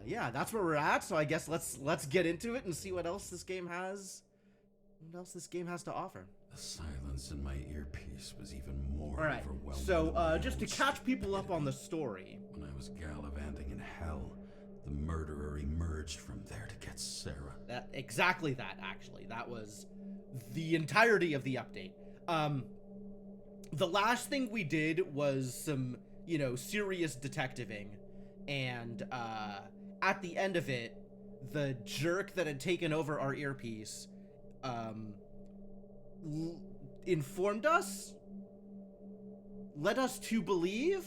yeah, that's where we're at. So I guess let's get into it and see what else this game has. What else this game has to offer. The silence in my earpiece was even more All right. overwhelming. So just to catch people up on the story. When I was gallivanting in hell, the murderer emerged from there to get Sarah. Exactly that, actually. That was the entirety of the update. The last thing we did was some, serious detectiving. And at the end of it, the jerk that had taken over our earpiece informed us, led us to believe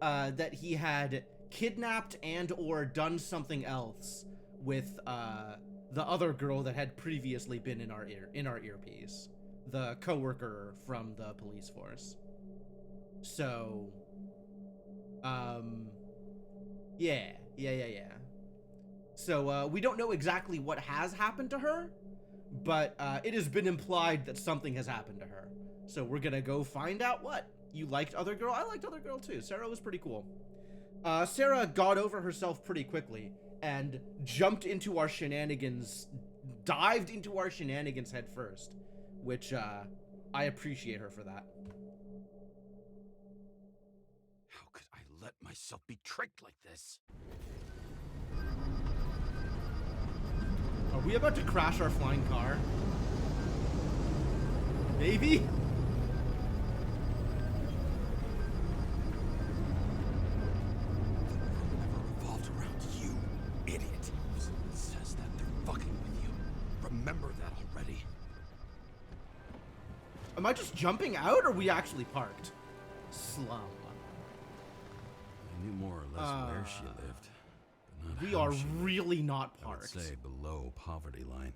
that he had kidnapped and or done something else with the other girl that had previously been in our earpiece, the coworker from the police force. So yeah. So we don't know exactly what has happened to her, but it has been implied that something has happened to her. So we're gonna go find out what. You liked Other Girl? I liked Other Girl too. Sarah was pretty cool. Sarah got over herself pretty quickly and jumped into our shenanigans, dived into our shenanigans head first, which I appreciate her for that. How could I let myself be tricked like this? Are we about to crash our flying car? Maybe? Revolved around you, idiot. Someone says that they're fucking with you. Remember that already. Am I just jumping out, or are we actually parked? Slum. I knew more or less where she lived. But not We how are she lived. really not I would parked. say below poverty line.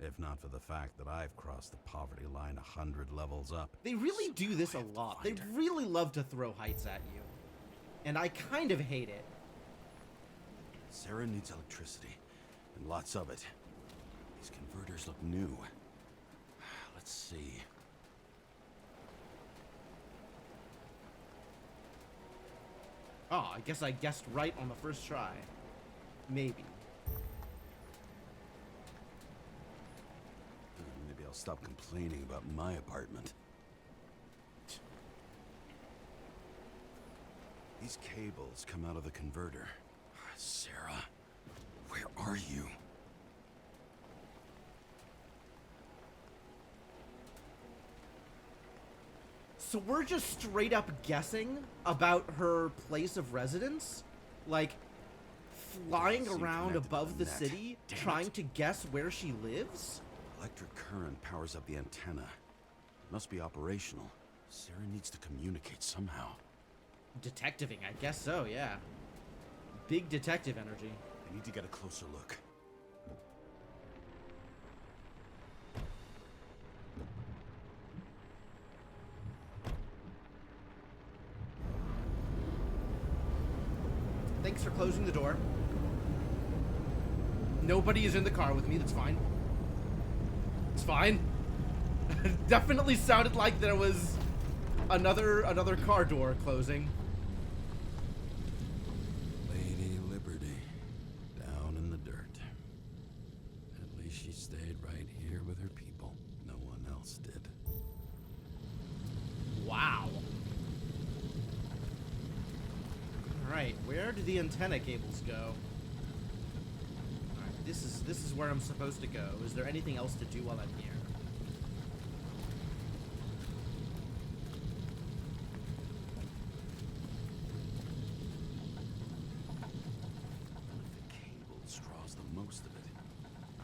If not for the fact that I've crossed the poverty line 100 levels up. They really do this a I have to lot. They find her. really love to throw heights at you. And I kind of hate it. Sarah needs electricity, and lots of it. These converters look new. Let's see. Oh, I guess I guessed right on the first try. Maybe. Maybe I'll stop complaining about my apartment. These cables come out of the converter. Sarah, where are you? So we're just straight up guessing about her place of residence? Like, flying Doesn't seem around connected to above the net. city, Damn trying it. to guess where she lives? Electric current powers up the antenna. It must be operational. Sarah needs to communicate somehow. Detectiving, I guess so, yeah. Big detective energy. I need to get a closer look. Thanks for closing the door. Nobody is in the car with me, that's fine. It's fine. Definitely sounded like there was another car door closing. Lady Liberty, down in the dirt. At least she stayed right here with her people. No one else did. Wow. Alright, where do the antenna cables go? Alright, this is where I'm supposed to go. Is there anything else to do while I'm here? The cables draws the most of it.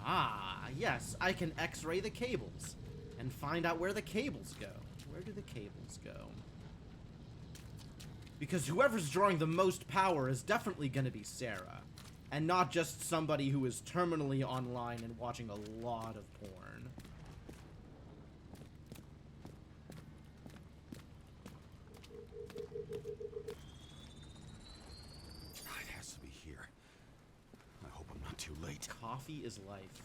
Ah, yes, I can X-ray the cables and find out where the cables go. Where do the cables go? Because whoever's drawing the most power is definitely going to be Sarah, and not just somebody who is terminally online and watching a lot of porn. It has to be here. I hope I'm not too late. Coffee is life.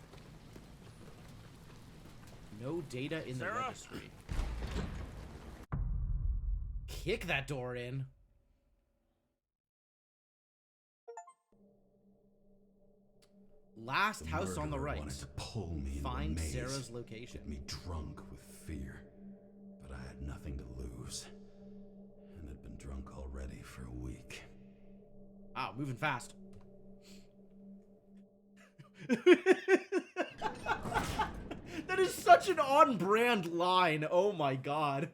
No data in the Sarah? registry. Kick that door in. Last The house on the murderer right. wanted to pull me into a Find maze, Sarah's location. get me drunk with fear, but I had nothing to lose, and had been drunk already for a week. Wow, moving fast. That is such an on-brand line. Oh my god.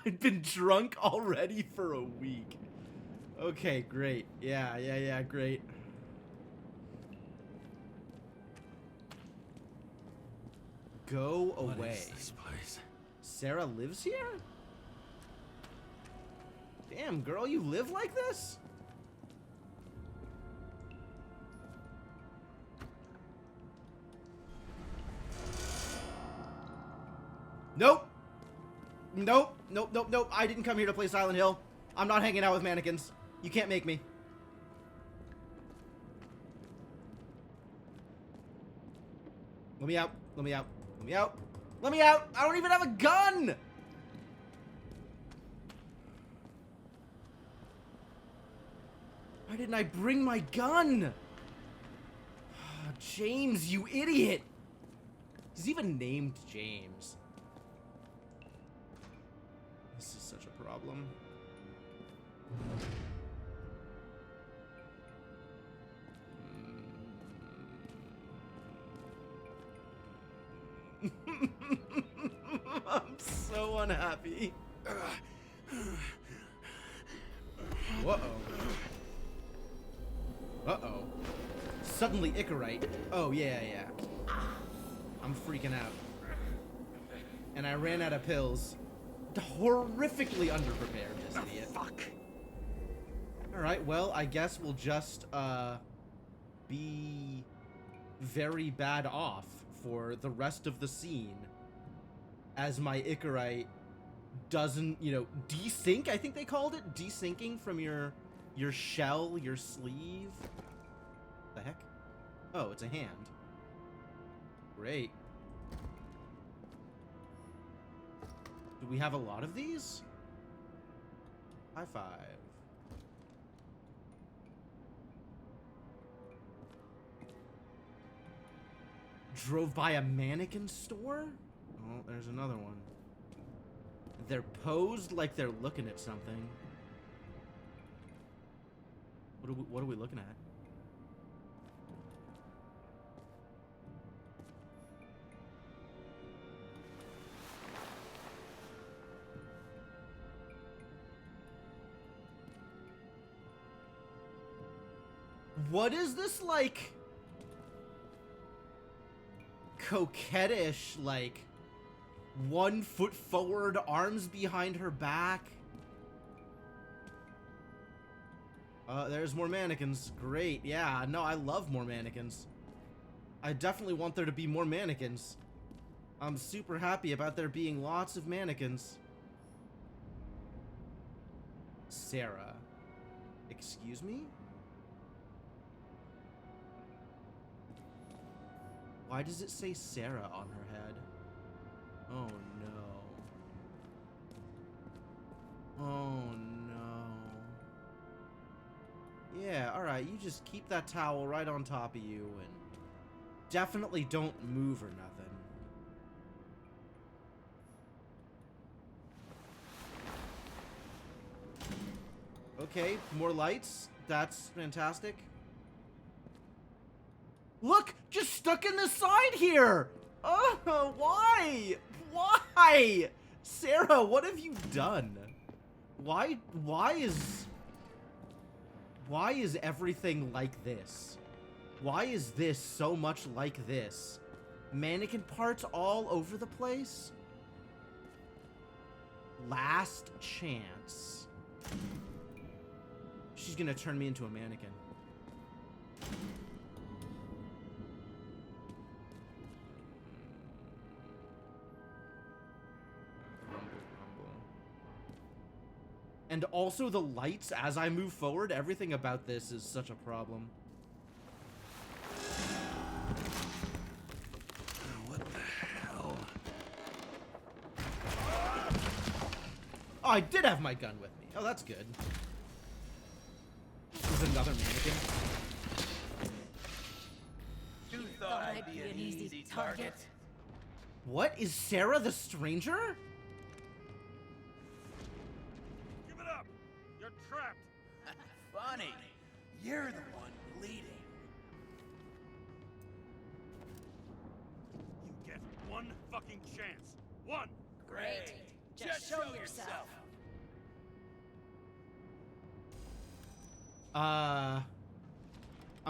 I'd been drunk already for a week. Okay, great. Yeah, great. Go away. What is this place? Sarah lives here? Damn, girl, you live like this? Nope. Nope. I didn't come here to play Silent Hill. I'm not hanging out with mannequins. You can't make me. Let me out. Let me out. Let me out. Let me out. I don't even have a gun. Why didn't I bring my gun? James, you idiot. He's even named James. This is such a problem. I'm so unhappy. Uh-oh. Uh-oh. Suddenly Icarite. Oh, yeah. I'm freaking out. And I ran out of pills. Horrifically underprepared, this idiot. Fuck. Alright, well, I guess we'll just, be very bad off for the rest of the scene. As my Icarite doesn't, you know, desync, I think they called it? Desyncing from your shell, your sleeve. The heck? Oh, it's a hand. Great. Do we have a lot of these? High five. Drove by a mannequin store? Oh, there's another one. They're posed like they're looking at something. What are we looking at? What is this, like, coquettish, like, 1 foot forward, arms behind her back? There's more mannequins. Great. Yeah, no, I love more mannequins. I definitely want there to be more mannequins. I'm super happy about there being lots of mannequins. Sarah. Excuse me? Why does it say Sarah on her head? Oh no. Oh no. Yeah, alright, you just keep that towel right on top of you and definitely don't move or nothing. Okay, more lights. That's fantastic. Look! Just stuck in the side here! Oh, why? Why? Sarah, what have you done? Why is everything like this? Why is this so much like this? Mannequin parts all over the place? Last chance. She's gonna turn me into a mannequin. And also the lights as I move forward, everything about this is such a problem. What the hell? Oh, I did have my gun with me. Oh, that's good. There's another mannequin. target. What? Is Sarah the stranger? Give it up! You're trapped! Funny. You're the one bleeding. You get one fucking chance. One! Great. Just show yourself. I'm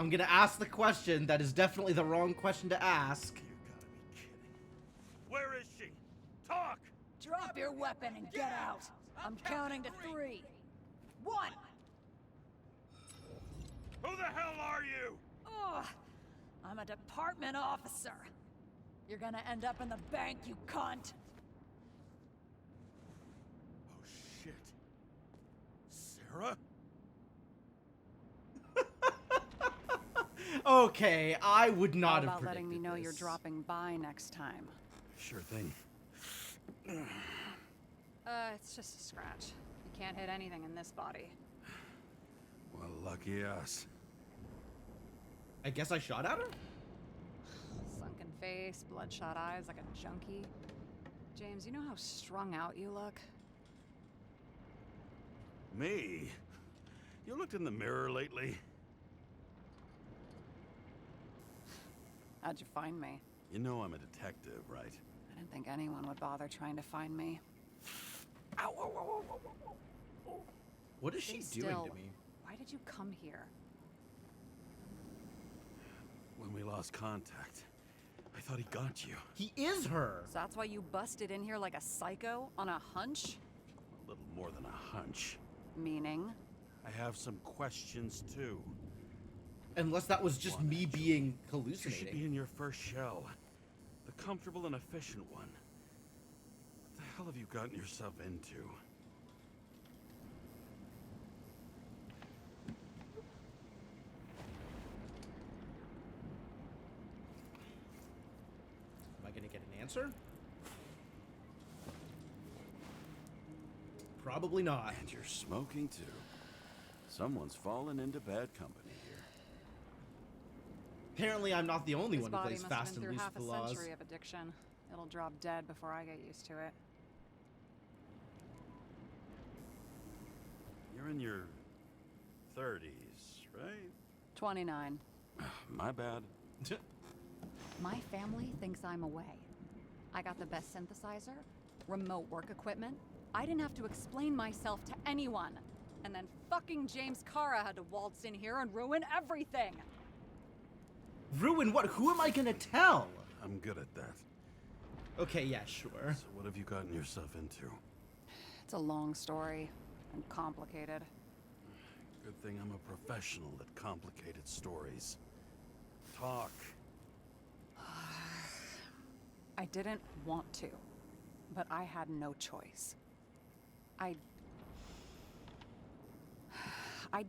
gonna ask the question that is definitely the wrong question to ask. You gotta be kidding. Where is she? Talk! Drop your weapon and get out. I'm counting to 3. 1. Who the hell are you? Ugh. I'm a department officer. You're gonna end up in the bank, you cunt. Oh shit. Sarah? Okay, I would not How have about predicted letting me know this. you're dropping by next time? Sure thing. It's just a scratch. You can't hit anything in this body. Well, lucky us. I guess I shot at her? Sunken face, bloodshot eyes like a junkie. James, you know how strung out you look? Me? You looked in the mirror lately? How'd you find me? You know I'm a detective, right? I didn't think anyone would bother trying to find me. Ow, ow, ow, ow, ow, ow, ow. What is she Stay doing still. to me? Why did you come here? When we lost contact, I thought he got you. He is her! So that's why you busted in here like a psycho on a hunch? A little more than a hunch. Meaning? I have some questions too. Unless that was just me being You should be hallucinating. in your first shell. The comfortable and efficient one. What the hell have you gotten yourself into? Am I gonna get an answer? Probably not. And you're smoking too. Someone's fallen into bad company here. Apparently I'm not the only His one who body plays must have fast been and through loose half with a the laws. century of addiction. It'll drop dead before I get used to it. You're in your 30s, right? 29. My bad. My family thinks I'm away. I got the best synthesizer, remote work equipment. I didn't have to explain myself to anyone. And then fucking James Kara had to waltz in here and ruin everything. Ruin what? Who am I gonna tell? I'm good at that. Okay, yeah, sure. So what have you gotten yourself into? It's a long story and complicated. Good thing I'm a professional at complicated stories. Talk. I didn't want to, but I had no choice. I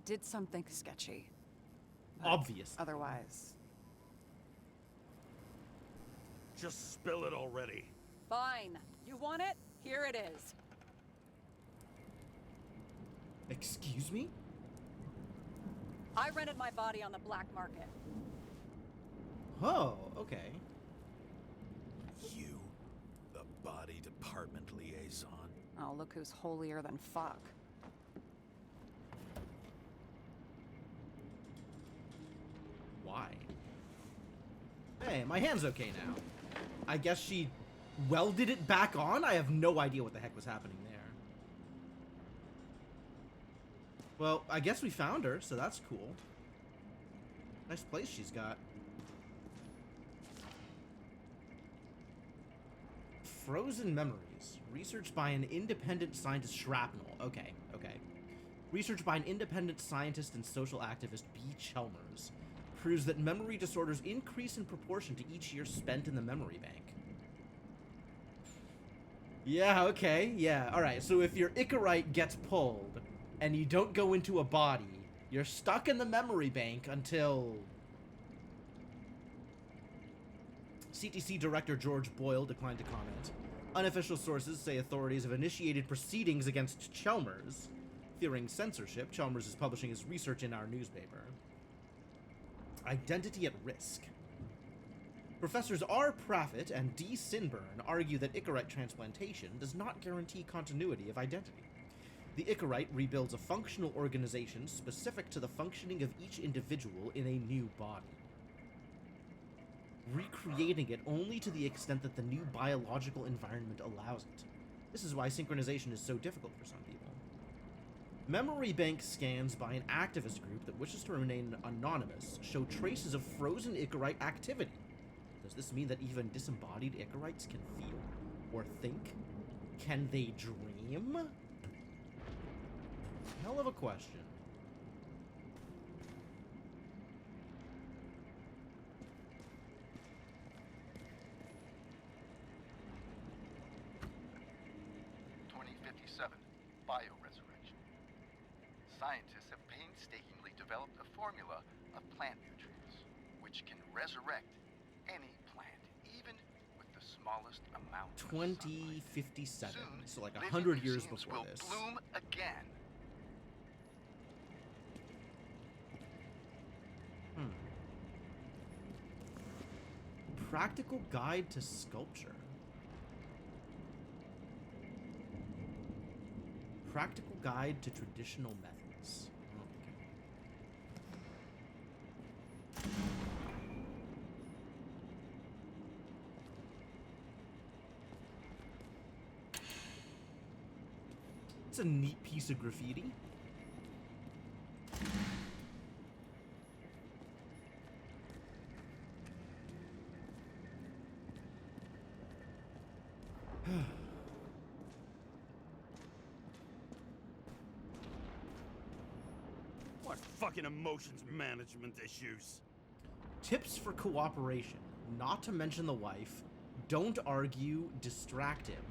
did something sketchy. but Obvious. Otherwise. Just spill it already. Fine. You want it? Here it is. Excuse me? I rented my body on the black market. Oh, okay. You, the body department liaison. Oh, look who's holier than fuck. Why? Hey, my hand's okay now. I guess she welded it back on? I have no idea what the heck was happening there. Well, I guess we found her, so that's cool. Nice place she's got. Frozen Memories. Research by an independent scientist, Shrapnel. Okay, okay. Research by an independent scientist and social activist, B. Chalmers, proves that memory disorders increase in proportion to each year spent in the memory bank. Yeah, okay, yeah. Alright, so if your Icarite gets pulled, and you don't go into a body, you're stuck in the memory bank until... CTC Director George Boyle declined to comment. Unofficial sources say authorities have initiated proceedings against Chalmers. Fearing censorship, Chalmers is publishing his research in our newspaper. Identity at risk. Professors R. Praffit and D. Sinburn argue that Icarite transplantation does not guarantee continuity of identity. The Icarite rebuilds a functional organization specific to the functioning of each individual in a new body, recreating it only to the extent that the new biological environment allows it. This is why synchronization is so difficult for some people. Memory bank scans by an activist group that wishes to remain anonymous show traces of frozen Icarite activity. Does this mean that even disembodied Icarites can feel or think? Can they dream? Hell of a question. Bioresurrection. Scientists have painstakingly developed a formula of plant nutrients, which can resurrect any plant, even with the smallest amount of sunlight. 2057, Soon, so like living 100 years museums before will this. bloom again. Practical guide to sculpture. Practical guide to traditional methods. Okay. It's a neat piece of graffiti. What fucking emotions management issues? Tips for cooperation. Not to mention the wife. Don't argue, distract him.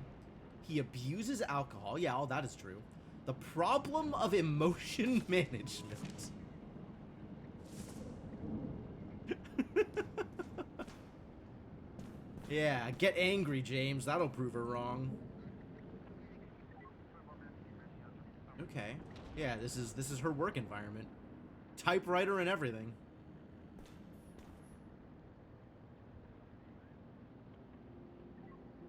He abuses alcohol. Yeah, all that is true. The problem of emotion management. Yeah, get angry, James. That'll prove her wrong. Okay. Yeah, this is her work environment. Typewriter and everything.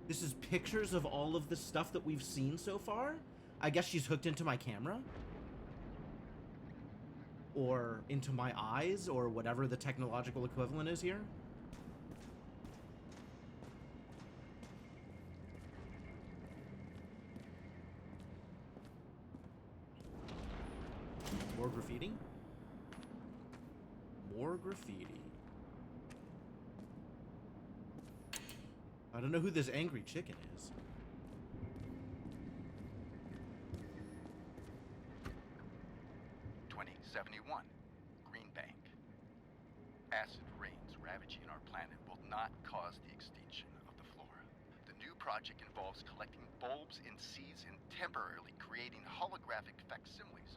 This is pictures of all of the stuff that we've seen so far. I guess she's hooked into my camera. Or into my eyes, or whatever the technological equivalent is here. More graffiti? More graffiti. I don't know who this angry chicken is. Greenbank. Acid rains ravaging our planet will not cause the extinction of the flora. The new project involves collecting bulbs and seeds and temporarily creating holographic facsimiles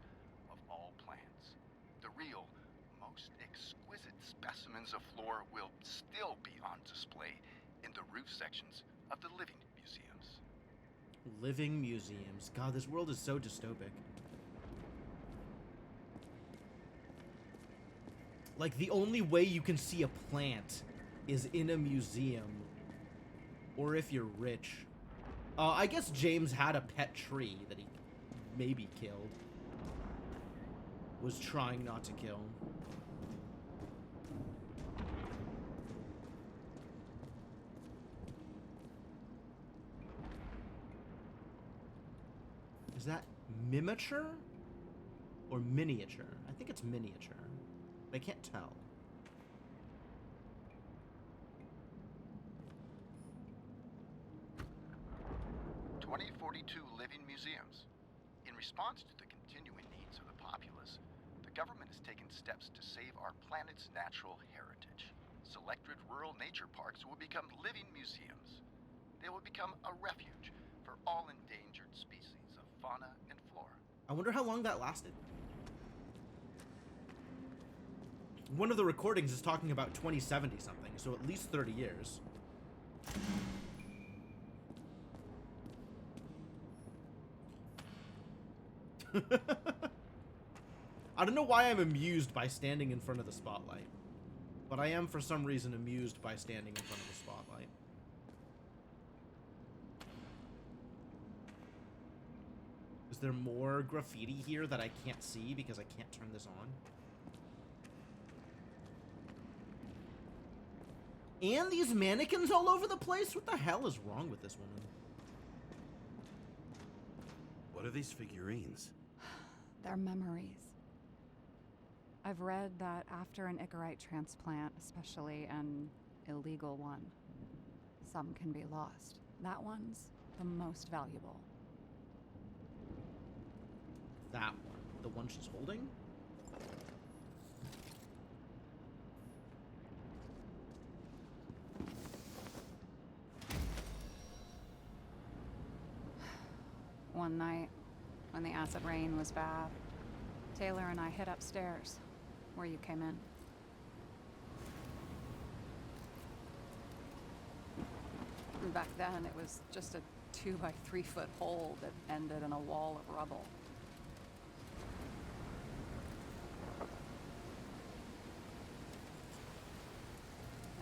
of all plants. The real, most exquisite specimens of flora will still be on display in the roof sections of the living museums. Living museums. God, this world is so dystopic. Like, the only way you can see a plant is in a museum. Or if you're rich. I guess James had a pet tree that he maybe killed. Was trying not to kill. Is that miniature? Or miniature? I think it's miniature. I can't tell. Living museums. In response to the continuing needs of the populace, the government has taken steps to save our planet's natural heritage. Selected rural nature parks will become living museums. They will become a refuge for all endangered species of fauna and flora. I wonder how long that lasted. One of the recordings is talking about 2070 something, so at least 30 years. I don't know why I'm amused by standing in front of the spotlight. but I am for some reason amused by standing in front of a spotlight. Is there more graffiti here that I can't see because I can't turn this on? And these mannequins all over the place? What the hell is wrong with this woman? What are these figurines? They're memories. I've read that after an Icarite transplant, especially an illegal one, some can be lost. That one's the most valuable. That one. The one she's holding? One night, when the acid rain was bad, Taylor and I hid upstairs, where you came in. And back then, it was just a 2 by 3 foot hole that ended in a wall of rubble.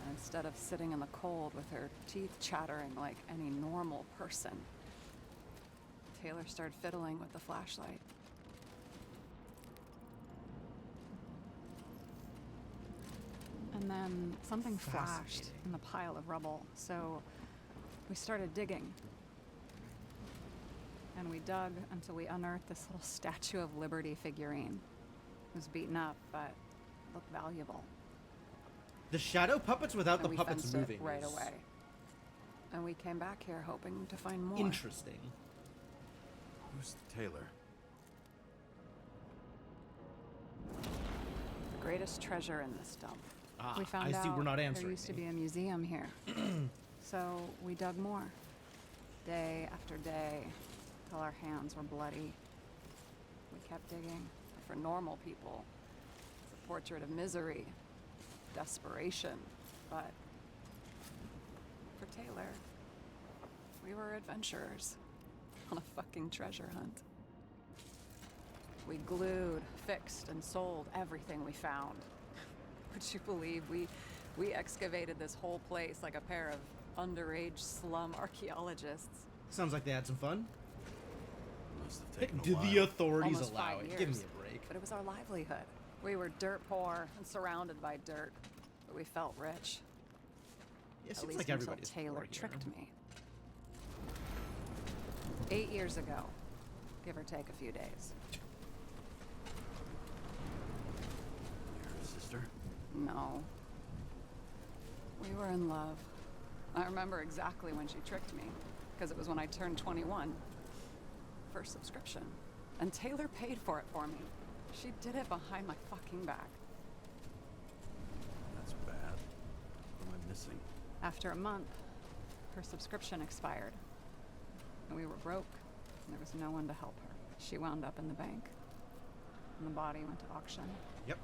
And instead of sitting in the cold with her teeth chattering like any normal person, Taylor started fiddling with the flashlight. And then something flashed in the pile of rubble, so we started digging. And we dug until we unearthed this little Statue of Liberty figurine. It was beaten up, but looked valuable. The shadow puppets without And the we puppets fenced moving. it right is away. And we came back here hoping to find more. Interesting. Who's Taylor? The greatest treasure in this dump. Ah, We found I see out we're not there answering used to me. be a museum here. So we dug more. Day after day, till our hands were bloody. We kept digging. For normal people, it's a portrait of misery, desperation. But for Taylor, we were adventurers on a fucking treasure hunt. We glued, fixed, and sold everything we found. Would you believe we excavated this whole place like a pair of underage slum archaeologists? Sounds like they had some fun. Must have taken a Did while. the authorities Almost allow 5 it? Give me years. a break. But it was our livelihood. We were dirt poor and surrounded by dirt, but we felt rich. It At seems least like until everybody's Taylor poor here. tricked me. 8 years ago, give or take a few days. Your sister? No. We were in love. I remember exactly when she tricked me, because it was when I turned 21. First subscription. And Taylor paid for it for me. She did it behind my fucking back. That's bad. What am I missing? After a month, her subscription expired. And we were broke, and there was no one to help her. She wound up in the bank, and the body went to auction. Yep.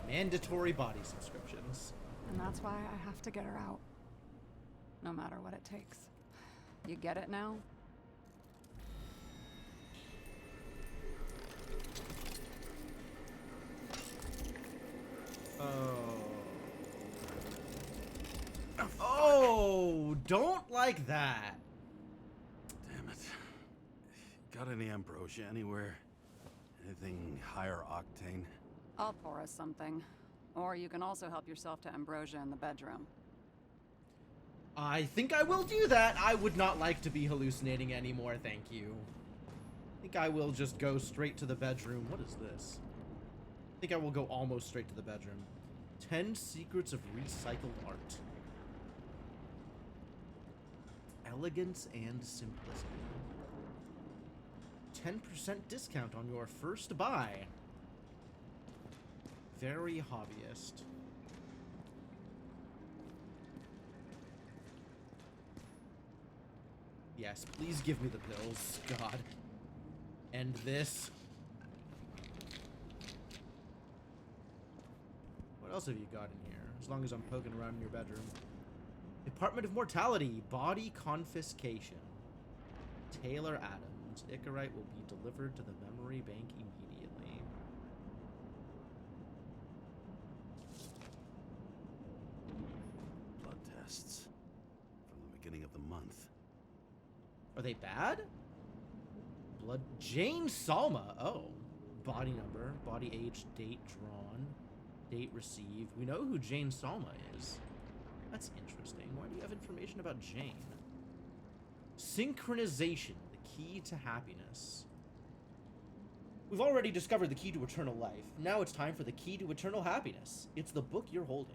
Mandatory body subscriptions. And that's why I have to get her out. No matter what it takes. You get it now? Oh, don't like that. Damn it. Got any ambrosia anywhere? Anything higher octane? I'll pour us something. Or you can also help yourself to ambrosia in the bedroom. I think I will do that. I would not like to be hallucinating anymore, thank you. I think I will just go straight to the bedroom. What is this? I think I will go almost straight to the bedroom. 10 secrets of recycled art. Elegance and simplicity. 10% discount on your first buy. Very hobbyist. Yes, please give me the pills. God. And this. What else have you got in here? As long as I'm poking around in your bedroom. Department of Mortality. Body confiscation. Taylor Adams. Icarite will be delivered to the memory bank immediately. requests from the beginning of the month. Are they bad? Blood. Jane Salma. Oh. Body number, body age, date drawn, date received. We know who Jane Salma is. That's interesting. Why do you have information about Jane? Synchronization, the key to happiness. We've already discovered the key to eternal life. Now it's time for the key to eternal happiness. It's the book you're holding.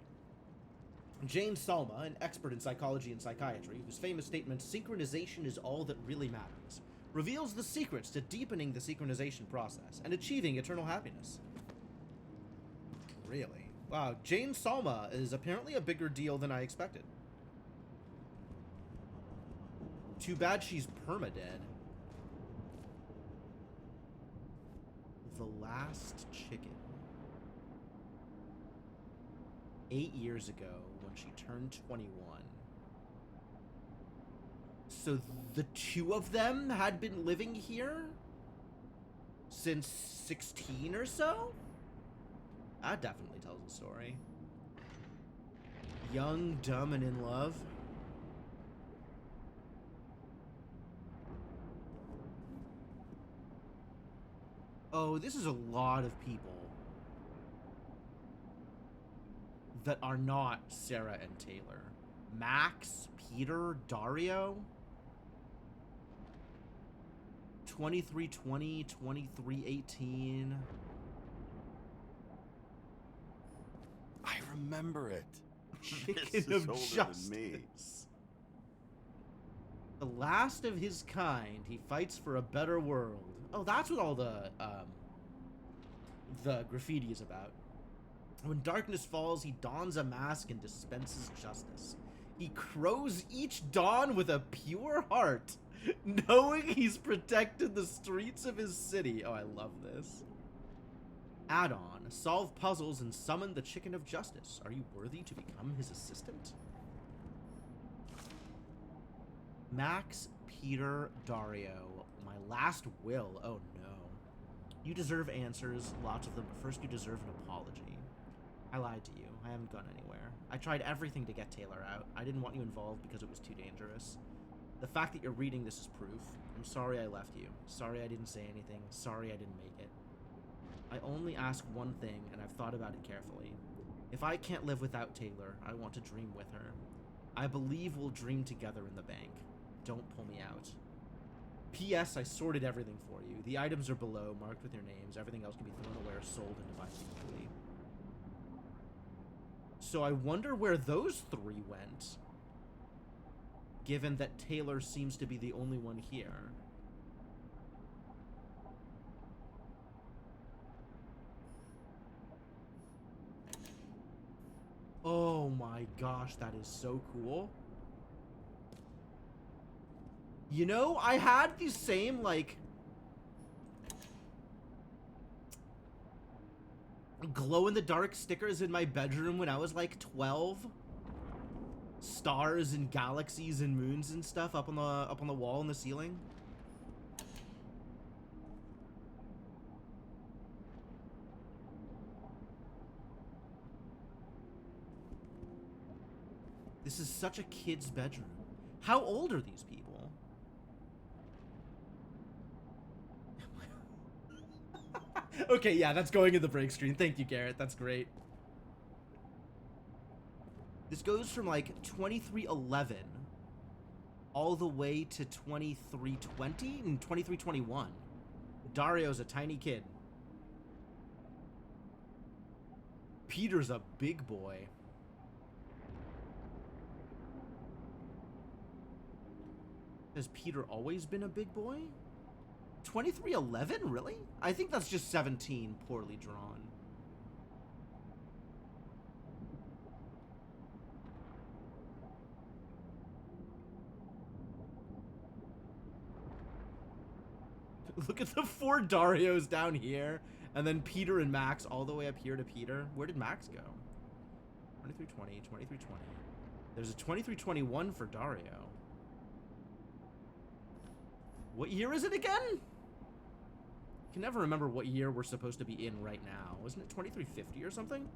Jane Salma, an expert in psychology and psychiatry, whose famous statement, "Synchronization is all that really matters," reveals the secrets to deepening the synchronization process and achieving eternal happiness. Really? Wow, Jane Salma is apparently a bigger deal than I expected. Too bad she's permadead. The Last Chicken. 8 years ago, when she turned 21. So the two of them had been living here since 16 or so? That definitely tells a story. Young, dumb, and in love. Oh, this is a lot of people that are not Sarah and Taylor. Max, Peter, Dario. 2320, 2318. I remember it. Chicken This is of older Justice. than me. The last of his kind, he fights for a better world. Oh, that's what all the graffiti is about. When darkness falls, he dons a mask and dispenses justice. He crows each dawn with a pure heart, knowing he's protected the streets of his city. Oh, I love this. Add-on, solve puzzles and summon the Chicken of Justice. Are you worthy to become his assistant? Max, Peter, Dario, my last will. Oh no. You deserve answers, lots of them, but first you deserve an apology. I lied to you. I haven't gone anywhere. I tried everything to get Taylor out. I didn't want you involved because it was too dangerous. The fact that you're reading this is proof. I'm sorry I left you. Sorry I didn't say anything. Sorry I didn't make it. I only ask one thing, and I've thought about it carefully. If I can't live without Taylor, I want to dream with her. I believe we'll dream together in the bank. Don't pull me out. P.S. I sorted everything for you. The items are below, marked with your names. Everything else can be thrown away or sold and divided equally. So I wonder where those three went, given that Taylor seems to be the only one here. Oh my gosh, that is so cool. You know, I had these same, like, glow-in-the-dark stickers in my bedroom when I was, like, 12. Stars and galaxies and moons and stuff up on the wall in the ceiling. This is such a kid's bedroom. How old are these people? Okay, yeah, that's going in the break screen. Thank you, Garrett. That's great. This goes from, like, 2311 all the way to 2320 and 2321. Dario's a tiny kid. Peter's a big boy. Has Peter always been a big boy? 2311? Really? I think that's just 17 poorly drawn. Look at the 4 Darios down here, and then Peter and Max all the way up here to Peter. Where did Max go? 2320, 2320. There's a 2321 for Dario. What year is it again? I can never remember what year we're supposed to be in right now. Wasn't it 2350 or something?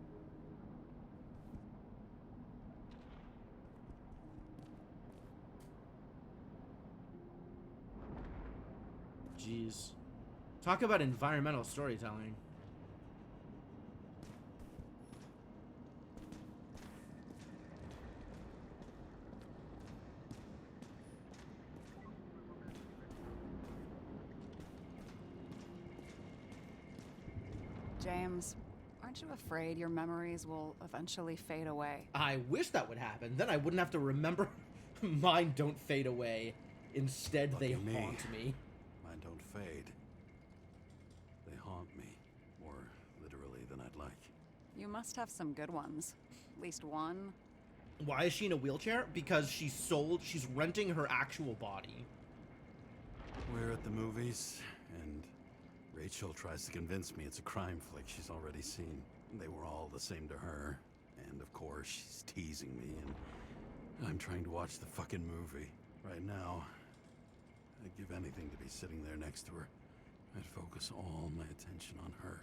jeez. Talk about environmental storytelling. James, aren't you afraid your memories will eventually fade away? I wish that would happen. Then I wouldn't have to remember. Mine don't fade away. Instead, they Lucky me. haunt me. Mine don't fade. They haunt me, more literally than I'd like. You must have some good ones. At least one. Why is she in a wheelchair? Because she's renting her actual body. We're at the movies, and Rachel tries to convince me it's a crime flick she's already seen. They were all the same to her, and of course she's teasing me, and I'm trying to watch the fucking movie. Right now, I'd give anything to be sitting there next to her. I'd focus all my attention on her.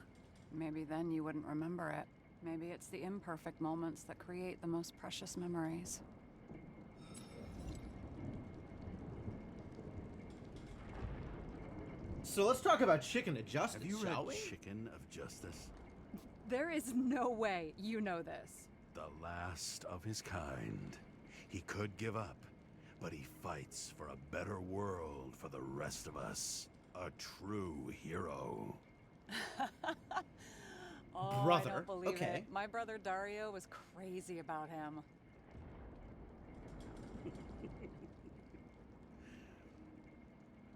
Maybe then you wouldn't remember it. Maybe it's the imperfect moments that create the most precious memories. So let's talk about Chicken of Justice, Have you shall read we? Chicken of Justice? There is no way you know this. The last of his kind. He could give up, but he fights for a better world for the rest of us. A true hero. Oh, I Brother, don't believe okay. it. My brother Dario was crazy about him.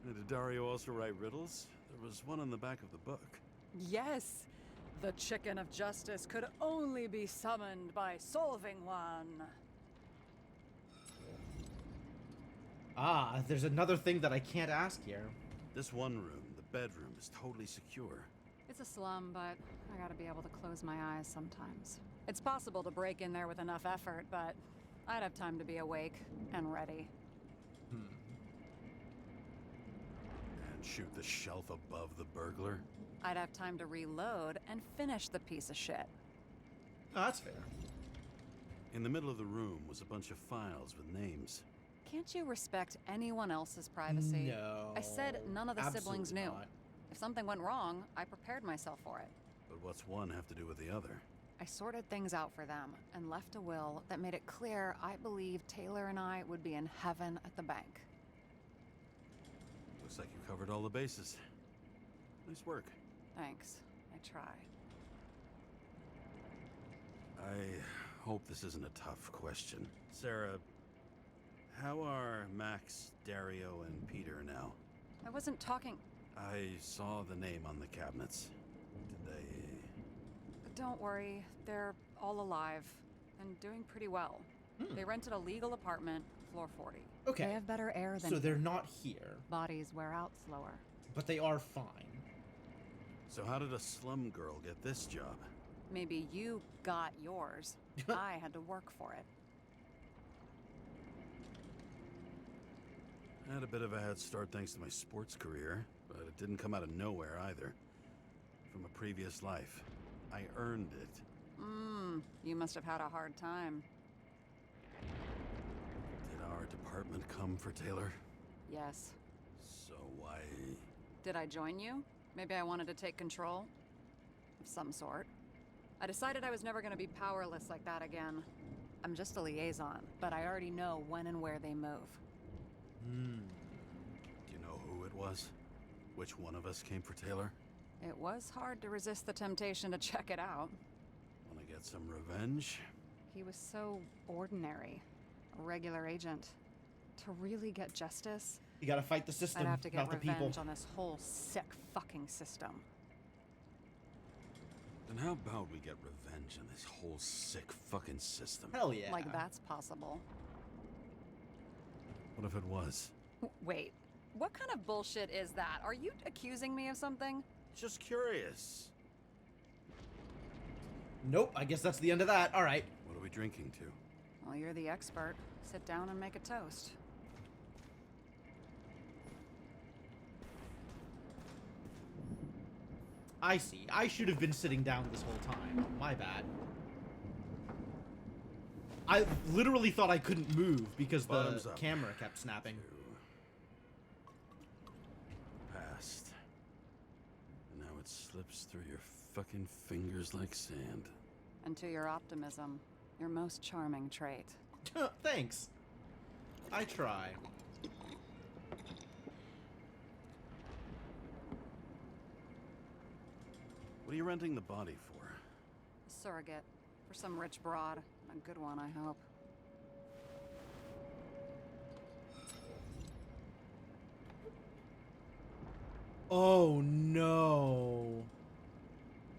Did Dario also write riddles? There was one on the back of the book. Yes, the Chicken of Justice could only be summoned by solving one. Ah, there's another thing that I can't ask here. This one room, the bedroom, is totally secure. It's a slum, but I gotta be able to close my eyes sometimes. It's possible to break in there with enough effort, but I'd have time to be awake and ready. And shoot the shelf above the burglar. I'd have time to reload and finish the piece of shit. Oh, that's fair. In the middle of the room was a bunch of files with names. Can't you respect anyone else's privacy? No. I said none of the siblings absolutely knew. not. If something went wrong, I prepared myself for it. But what's one have to do with the other? I sorted things out for them and left a will that made it clear I believed Taylor and I would be in heaven at the bank. Looks like you covered all the bases. Nice work. Thanks. I tried. I hope this isn't a tough question. Sarah, how are Max, Dario, and Peter now? I wasn't talking. I saw the name on the cabinets. Did they... Don't worry, they're all alive and doing pretty well. They rented a legal apartment, floor 40. Okay. They have better air than So they're here. not here, Bodies wear out slower. but they are fine. So how did a slum girl get this job? Maybe you got yours. I had to work for it. I had a bit of a head start thanks to my sports career, but it didn't come out of nowhere either. From a previous life. I earned it. You must have had a hard time. Did our department come for Taylor? Yes. So why... Did I join you? Maybe I wanted to take control? Of some sort. I decided I was never going to be powerless like that again. I'm just a liaison, but I already know when and where they move. Do you know who it was? Which one of us came for Taylor? It was hard to resist the temptation to check it out. Wanna get some revenge? He was so ordinary. A regular agent. To really get justice, You gotta fight the system, I'd have to get not the people. revenge on this whole sick fucking system. Then how about we get revenge on this whole sick fucking system? Hell yeah. Like that's possible. What if it was? Wait, what kind of bullshit is that? Are you accusing me of something? Just curious. Nope, I guess that's the end of that. All right. What are we drinking to? Well, you're the expert. Sit down and make a toast. I see. I should have been sitting down this whole time. My bad. I literally thought I couldn't move because Bottoms the up. camera kept snapping. Pass. dust. And now it slips through your fucking fingers like sand. And to your optimism, your most charming trait. Thanks. I try. What are you renting the body for? A surrogate. For some rich broad. A good one, I hope. Oh no.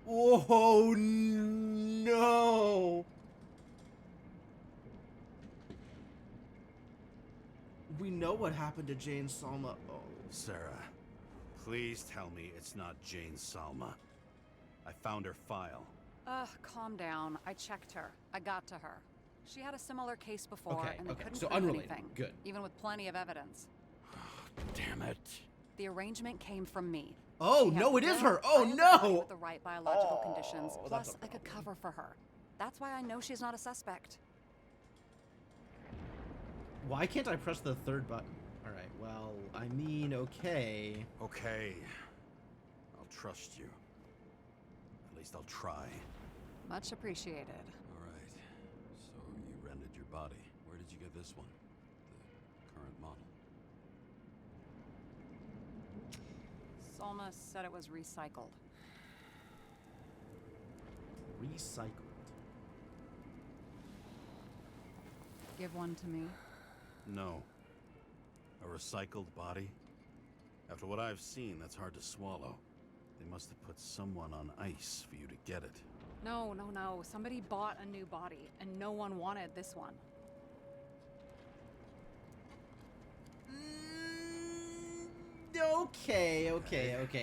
Oh no. We know what happened to Jane Salma. Oh. Sarah, please tell me it's not Jane Salma. I found her file. Calm down. I checked her. I got to her. She had a similar case before, Okay, and they okay, couldn't so prove unrelated. anything. Good. Even with plenty of evidence. Damn it. The arrangement came from me. Oh, She no, had it is the her. pill, Oh, I had the body no. With the right biological conditions. Oh, Plus, that's a I could problem. cover for her. That's why I know she's not a suspect. Why can't I press the third button? Alright, well, I mean, okay. Okay. I'll trust you. At least I'll try. Much appreciated. Alright. So you rented your body. Where did you get this one? The current model. Salma said it was recycled. Recycled. Give one to me. No. A recycled body? After what I've seen, that's hard to swallow. They must have put someone on ice for you to get it. No. Somebody bought a new body, and no one wanted this one. Okay.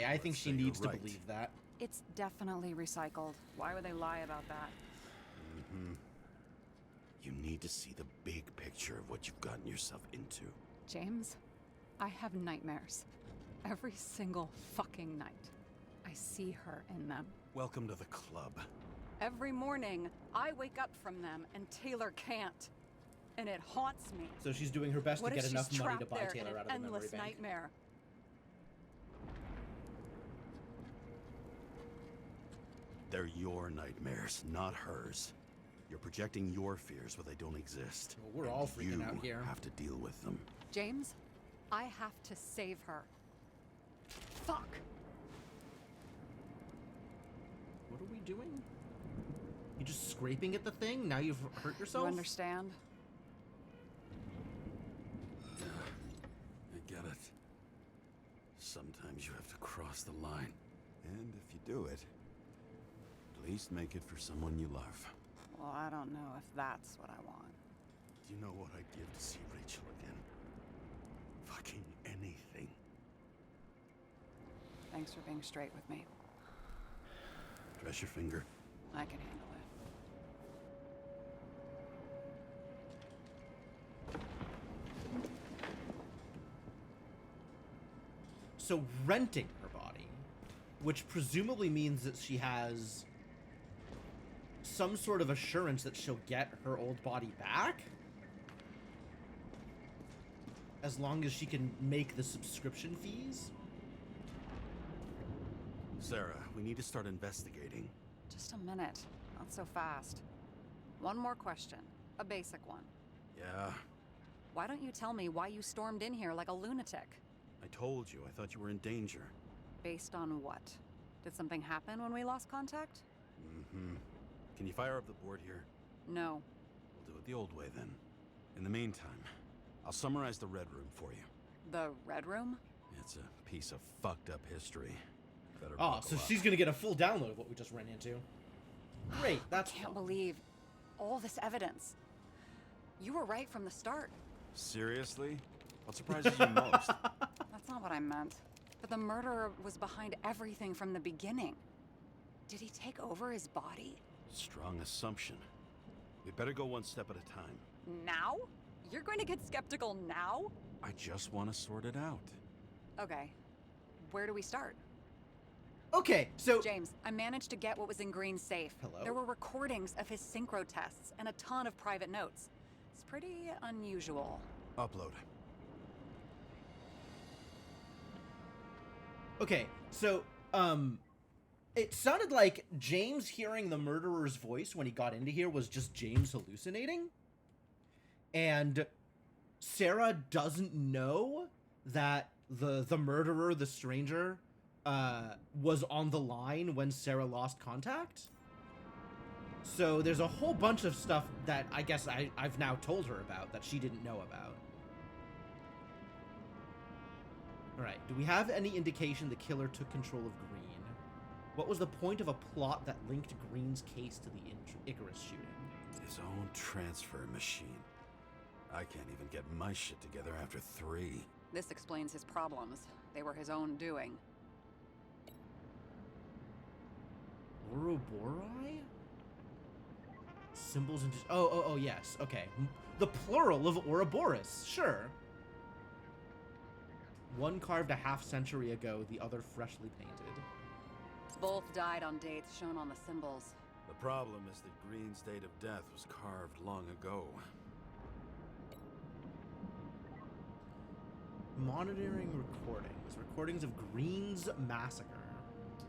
I think Let's she say you're needs to right. believe that. It's definitely recycled. Why would they lie about that? You need to see the big picture of what you've gotten yourself into. James, I have nightmares. Every single fucking night. I see her in them. Welcome to the club. Every morning, I wake up from them, and Taylor can't. And it haunts me. So she's doing her best What to if get she's enough money to trapped buy there Taylor in out an of the memory endless bank. nightmare? They're your nightmares, not hers. You're projecting your fears where they don't exist. Well, we're all freaking you out here. have to deal with them. James, I have to save her. Fuck! What are we doing? You just scraping at the thing? Now you've hurt You yourself? understand? I get it. Sometimes you have to cross the line. And if you do it, at least make it for someone you love. Well, I don't know if that's what I want. Do you know what I'd give to see Rachel again? Fucking anything. Thanks for being straight with me. Dress your finger. I can handle it. So renting her body, which presumably means that she has some sort of assurance that she'll get her old body back? As long as she can make the subscription fees? Sarah, we need to start investigating. Just a minute. Not so fast. One more question. A basic one. Yeah, Why don't you tell me why you stormed in here like a lunatic? I told you. I thought you were in danger. Based on what? Did something happen when we lost contact? Mm-hmm. Can you fire up the board here? No. We'll do it the old way then. In the meantime, I'll summarize the Red Room for you. The Red Room? It's a piece of fucked up history. Better Oh, buckle so up. she's gonna get a full download of what we just ran into. Great, that's Can't fun. believe all this evidence. You were right from the start. Seriously? What surprises you most? That's not what I meant. But the murderer was behind everything from the beginning. Did he take over his body? Strong assumption. We better go one step at a time. Now? You're going to get skeptical now? I just want to sort it out. Okay. Where do we start? Okay, so James, I managed to get what was in Green's safe. Hello? There were recordings of his synchro tests and a ton of private notes. It's pretty unusual. Upload. Okay, so, it sounded like James hearing the murderer's voice when he got into here was just James hallucinating. And Sarah doesn't know that the murderer, the stranger, was on the line when Sarah lost contact. So there's a whole bunch of stuff that I guess I've now told her about that she didn't know about. Alright, do we have any indication the killer took control of Green? What was the point of a plot that linked Green's case to the Icarus shooting? His own transfer machine. I can't even get my shit together after 3. This explains his problems. They were his own doing. Ouroboros? Symbols and... Oh, yes. Okay. The plural of Ouroboros. Sure. One carved a half-century ago, the other freshly painted. Both died on dates shown on the symbols. The problem is that Green's date of death was carved long ago. Monitoring recordings. Recordings of Green's massacre.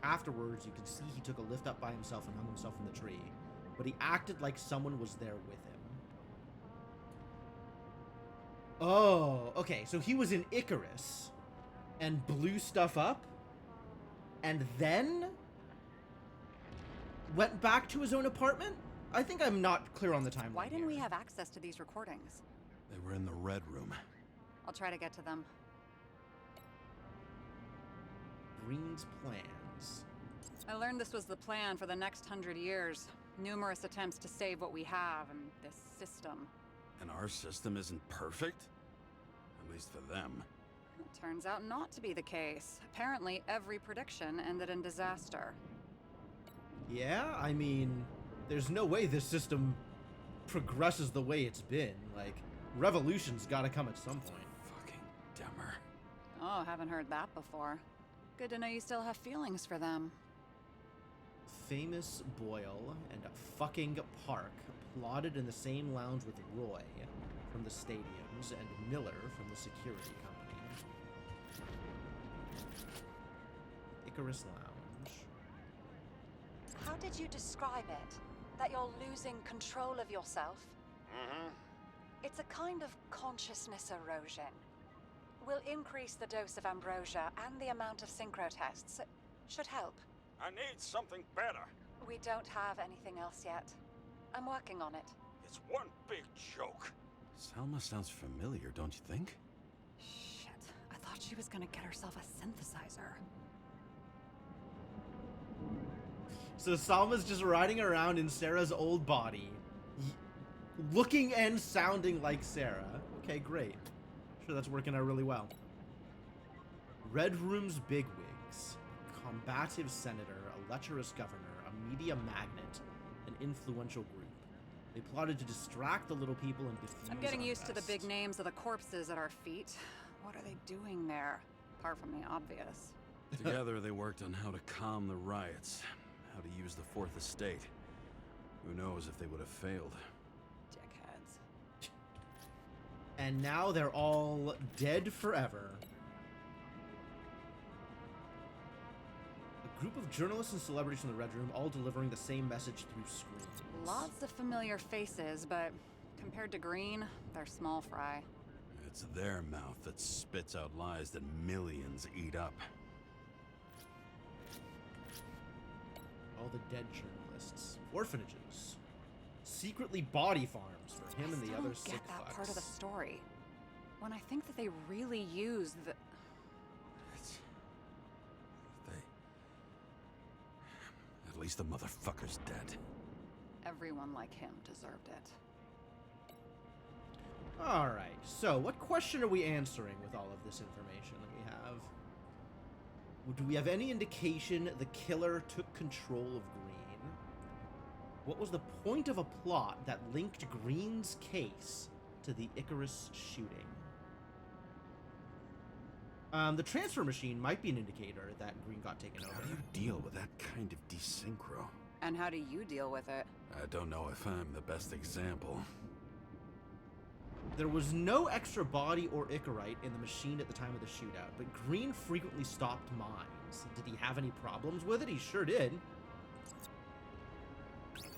Afterwards, you can see he took a lift up by himself and hung himself in the tree. But he acted like someone was there with him. Oh, okay. So he was in Icarus and blew stuff up and then went back to his own apartment? I think I'm not clear on the timeline. Why didn't we here. have access to these recordings? They were in the Red Room. I'll try to get to them. Green's plans. I learned this was the plan for the next 100 years. Numerous attempts to save what we have in this system. And our system isn't perfect? At least for them. It turns out not to be the case. Apparently, every prediction ended in disaster. Yeah, I mean, there's no way this system progresses the way it's been. Like, revolution's gotta come at some point. Fucking Demmer. Oh, haven't heard that before. Good to know you still have feelings for them. Famous Boyle and fucking Park plotted in the same lounge with Roy from the stadiums and Miller from the security company. Icarus Lounge. How did you describe it? That you're losing control of yourself? Mm-hmm. It's a kind of consciousness erosion. We'll increase the dose of ambrosia and the amount of synchro tests. It should help. I need something better. We don't have anything else yet. I'm working on it. It's one big joke. Selma sounds familiar, don't you think? Shit, I thought she was gonna get herself a synthesizer. So Salma's just riding around in Sarah's old body, looking and sounding like Sarah. Okay, great. Sure, that's working out really well. Red Room's bigwigs. A combative senator, a lecherous governor, a media magnate, an influential group. They plotted to distract the little people and diffuse I'm getting used to the unrest. big names of the corpses at our feet. What are they doing there? Apart from the obvious. Together they worked on how to calm the riots, how to use the Fourth Estate. Who knows if they would have failed. Dickheads. And now they're all dead forever. A group of journalists and celebrities in the Red Room, all delivering the same message through screens. Lots of familiar faces, but compared to Green, they're small fry. It's their mouth that spits out lies that millions eat up. All the dead journalists, orphanages, secretly body farms for him I and the still other don't sick get that fucks. part of the story. When I think that they really used the... It's... They... At least the motherfucker's dead. Everyone like him deserved it. Alright, so what question are we answering with all of this information that we have? Do we have any indication the killer took control of Green? What was the point of a plot that linked Green's case to the Icarus shooting? The transfer machine might be an indicator that Green got taken over. How do you deal with that kind of desynchro? And how do you deal with it? I don't know if I'm the best example. There was no extra body or Icarite in the machine at the time of the shootout, but Green frequently stopped mines. things. Did he have any problems with it? He sure did.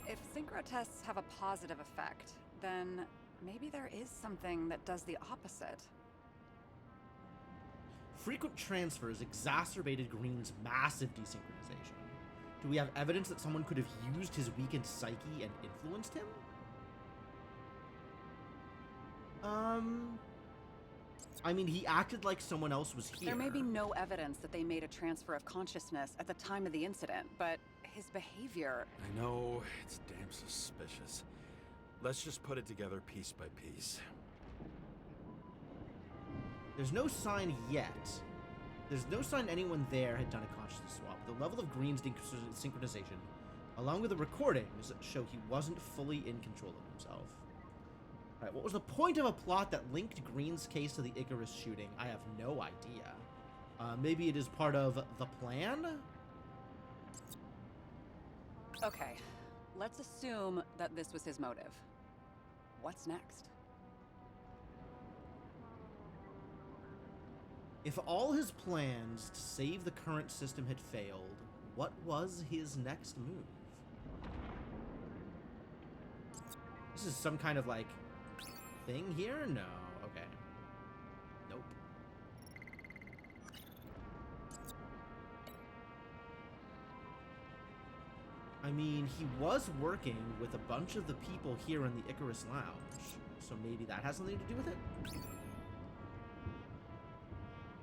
If synchro tests have a positive effect, then maybe there is something that does the opposite. Frequent transfers exacerbated Green's massive desynchronization. Do we have evidence that someone could have used his weakened psyche and influenced him? I mean, he acted like someone else was here. There may be no evidence that they made a transfer of consciousness at the time of the incident, but his behavior... I know, it's damn suspicious. Let's just put it together piece by piece. There's no sign yet. There's no sign anyone there had done a consciousness swap. The level of Green's synchronization, along with the recordings, show he wasn't fully in control of himself. Alright, what was the point of a plot that linked Green's case to the Icarus shooting? I have no idea. Maybe it is part of the plan? Okay, let's assume that this was his motive. What's next? If all his plans to save the current system had failed, what was his next move? This is some kind of, like, thing here? No. Okay. Nope. I mean, he was working with a bunch of the people here in the Icarus Lounge, so maybe that has something to do with it?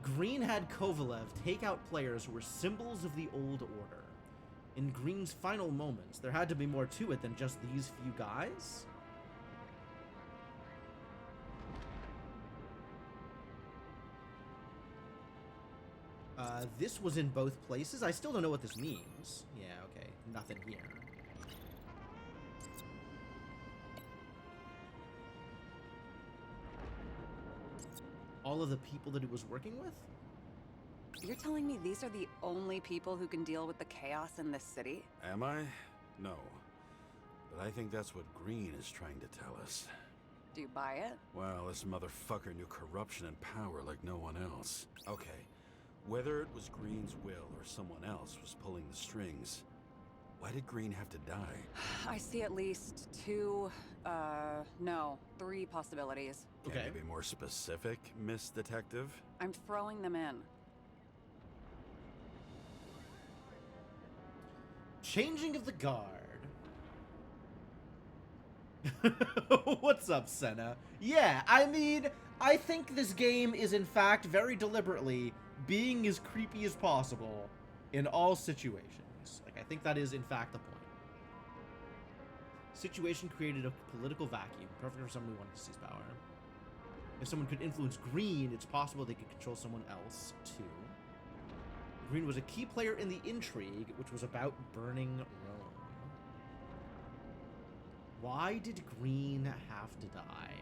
Green had Kovalev take out players who were symbols of the old order. In Green's final moments, there had to be more to it than just these few guys. This was in both places? I still don't know what this means. Yeah, okay. Nothing here. All of the people that he was working with? You're telling me these are the only people who can deal with the chaos in this city? Am I? No. But I think that's what Green is trying to tell us. Do you buy it? Well, this motherfucker knew corruption and power like no one else. Okay, whether it was Green's will or someone else was pulling the strings, why did Green have to die? I see at least three possibilities. Can you be more specific, Miss Detective? I'm throwing them in. Changing of the guard. What's up, Senna? Yeah, I mean, I think this game is in fact very deliberately being as creepy as possible in all situations. Like, I think that is in fact the point. Situation created a political vacuum, perfect for someone who wanted to seize power. If someone could influence Green, it's possible they could control someone else too. Green was a key player in the intrigue, which was about burning Rome. Why did Green have to die?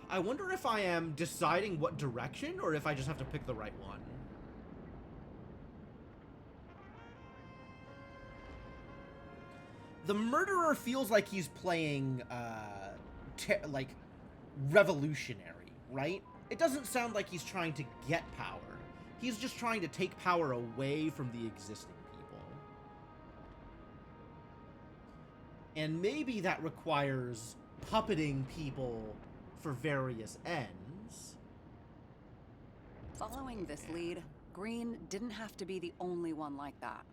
I wonder if I am deciding what direction, or if I just have to pick the right one. The murderer feels like he's playing, like, revolutionary, right? It doesn't sound like he's trying to get power. He's just trying to take power away from the existing people. And maybe that requires puppeting people for various ends. Following this lead, Green didn't have to be the only one like that.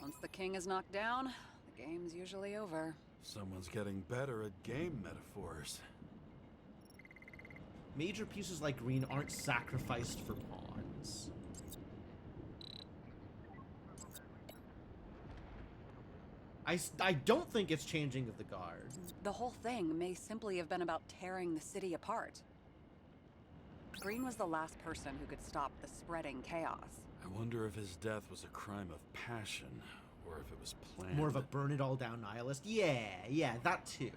Once the king is knocked down, the game's usually over. Someone's getting better at game metaphors. Major pieces like Green aren't sacrificed for pawns. I don't think it's changing of the guard. The whole thing may simply have been about tearing the city apart. Green was the last person who could stop the spreading chaos. I wonder if his death was a crime of passion, or if it was planned. More of a burn it all down nihilist? Yeah, that too.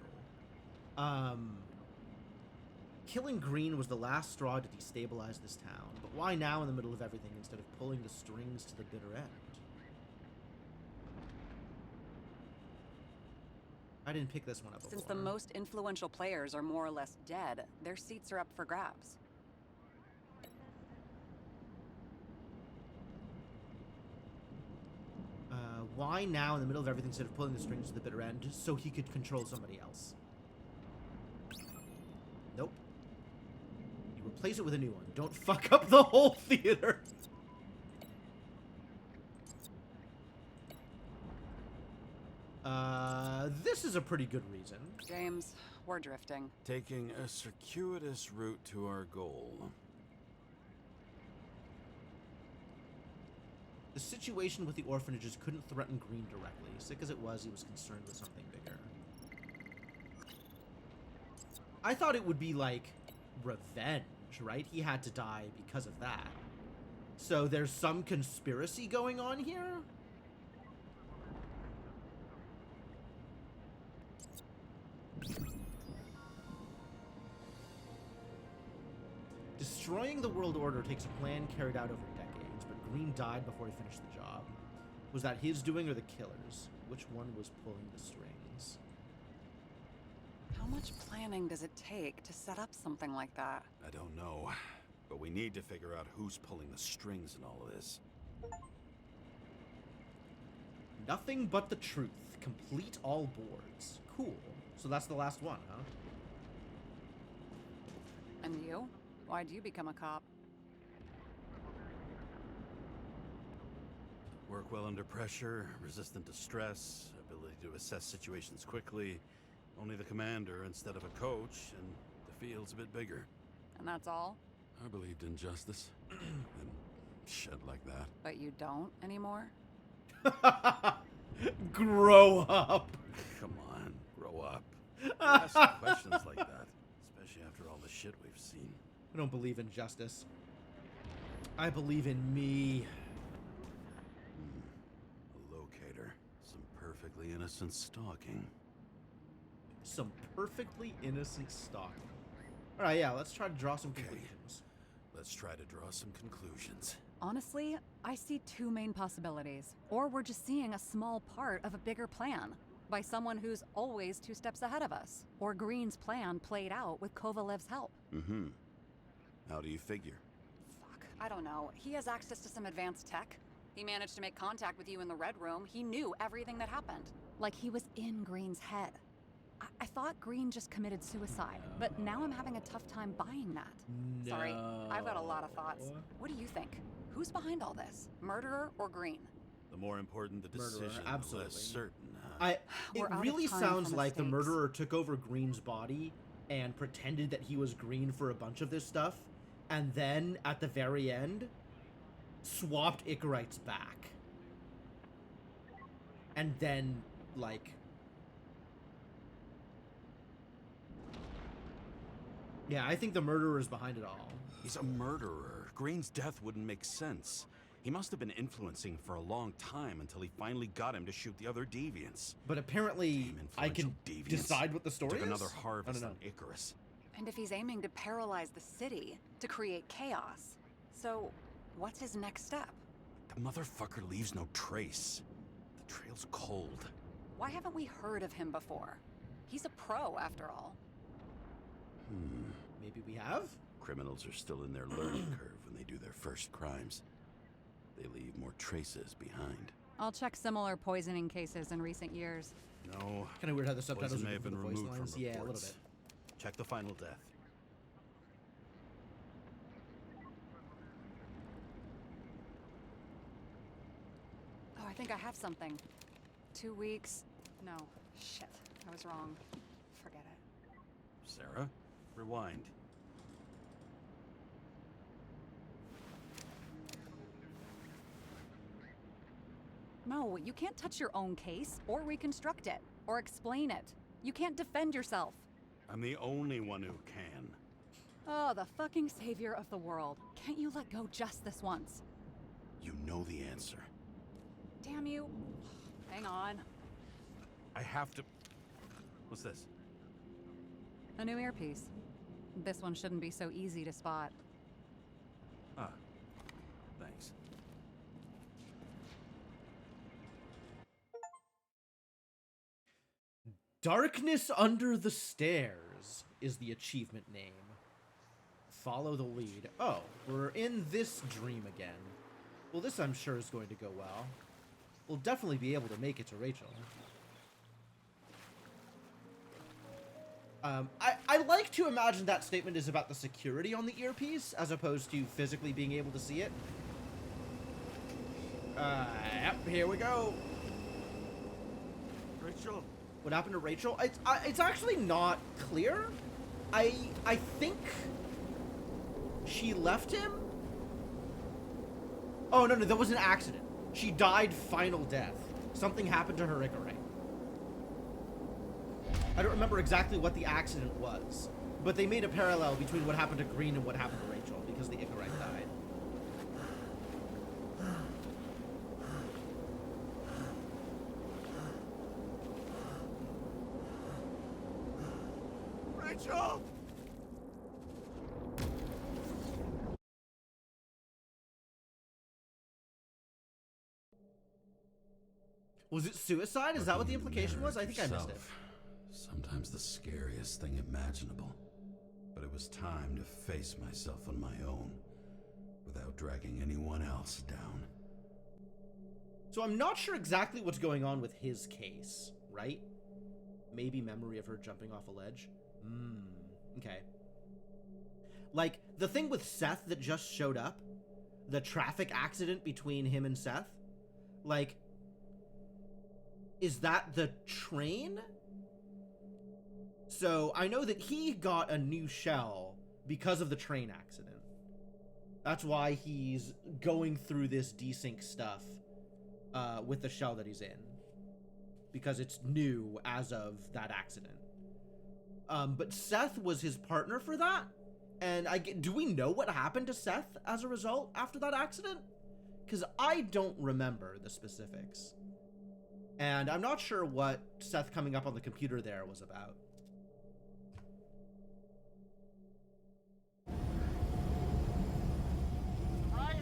Killing Green was the last straw to destabilize this town, but why now in the middle of everything instead of pulling the strings to the bitter end? I didn't pick this one up before. Since the most influential players are more or less dead, their seats are up for grabs. Why now in the middle of everything instead of pulling the strings to the bitter end so he could control somebody else? Nope. You replace it with a new one. Don't fuck up the whole theater. This is a pretty good reason. James, we're drifting. Taking a circuitous route to our goal. The situation with the orphanages couldn't threaten Green directly. Sick as it was, he was concerned with something bigger. I thought it would be like revenge, right? He had to die because of that. So there's some conspiracy going on here? Destroying the world order takes a plan carried out over decades, but Green died before he finished the job. Was that his doing or the killer's? Which one was pulling the strings? How much planning does it take to set up something like that? I don't know, but we need to figure out who's pulling the strings in all of this. Nothing but the truth. Complete all boards. Cool. So that's the last one, huh? And you? Why'd you become a cop? Work well under pressure, resistant to stress, ability to assess situations quickly. Only the commander instead of a coach, and the field's a bit bigger. And that's all? I believed in justice. And shit like that. But you don't anymore? Grow up. Come on, grow up. Ask questions like that, especially after all the shit we've seen. I don't believe in justice. I believe in me. A locator. Some perfectly innocent stalking. Some perfectly innocent stalking. Alright, yeah, let's try to draw some Okay. conclusions. Let's try to draw some conclusions. Honestly, I see two main possibilities. Or we're just seeing a small part of a bigger plan by someone who's always 2 steps ahead of us. Or Green's plan played out with Kovalev's help. Mm-hmm. How do you figure? Fuck, I don't know. He has access to some advanced tech. He managed to make contact with you in the Red Room. He knew everything that happened. Like he was in Green's head. I thought Green just committed suicide, but now I'm having a tough time buying that. Sorry, I've got a lot of thoughts. What do you think? Who's behind all this? Murderer or Green? The more important the Murderer, decision, the absolutely. less certain. Huh? It We're out of really time sounds for like the mistakes. murderer took over Green's body and pretended that he was Green for a bunch of this stuff, and then at the very end swapped Icarites back. And then, like... Yeah, I think the murderer is behind it all. He's a murderer. Green's death wouldn't make sense. He must have been influencing for a long time until he finally got him to shoot the other deviants. But apparently, Damn I can influential deviants. decide what the story Took is? another I harvest don't know. on Icarus. And if he's aiming to paralyze the city, to create chaos, so what's his next step? The motherfucker leaves no trace. The trail's cold. Why haven't we heard of him before? He's a pro, after all. Maybe we have? Criminals are still in their learning curve when they do their first crimes. They leave more traces behind. I'll check similar poisoning cases in recent years. No, Kind of weird how the subtitles poison are may have for been the voice removed lines. from Yeah, a little reports. bit. Check the final death. Oh, I think I have something. 2 weeks. No, shit. I was wrong. Forget it. Sarah, rewind. No, you can't touch your own case, or reconstruct it, or explain it. You can't defend yourself. I'm the only one who can. Oh, the fucking savior of the world. Can't you let go just this once? You know the answer. Damn you. Hang on. I have to... What's this? A new earpiece. This one shouldn't be so easy to spot. Ah, thanks. Darkness Under the Stairs is the achievement name. Follow the lead. Oh, we're in this dream again. Well, this I'm sure is going to go well. We'll definitely be able to make it to Rachel. I like to imagine that statement is about the security on the earpiece, as opposed to physically being able to see it. Yep, here we go. Rachel? What happened to Rachel? It's actually not clear. I think she left him? Oh, no, that was an accident. She died final death. Something happened to her Icaray. I don't remember exactly what the accident was, but they made a parallel between what happened to Green and what happened to Rachel, because the Icaray died. Rachel! Was it suicide? Is that what the implication was? I think I missed it. Sometimes the scariest thing imaginable. But it was time to face myself on my own, without dragging anyone else down. So I'm not sure exactly what's going on with his case, right? Maybe memory of her jumping off a ledge? Okay. Like, the thing with Seth that just showed up, the traffic accident between him and Seth, like, is that the train? So I know that he got a new shell because of the train accident. That's why he's going through this desync stuff with the shell that he's in, because it's new as of that accident. But Seth was his partner for that, and do we know what happened to Seth as a result after that accident? Because I don't remember the specifics. And I'm not sure what Seth coming up on the computer there was about.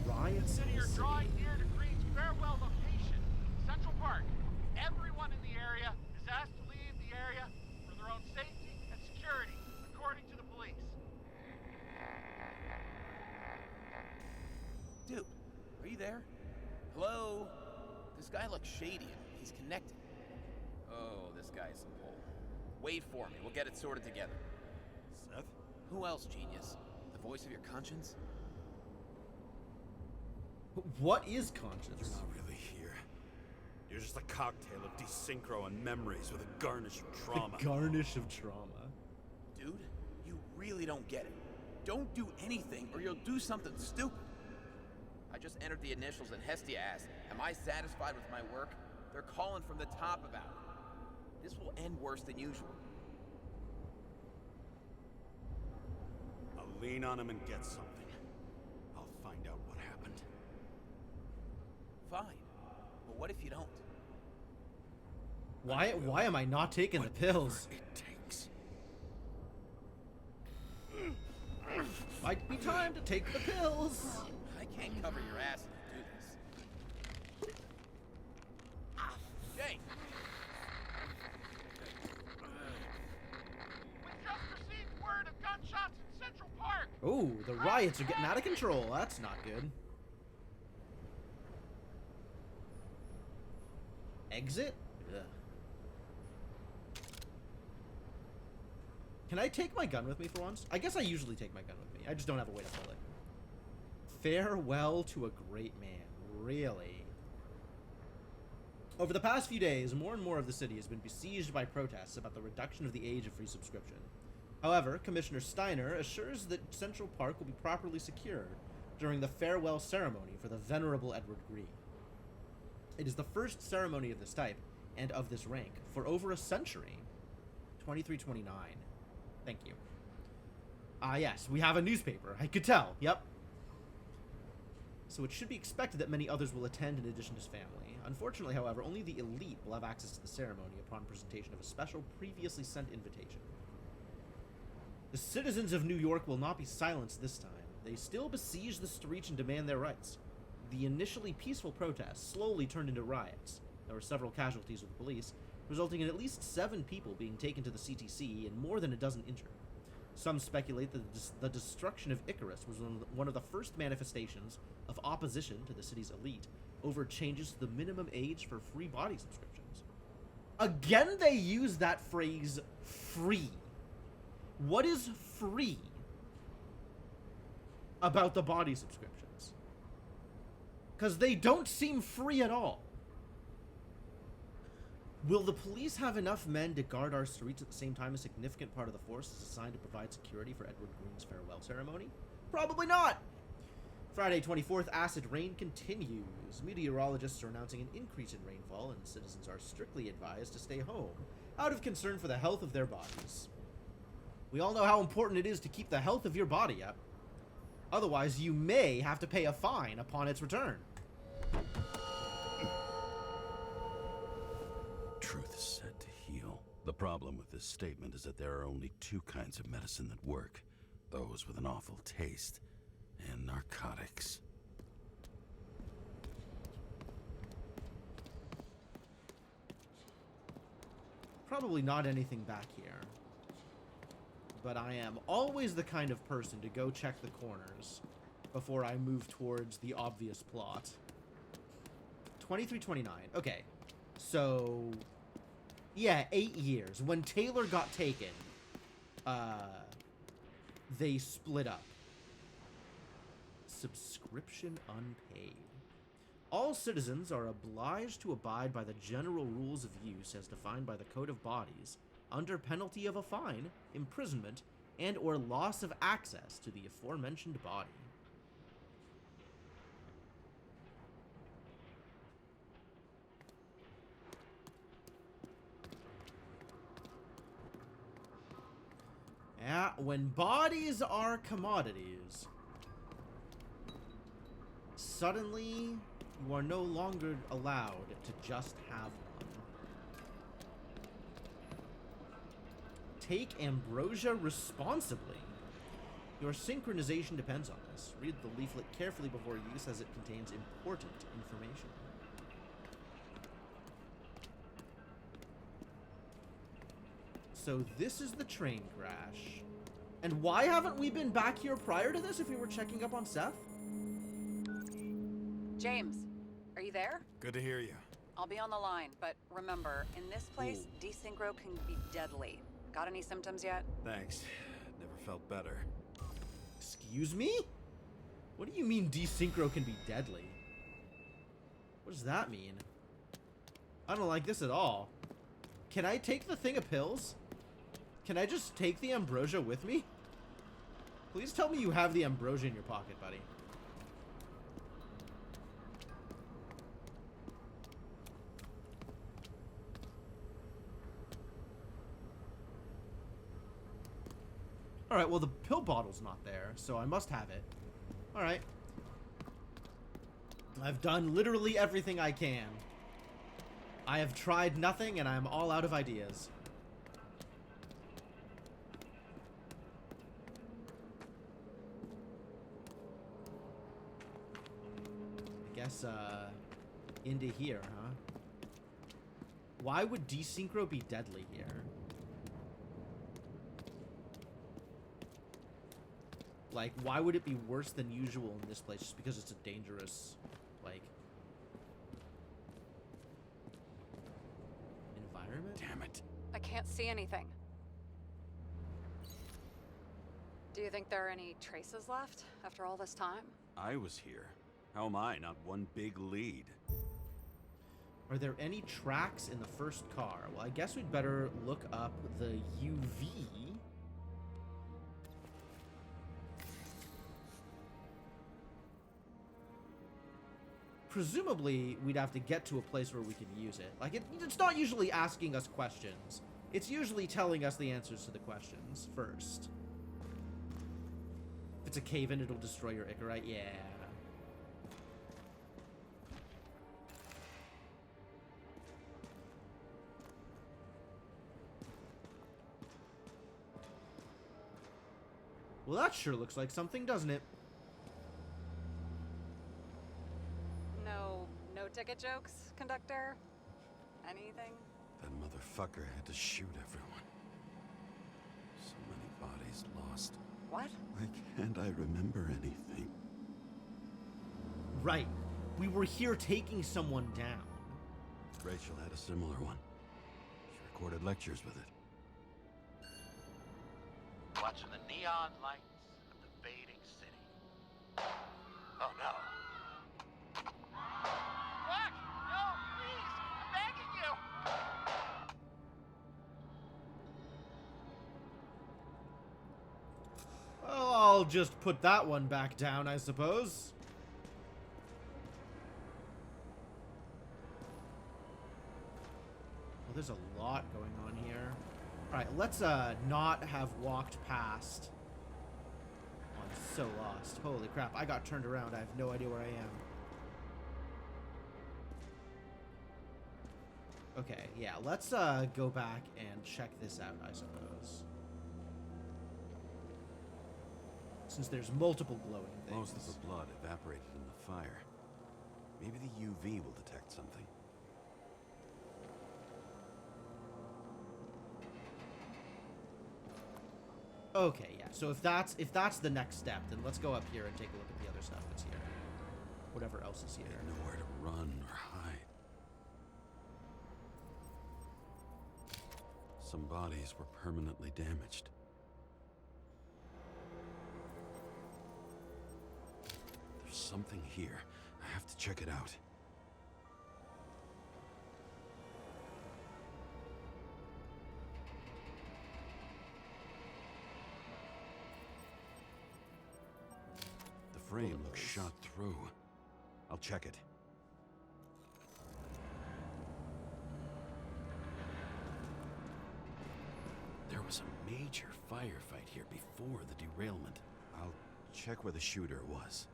Riots in the city are drawing near to Green's farewell location, Central Park. Everyone in the area is asked to leave the area for their own safety and security, according to the police. Dude, are you there? Hello? This guy looks shady. He's connected. Oh, this guy's some bull. Wait for me. We'll get it sorted together. Seth? Who else, genius? The voice of your conscience? What is You're conscience? not really here. You're just a cocktail of desynchro and memories with a garnish of trauma. The garnish of trauma. Dude, you really don't get it. Don't do anything or you'll do something stupid. I just entered the initials and Hestia asked, am I satisfied with my work? They're calling from the top about it. This will end worse than usual. I'll lean on him and get something. I'll find out what happened. Fine. But what if you don't? Why am I not taking the pills? It takes. Might be time to take the pills. I can't cover your ass if you do this. Jay! We just received word of gunshots in Central Park. Oh, the riots are getting out of control. That's not good. Exit? Ugh. Can I take my gun with me for once? I guess I usually take my gun with me. I just don't have a way to pull it. Farewell to a great man. Really? Over the past few days, more and more of the city has been besieged by protests about the reduction of the age of free subscription. However, Commissioner Steiner assures that Central Park will be properly secured during the farewell ceremony for the venerable Edward Green. It is the first ceremony of this type, and of this rank, for over a century. 2329. Thank you. Yes, we have a newspaper. I could tell. Yep. So it should be expected that many others will attend in addition to his family. Unfortunately, however, only the elite will have access to the ceremony upon presentation of a special previously sent invitation. The citizens of New York will not be silenced this time. They still besiege the streets and demand their rights. The initially peaceful protests slowly turned into riots. There were several casualties with the police, resulting in at least 7 people being taken to the CTC and more than a dozen injured. Some speculate that the destruction of Icarus was one of the first manifestations of opposition to the city's elite over changes to the minimum age for free body subscriptions. Again, they use that phrase, free. What is free about the body subscriptions? Because they don't seem free at all. Will the police have enough men to guard our streets at the same time a significant part of the force is assigned to provide security for Edward Green's farewell ceremony? Probably not! Friday 24th, acid rain continues. Meteorologists are announcing an increase in rainfall, and citizens are strictly advised to stay home, out of concern for the health of their bodies. We all know how important it is to keep the health of your body up. Otherwise, you may have to pay a fine upon its return. Truth is said to heal. The problem with this statement is that there are only 2 kinds of medicine that work. Those with an awful taste and narcotics. Probably not anything back here. But I am always the kind of person to go check the corners before I move towards the obvious plot. 2329. Okay. So, yeah, 8 years. When Taylor got taken, they split up. Subscription unpaid. All citizens are obliged to abide by the general rules of use as defined by the Code of Bodies, under penalty of a fine, imprisonment, and or loss of access to the aforementioned body. Yeah, when bodies are commodities, suddenly you are no longer allowed to just have one. Take ambrosia responsibly. Your synchronization depends on this. Read the leaflet carefully before use as it contains important information. So this is the train crash. And why haven't we been back here prior to this if we were checking up on Seth? James, are you there? Good to hear you. I'll be on the line, but remember, in this place, desynchro can be deadly. Got any symptoms yet? Thanks. Never felt better. Excuse me? What do you mean desynchro can be deadly? What does that mean? I don't like this at all. Can I take the thing of pills? Can I just take the ambrosia with me? Please tell me you have the ambrosia in your pocket, buddy. Alright, well the pill bottle's not there, so I must have it. Alright. I've done literally everything I can. I have tried nothing and I'm all out of ideas. I guess, into here, huh? Why would desynchro be deadly here? Like, why would it be worse than usual in this place just because it's a dangerous, like, environment? Damn it. I can't see anything. Do you think there are any traces left after all this time? I was here. How am I not one big lead? Are there any tracks in the first car? Well, I guess we'd better look up the UV. Presumably, we'd have to get to a place where we can use it. Like, it's not usually asking us questions. It's usually telling us the answers to the questions first. If it's a cave-in, it'll destroy your Icarite. Yeah. Well, that sure looks like something, doesn't it? No ticket jokes, conductor? Anything? That motherfucker had to shoot everyone. So many bodies lost. What? Why can't I remember anything? Right. We were here taking someone down. Rachel had a similar one. She recorded lectures with it. Watching the neon lights of the fading city. Oh no. What? No, please! I'm begging you! Well, I'll just put that one back down, I suppose. Well, there's a lot going on here. Alright, let's not have walked past. Oh, I'm so lost. Holy crap, I got turned around. I have no idea where I am. Okay, yeah, let's go back and check this out, I suppose. Since there's multiple glowing things. Most of the blood evaporated in the fire. Maybe the UV will detect something. Okay, yeah. So if that's the next step, then let's go up here and take a look at the other stuff that's here. Whatever else is here. They had nowhere to run or hide. Some bodies were permanently damaged. There's something here. I have to check it out. The frame looks shot through. I'll check it. There was a major firefight here before the derailment. I'll check where the shooter was.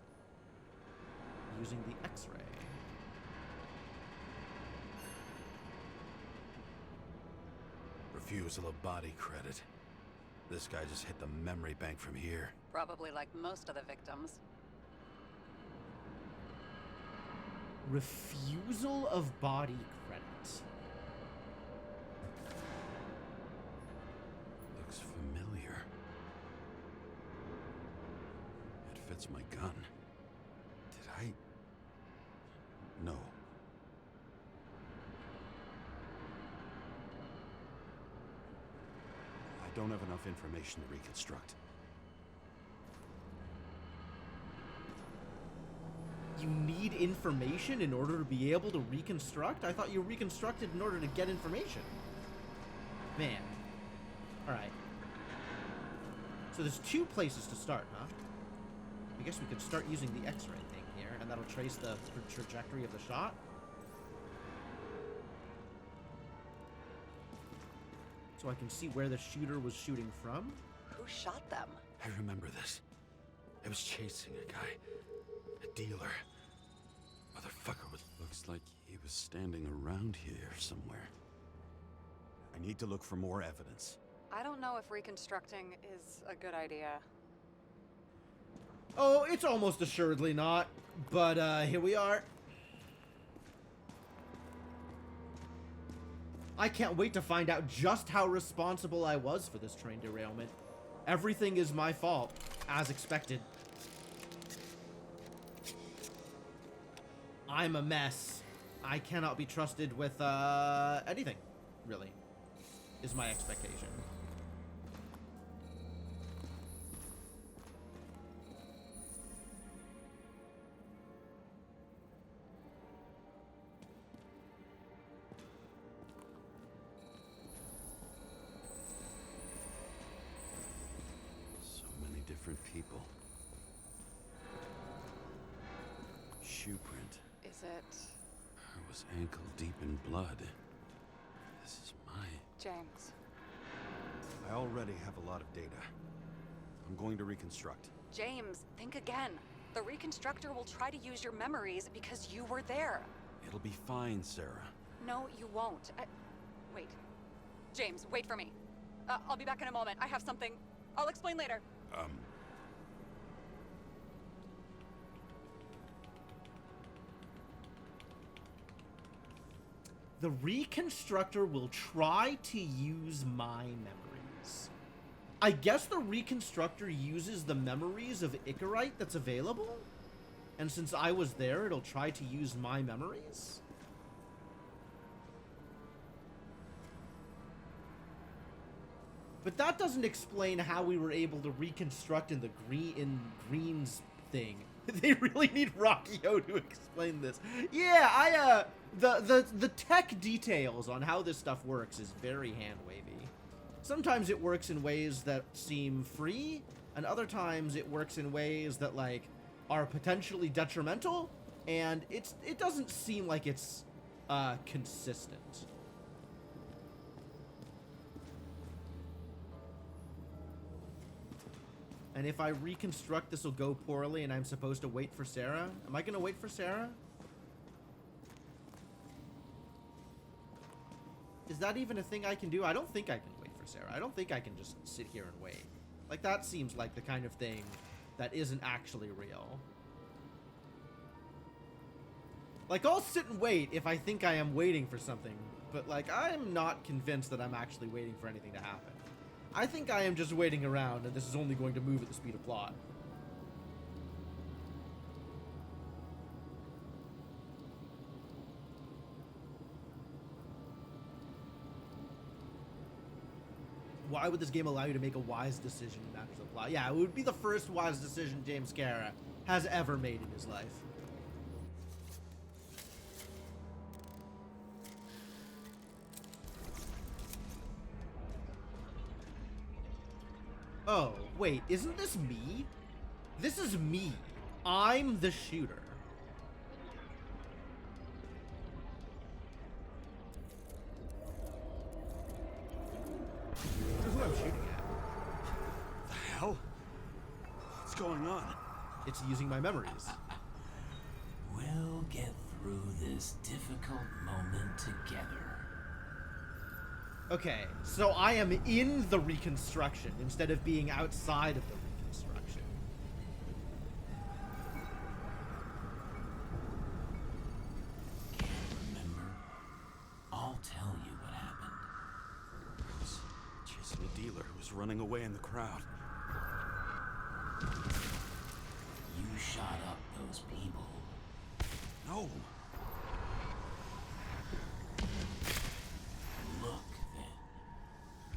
Using the X-ray. Refusal of body credit. This guy just hit the memory bank from here. Probably like most of the victims. Refusal of body credit. Looks familiar. It fits my gun. Did I? No. I don't have enough information to reconstruct. You need information in order to be able to reconstruct? I thought you reconstructed in order to get information. Man. Alright. So there's two places to start, huh? I guess we could start using the X-ray thing here, and that'll trace the trajectory of the shot. So I can see where the shooter was shooting from. Who shot them? I remember this. I was chasing a guy. A dealer. Motherfucker looks like he was standing around here somewhere. I need to look for more evidence. I don't know if reconstructing is a good idea. Oh, it's almost assuredly not. But here we are. I can't wait to find out just how responsible I was for this train derailment. Everything is my fault, as expected. I'm a mess. I cannot be trusted with anything, really, is my expectation. So many different people. Shoe print. Is it I was ankle deep in blood. This is my... James? I already have a lot of data. I'm going to reconstruct. James, think again. The reconstructor will try to use your memories because you were there. It'll be fine, Sarah. No, you won't. Wait. James, wait for me. I'll be back in a moment. I have something. I'll explain later. The Reconstructor will try to use my memories. I guess the Reconstructor uses the memories of Icarite that's available? And since I was there, it'll try to use my memories? But that doesn't explain how we were able to reconstruct in the Green's thing. They really need Rockio to explain this. Yeah, the tech details on how this stuff works is very hand-wavy. Sometimes it works in ways that seem free, and other times it works in ways that, like, are potentially detrimental, and it doesn't seem like it's consistent. And if I reconstruct, this will go poorly, and I'm supposed to wait for Sarah? Am I gonna wait for Sarah? Is that even a thing I can do? I don't think I can wait for Sarah. I don't think I can just sit here and wait. Like, that seems like the kind of thing that isn't actually real. Like, I'll sit and wait if I think I am waiting for something, but, like, I'm not convinced that I'm actually waiting for anything to happen. I think I am just waiting around, and this is only going to move at the speed of plot. Why would this game allow you to make a wise decision in matters of plot? Yeah, it would be the first wise decision James Kara has ever made in his life. Oh, wait, isn't this me? This is me. I'm the shooter. Who I'm shooting at? The hell? What's going on? It's using my memories. We'll get through this difficult moment together. Okay, so I am in the reconstruction instead of being outside of the reconstruction. Can't remember? I'll tell you what happened. I was chasing a dealer who was running away in the crowd. You shot up those people. No! Look, then.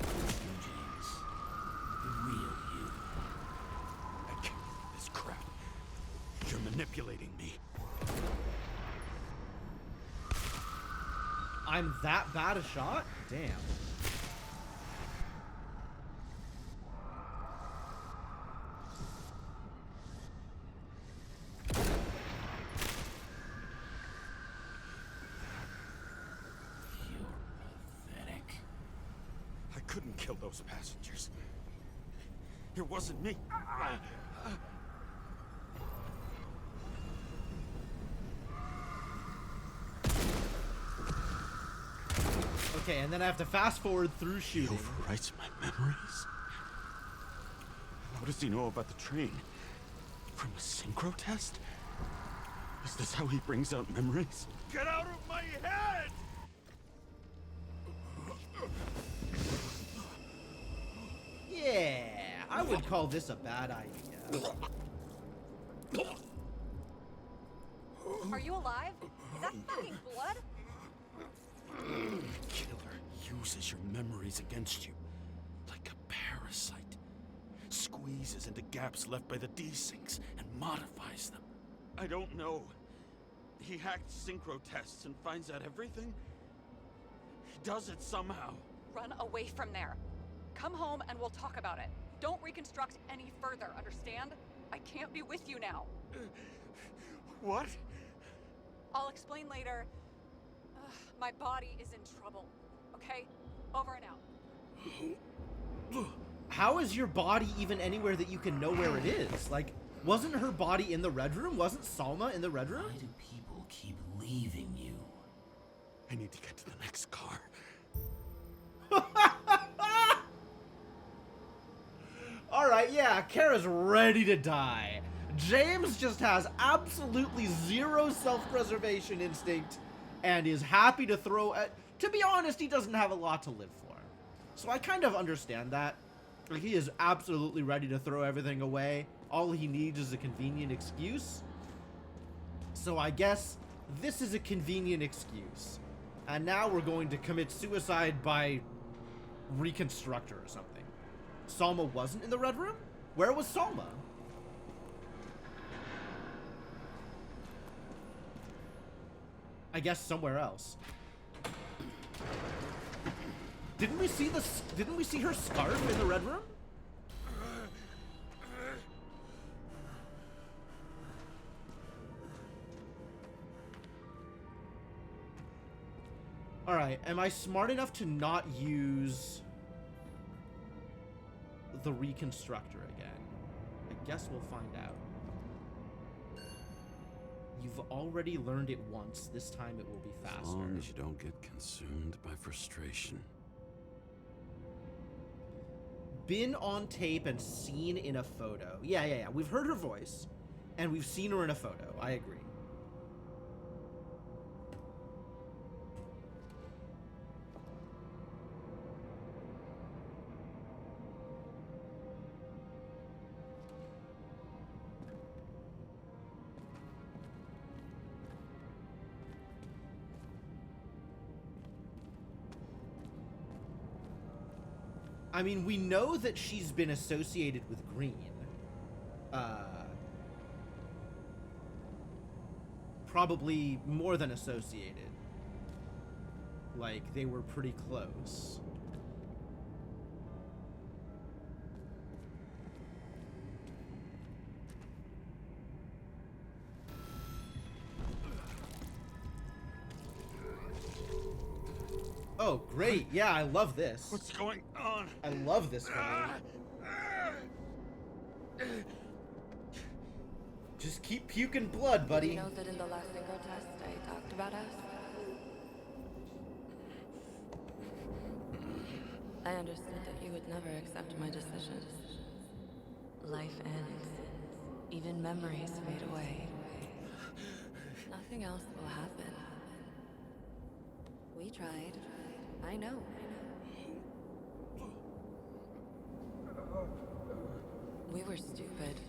You, James. The real you. I can't do this crap. You're manipulating me. I'm that bad a shot? Damn. I couldn't kill those passengers. It wasn't me. Okay, and then I have to fast forward through He shooting. overwrites my memories? How does he know about the train? From a synchro test? Is this how he brings out memories? Get out of my head! Yeah, I would call this a bad idea. Are you alive? Is that fucking blood? The killer uses your memories against you. Like a parasite. Squeezes into gaps left by the desyncs and modifies them. I don't know. He hacked synchro tests and finds out everything? He does it somehow. Run away from there. Come home and we'll talk about it. Don't reconstruct any further, understand? I can't be with you now. What? I'll explain later. My body is in trouble. Okay? Over and out. How is your body even anywhere that you can know where it is? Like, wasn't her body in the Red Room? Wasn't Salma in the Red Room? Why do people keep leaving you? I need to get to the next car. Alright, yeah, Kara's ready to die. James just has absolutely zero self-preservation instinct and is happy to throw at... To be honest, he doesn't have a lot to live for. So I kind of understand that. Like, he is absolutely ready to throw everything away. All he needs is a convenient excuse. So I guess this is a convenient excuse. And now we're going to commit suicide by reconstructor or something. Salma wasn't in the Red Room? Where was Salma? I guess somewhere else. Didn't we see her scarf in the Red Room? Alright, am I smart enough to not use the reconstructor again? I guess we'll find out. You've already learned it once. This time it will be faster. As long as you don't get consumed by frustration. Been on tape and seen in a photo. Yeah. We've heard her voice, and we've seen her in a photo. I agree. I mean, we know that she's been associated with Green. Probably more than associated. Like, they were pretty close. Oh, great. Yeah, I love this. What's going on? I love this one. Just keep puking blood, buddy. You know that in the last synchro test I talked about us? I understood that you would never accept my decisions. Life ends. Even memories fade away. Nothing else will happen. We tried. I know. We were stupid.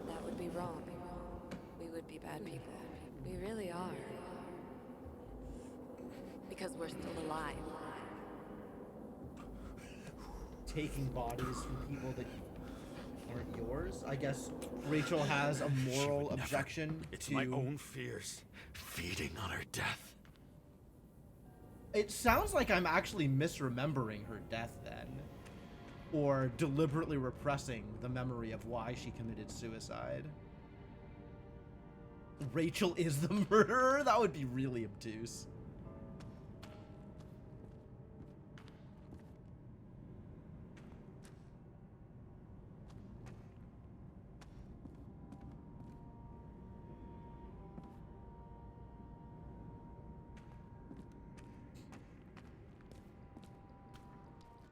That would be wrong. We would be bad people. We really are. Because we're still alive. Taking bodies from people that aren't yours? I guess Rachel has a moral objection It's to... my own fears feeding on her death. It sounds like I'm actually misremembering her death then. Or deliberately repressing the memory of why she committed suicide. Rachel is the murderer? That would be really obtuse.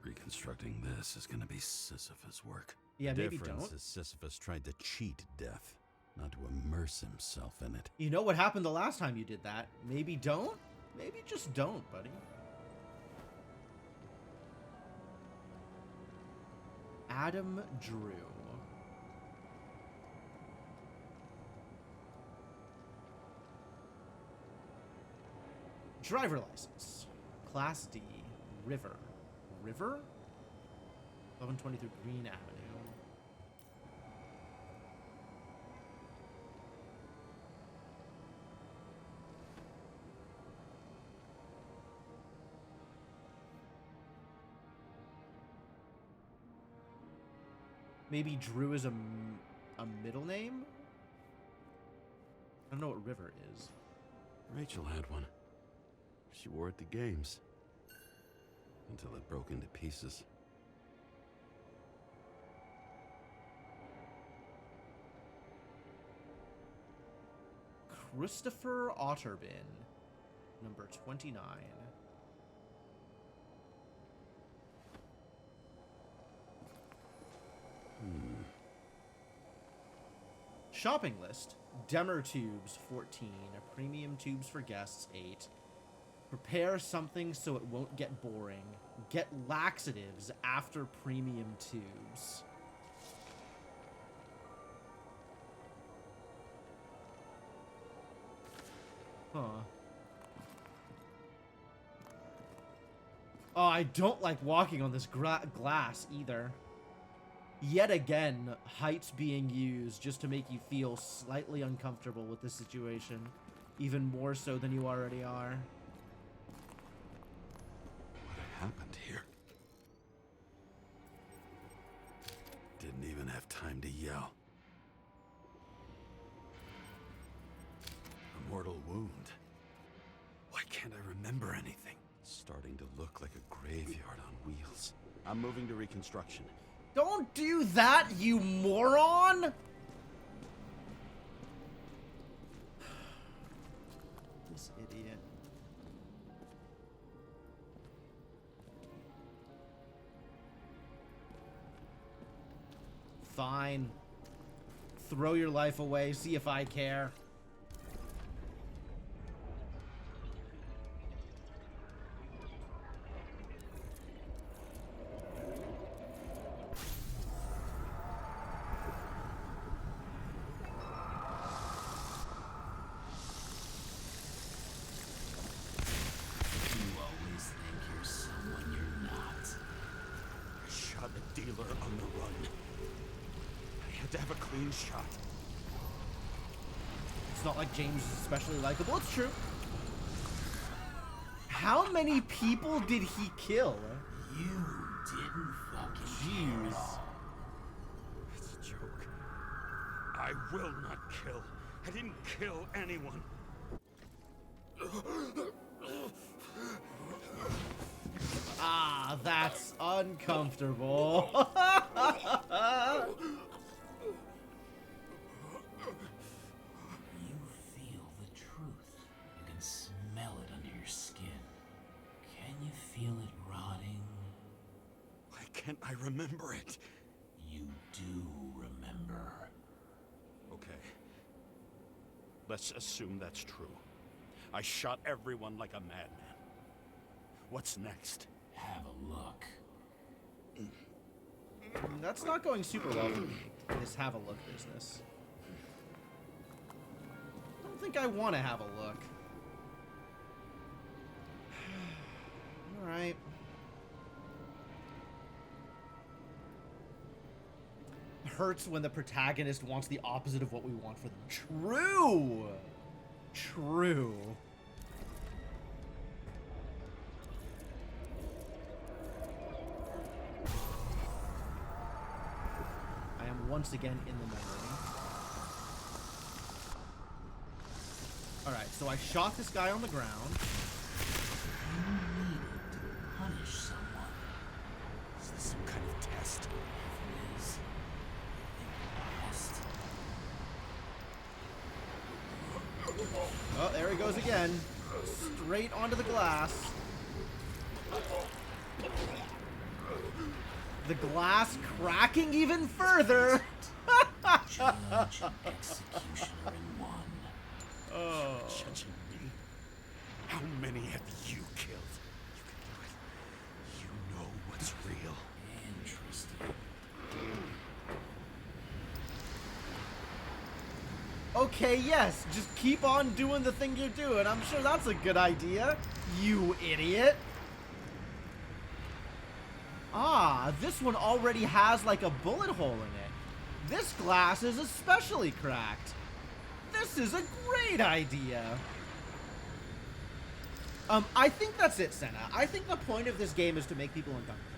Reconstructing this is gonna be Sisyphus work. Yeah, the maybe difference don't. is Sisyphus tried to cheat death, not to immerse himself in it. You know what happened the last time you did that? Maybe don't? Maybe just don't, buddy. Adam Drew. Driver license. Class D. River. River? 1123 Green Avenue. Maybe Drew is a middle name? I don't know what River is. Rachel had one. She wore it to games. Until it broke into pieces. Christopher Otterbin, number 29. shopping list. Demer tubes, 14. Premium tubes for guests, 8. Prepare something so it won't get boring. Get laxatives after premium tubes. Huh. Oh, I don't like walking on this glass either. Yet again, heights being used just to make you feel slightly uncomfortable with the situation. Even more so than you already are. What happened here? Didn't even have time to yell. A mortal wound. Why can't I remember anything? It's starting to look like a graveyard on wheels. I'm moving to reconstruction. Don't do that, you moron! This idiot. Fine. Throw your life away, see if I care. Shot. It's not like James is especially likable. It's true. How many people did he kill? You didn't fucking Jeez. It's a joke. I will not kill. I didn't kill anyone. Ah, that's uncomfortable. Feel it rotting? Why can't I remember it? You do remember. Okay. Let's assume that's true. I shot everyone like a madman. What's next? Have a look. That's not going super well for this have a look business. I don't think I want to have a look. Alright. Hurts when the protagonist wants the opposite of what we want for them. True! True. I am once again in the memory. Alright, so I shot this guy on the ground. Punish someone. Is this some kind of test? If it is, Oh, there he goes again. Straight onto the glass. The glass cracking even further. Judge and executioner in one. Oh. Judging me? How many have you killed? You can do it. You know what's real. Interesting. Okay, yes, just keep on doing the thing you're doing. I'm sure that's a good idea, you idiot. Ah, this one already has like a bullet hole in it. This glass is especially cracked. This is a great idea. I think that's it, Senna. I think the point of this game is to make people uncomfortable.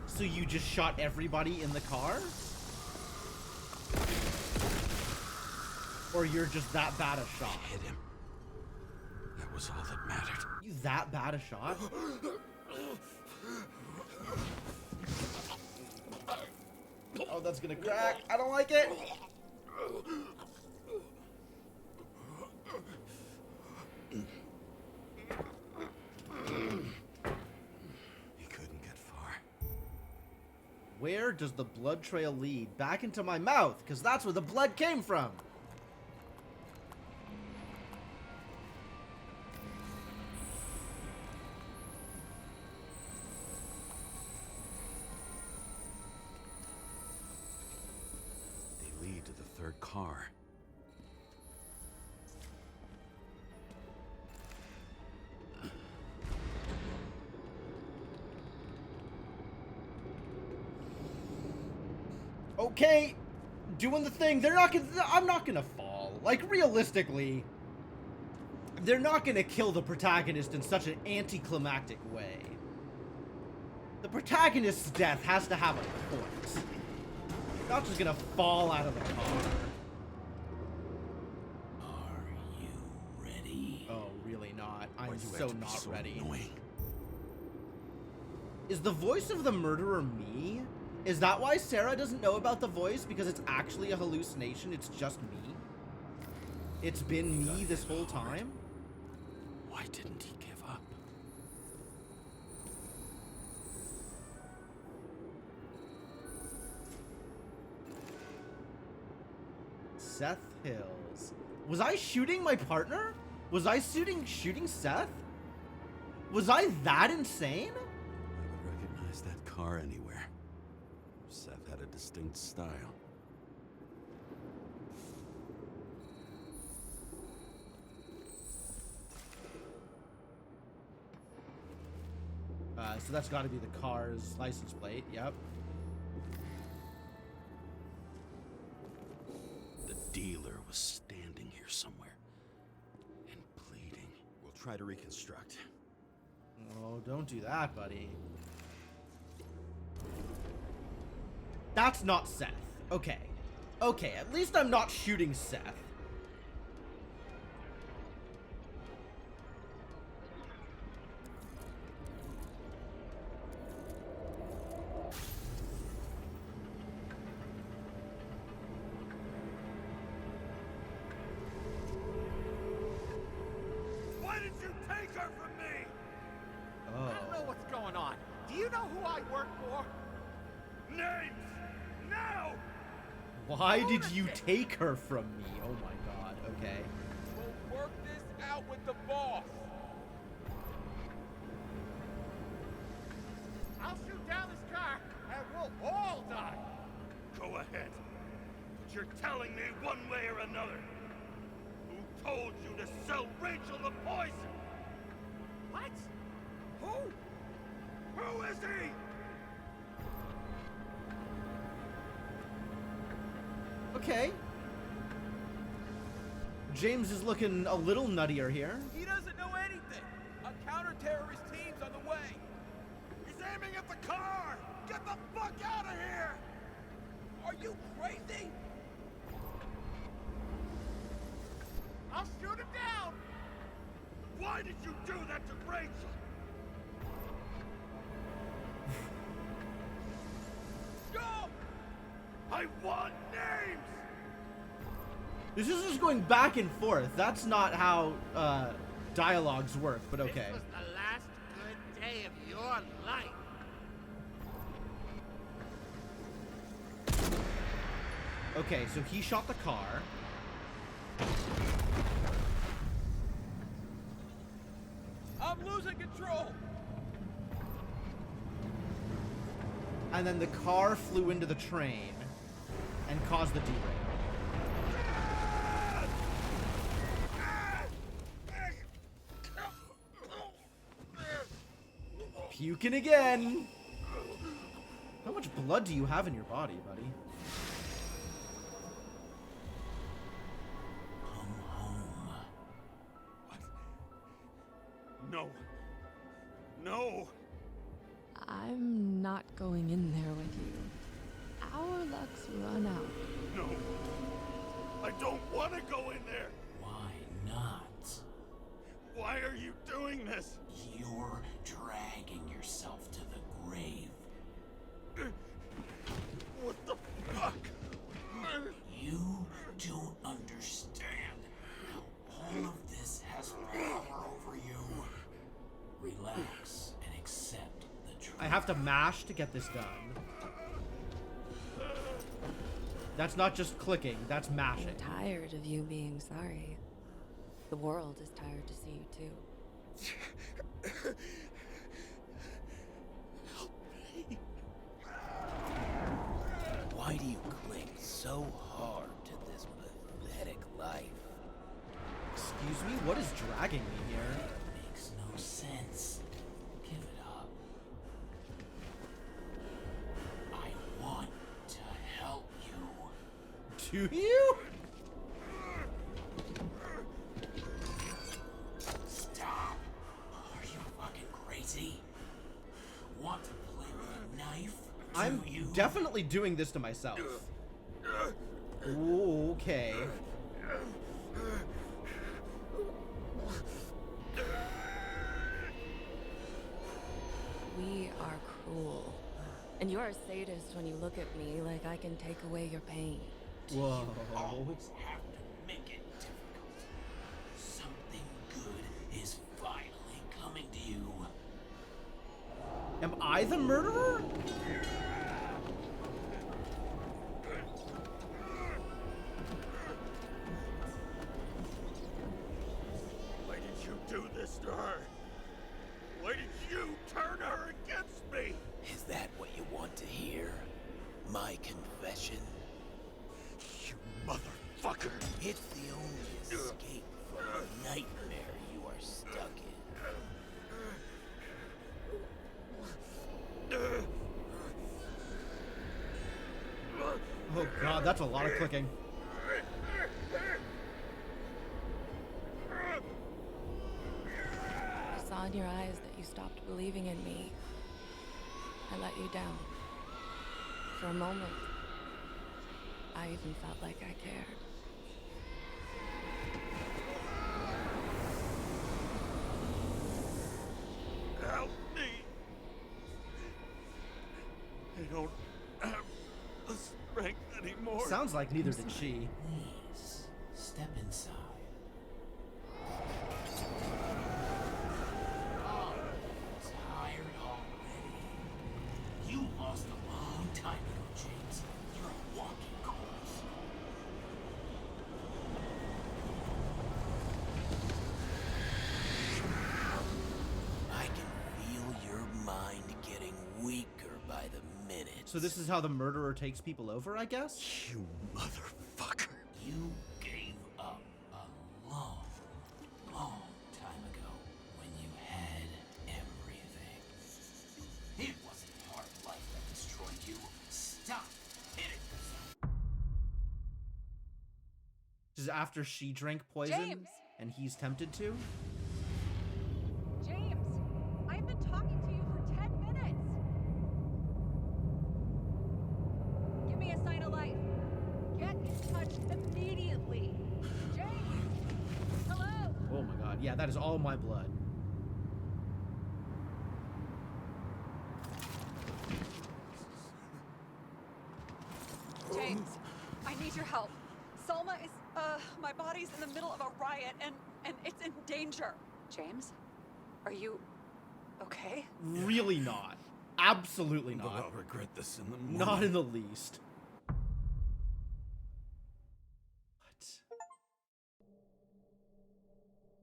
So you just shot everybody in the car? Or you're just that bad a shot? Hit him. That was all that mattered. You that bad a shot? Oh, that's gonna crack. I don't like it. He couldn't get far. Where does the blood trail lead? Back into my mouth, because that's where the blood came from. They lead to the third car. Okay, doing the thing. They're not gonna. I'm not gonna fall. Like, realistically, they're not gonna kill the protagonist in such an anticlimactic way. The protagonist's death has to have a point. You're not just gonna fall out of the car. Are you ready? Oh, really not. I'm Why'd you have so to be not so ready. annoying? Is the voice of the murderer me? Is that why Sarah doesn't know about the voice? Because it's actually a hallucination? It's just me? It's been me this whole time? Why didn't he give up? Seth Hills. Was I shooting my partner? Was I shooting Seth? Was I that insane? I would recognize that car anywhere. Seth had a distinct style. So that's got to be the car's license plate. Yep. The dealer was standing here somewhere and pleading. We'll try to reconstruct. Oh, don't do that, buddy. That's not Seth. Okay. Okay, at least I'm not shooting Seth. Why did you take her from me? Oh. I don't know what's going on. Do you know who I work for? Names! Now! Why did you take her from me? Oh my god. Okay. We'll work this out with the boss. I'll shoot down this car and we'll all die. Go ahead. But you're telling me one way or another. Who told you to sell Rachel the poison? What? Who? Who is he? Okay. James is looking a little nuttier here. He doesn't know anything. A counter-terrorist team's on the way. He's aiming at the car! Get the fuck out of here! Are you crazy? I'll shoot him down! Why did you do that to Rachel? Go! I want names! This is just going back and forth. That's not how dialogues work, but okay. This was the last good day of your life. Okay, so he shot the car. I'm losing control. And then the car flew into the train and caused the derail. Puking again. How much blood do you have in your body, buddy? Come home. No. No! I'm not going in there with you. Our luck's run out. No! I don't want to go in there. Why not? Why are you doing this? You're dragging yourself to the grave. What the fuck? You don't understand how all of this has power over you. Relax and accept the truth. I have to mash to get this done. That's not just clicking, that's mashing. I'm tired of you being sorry. The world is tired to see you too. Why do you cling so hard to this pathetic life? Excuse me, what is dragging me here? Makes no sense. Give it up. I want to help you. Do you? Stop. Are you fucking crazy? Want to play with a knife? I'm Do you? definitely doing this to myself. Ooh, okay. We are cruel. And you're a sadist when you look at me like I can take away your pain. Whoa. Always have to make it difficult. Something good is finally coming to you. Am I the murderer? Why did you do this to her? Why did you turn her against me? Is that what you want to hear? My confession? You motherfucker! It's the only escape from the nightmare you are stuck in. Oh god, that's a lot of clicking. I saw in your eyes that you stopped believing in me. I let you down. For a moment, I even felt like I cared. Help me! I don't have the strength anymore. Sounds like neither did she. Please, step inside. Oh, tired already. You lost a long time ago, James. You're a walking corpse. I can feel your mind getting weaker by the minute. So this is how the murderer takes people over, I guess? You motherfucker. You gave up a long, long time ago when you had everything. It wasn't hard life that destroyed you. Stop hitting yourself. This is after she drank poison James! and he's tempted to? James, I've been talking to you for 10 minutes. Give me a sign of life. Get in touch immediately. James! Hello? Oh my god, yeah, that is all my blood. James, I need your help. Salma is, my body's in the middle of a riot and it's in danger. James? Are you okay? Really not. Absolutely But not. I'll regret this in the morning. Not in the least. What?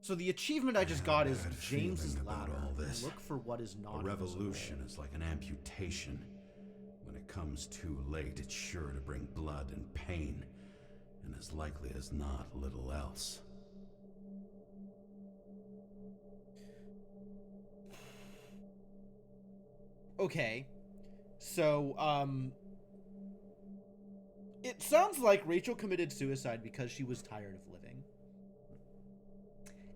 So the achievement I just got is Bad James's feeling about ladder. all this. Look for what is not A revolution invisible. is like an amputation. When it comes too late, it's sure to bring blood and pain, and as likely as not, little else. Okay. So, it sounds like Rachel committed suicide because she was tired of living.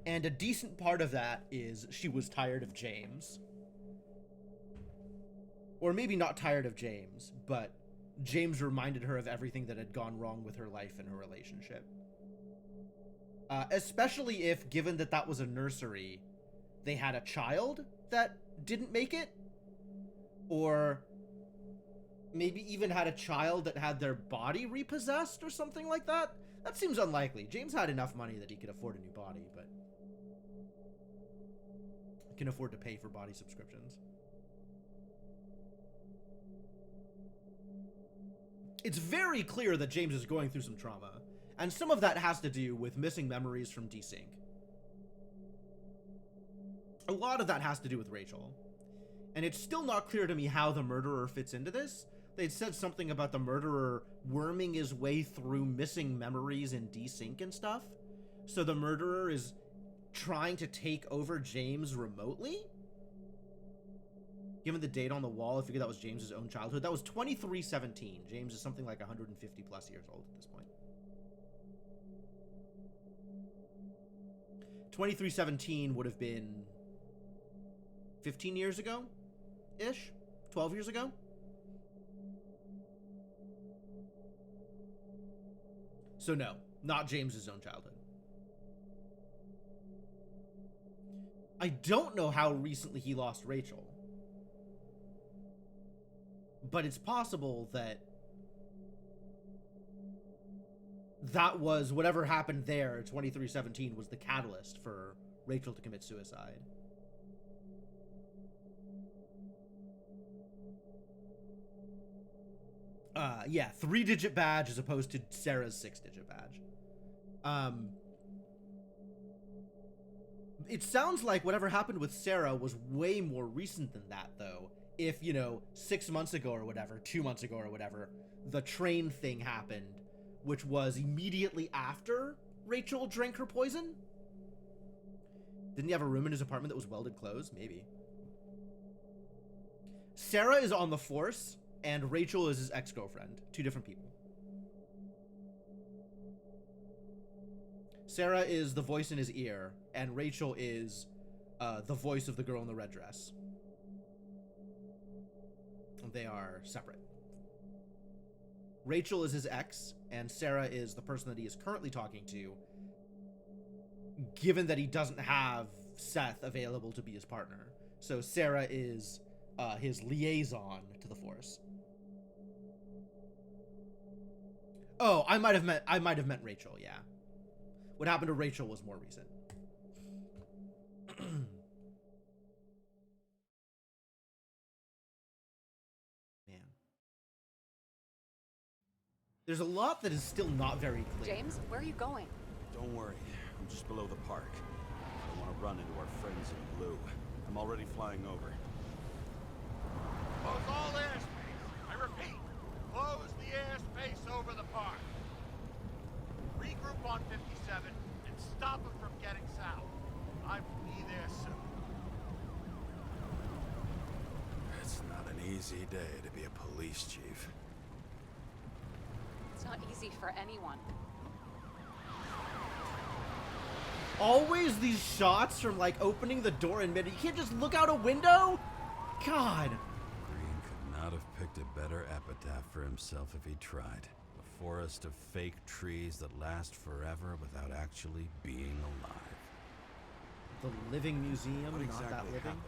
And a decent part of that is she was tired of James. Or maybe not tired of James, but James reminded her of everything that had gone wrong with her life and her relationship. Especially if, given that that was a nursery, they had a child that didn't make it, or maybe even had a child that had their body repossessed or something like that. That seems unlikely. James had enough money that he could afford a new body, but can afford to pay for body subscriptions. It's very clear that James is going through some trauma, and some of that has to do with missing memories from desync. A lot of that has to do with Rachel. And it's still not clear to me how the murderer fits into this. They'd said something about the murderer worming his way through missing memories in desync and stuff. So the murderer is trying to take over James remotely? Given the date on the wall, I figured that was James's own childhood. That was 2317. James is something like 150 plus years old at this point. 2317 would have been 15 years ago-ish? 12 years ago? So no, not James's own childhood. I don't know how recently he lost Rachel. But it's possible that that was whatever happened there, 2317, was the catalyst for Rachel to commit suicide. Yeah, 3-digit badge as opposed to Sarah's 6-digit badge. It sounds like whatever happened with Sarah was way more recent than that, though. If, 6 months ago or whatever, 2 months ago or whatever, the train thing happened, which was immediately after Rachel drank her poison? Didn't he have a room in his apartment that was welded closed? Maybe. Sarah is on the force, and Rachel is his ex-girlfriend. 2 different people. Sarah is the voice in his ear, and Rachel is the voice of the girl in the red dress. They are separate. Rachel is his ex, and Sarah is the person that he is currently talking to, given that he doesn't have Seth available to be his partner. So Sarah is his liaison to the Force. Oh, I might have meant Rachel, yeah. What happened to Rachel was more recent. Man. There's a lot that is still not very clear. James, where are you going? Don't worry, I'm just below the park. I don't want to run into our friends in blue. I'm already flying over. Close all airspace. I repeat, close the airspace over the park. Regroup on 57 and stop them from getting south. I will be there soon. It's not an easy day to be a police chief. It's not easy for anyone. Always these shots from, like, opening the door in mid. You can't just look out a window? God. Green could not have picked a better epitaph for himself if he tried. A forest of fake trees that last forever without actually being alive. The living museum, What not exactly that living. happened?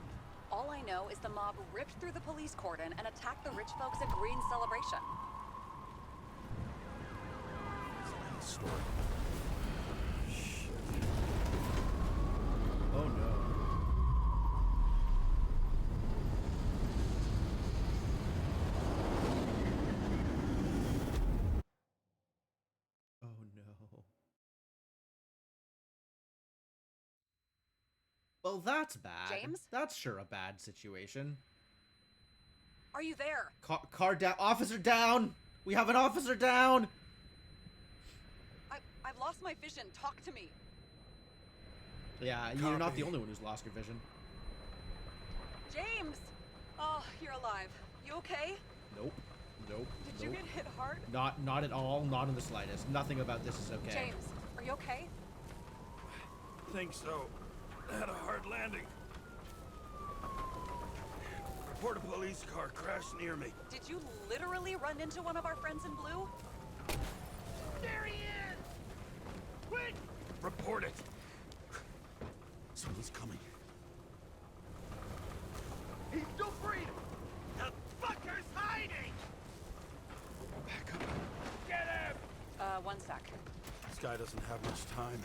All I know is the mob ripped through the police cordon and attacked the rich folks at Green's celebration. It's a story. Shit. Oh no. Oh no. Well, that's bad. James? That's sure a bad situation. Are you there? Car down. Officer down. We have an officer down. I've lost my vision. Talk to me. Yeah, you're not Copy. the only one who's lost your vision. James! Oh, you're alive. You okay? Nope. Nope. Did you nope. get hit hard? Not at all. Not in the slightest. Nothing about this is okay. James, are you okay? Think so. I had a hard landing. Report a police car crashed near me. Did you literally run into one of our friends in blue? There he is! Quick! Report it. Someone's coming. He's still breathing! The fucker's hiding! Back up. Get him! One sec. This guy doesn't have much time.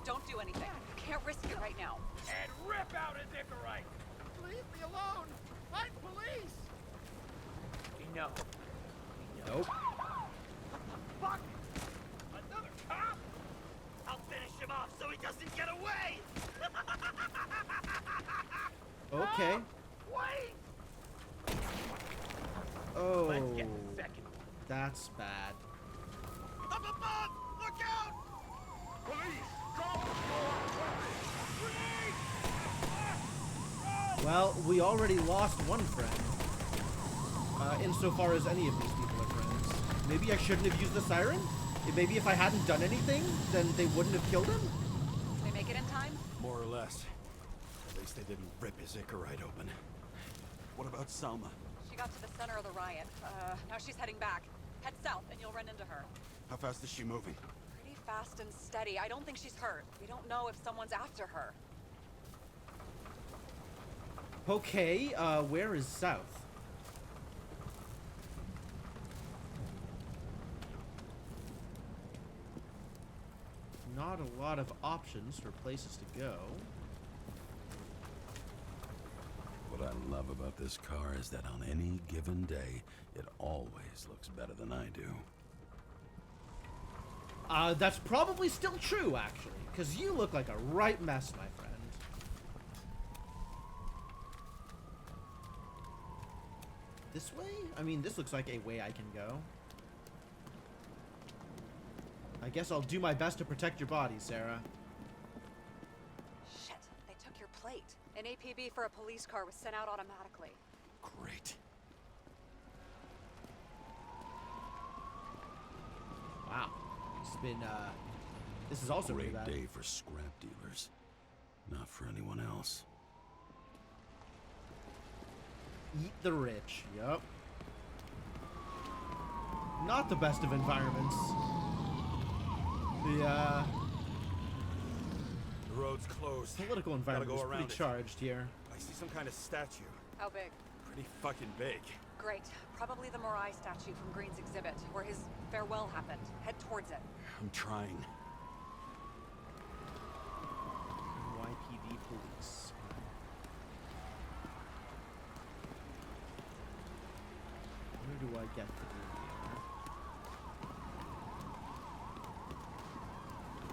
Don't do anything. You can't risk it right now. And rip out his Icarite! Leave me alone! I'm police! No. Nope. Fuck! Another cop? I'll finish him off so he doesn't get away! Okay. Wait! Oh, Let's get the second one. that's bad. Up above! Look out! Police! Drop the floor! Police! Well, we already lost one friend. Insofar as any of these people are friends. Maybe I shouldn't have used the siren? Maybe if I hadn't done anything, then they wouldn't have killed him? Did they make it in time? More or less. At least they didn't rip his Icarite open. What about Salma? She got to the center of the riot. Now she's heading back. Head south and you'll run into her. How fast is she moving? Pretty fast and steady. I don't think she's hurt. We don't know if someone's after her. Okay, where is south? Not a lot of options for places to go. What I love about this car is that on any given day, it always looks better than I do. That's probably still true, actually, because you look like a right mess, my friend. This way? I mean, this looks like a way I can go. I guess I'll do my best to protect your body, Sarah. Shit, they took your plate. An APB for a police car was sent out automatically. Great. Wow. It's been, this is also really Great bad. day for scrap dealers. Not for anyone else. Eat the rich. Yup. Not the best of environments. The road's closed. political environment Gotta is go pretty around it. charged here. I see some kind of statue. How big? Pretty fucking big. Great. Probably the Morai statue from Green's exhibit, where his farewell happened. Head towards it. I'm trying. YPD police. Where do I get through here?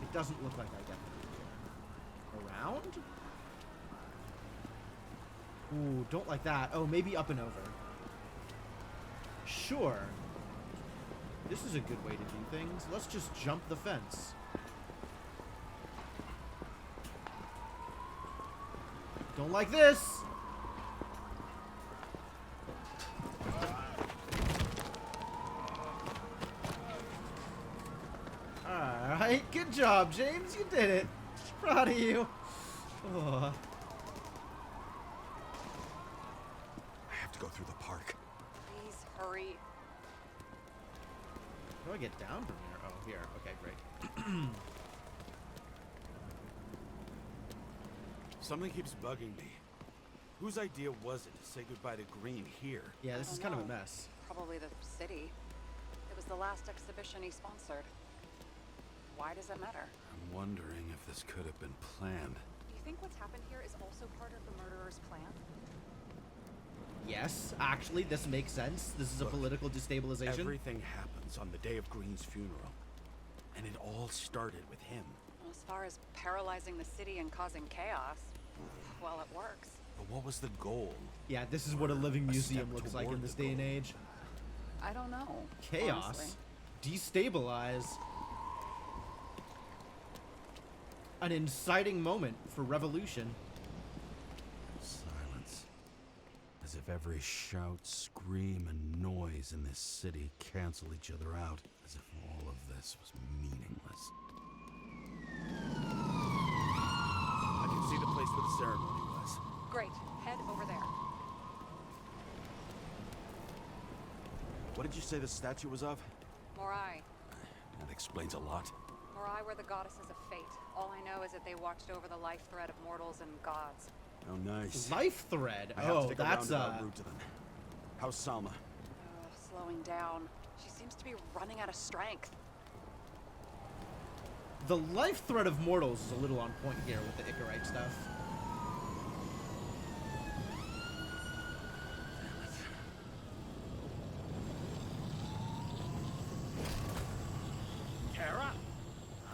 It doesn't look like I get through here. Around? Ooh, don't like that. Oh, maybe up and over. Sure. This is a good way to do things. Let's just jump the fence. Don't like this! Alright, good job, James. You did it. Proud of you. Oh. I have to go through the park. Please hurry. How do I get down from here? Oh, here. Okay, great. Something keeps bugging me. Whose idea was it to say goodbye to Green here? Yeah, this I is don't kind of a know. mess. Probably the city. It was the last exhibition he sponsored. Why does it matter? I'm wondering if this could have been planned. Do you think what's happened here is also part of the murderer's plan? Yes, actually, this makes sense. This is a Look, political destabilization. Everything happens on the day of Green's funeral. And it all started with him. Well, as far as paralyzing the city and causing chaos, well, it works. But what was the goal? Yeah, this is what a living A museum step looks like in toward this the day and goal. age. I don't know. Chaos. honestly. Destabilize. An inciting moment for revolution. Silence. As if every shout, scream, and noise in this city cancel each other out. As if all of this was meaningless. I can see the place for the ceremony. Great. Head over there. What did you say the statue was of? Morai. That explains a lot. Morai were the goddesses of fate. All I know is that they watched over the life thread of mortals and gods. Oh, nice. Life thread. I have Oh, to take that's a roundabout route to them. How's Salma? Slowing down. She seems to be running out of strength. The life thread of mortals is a little on point here with the Icarite stuff. Kara?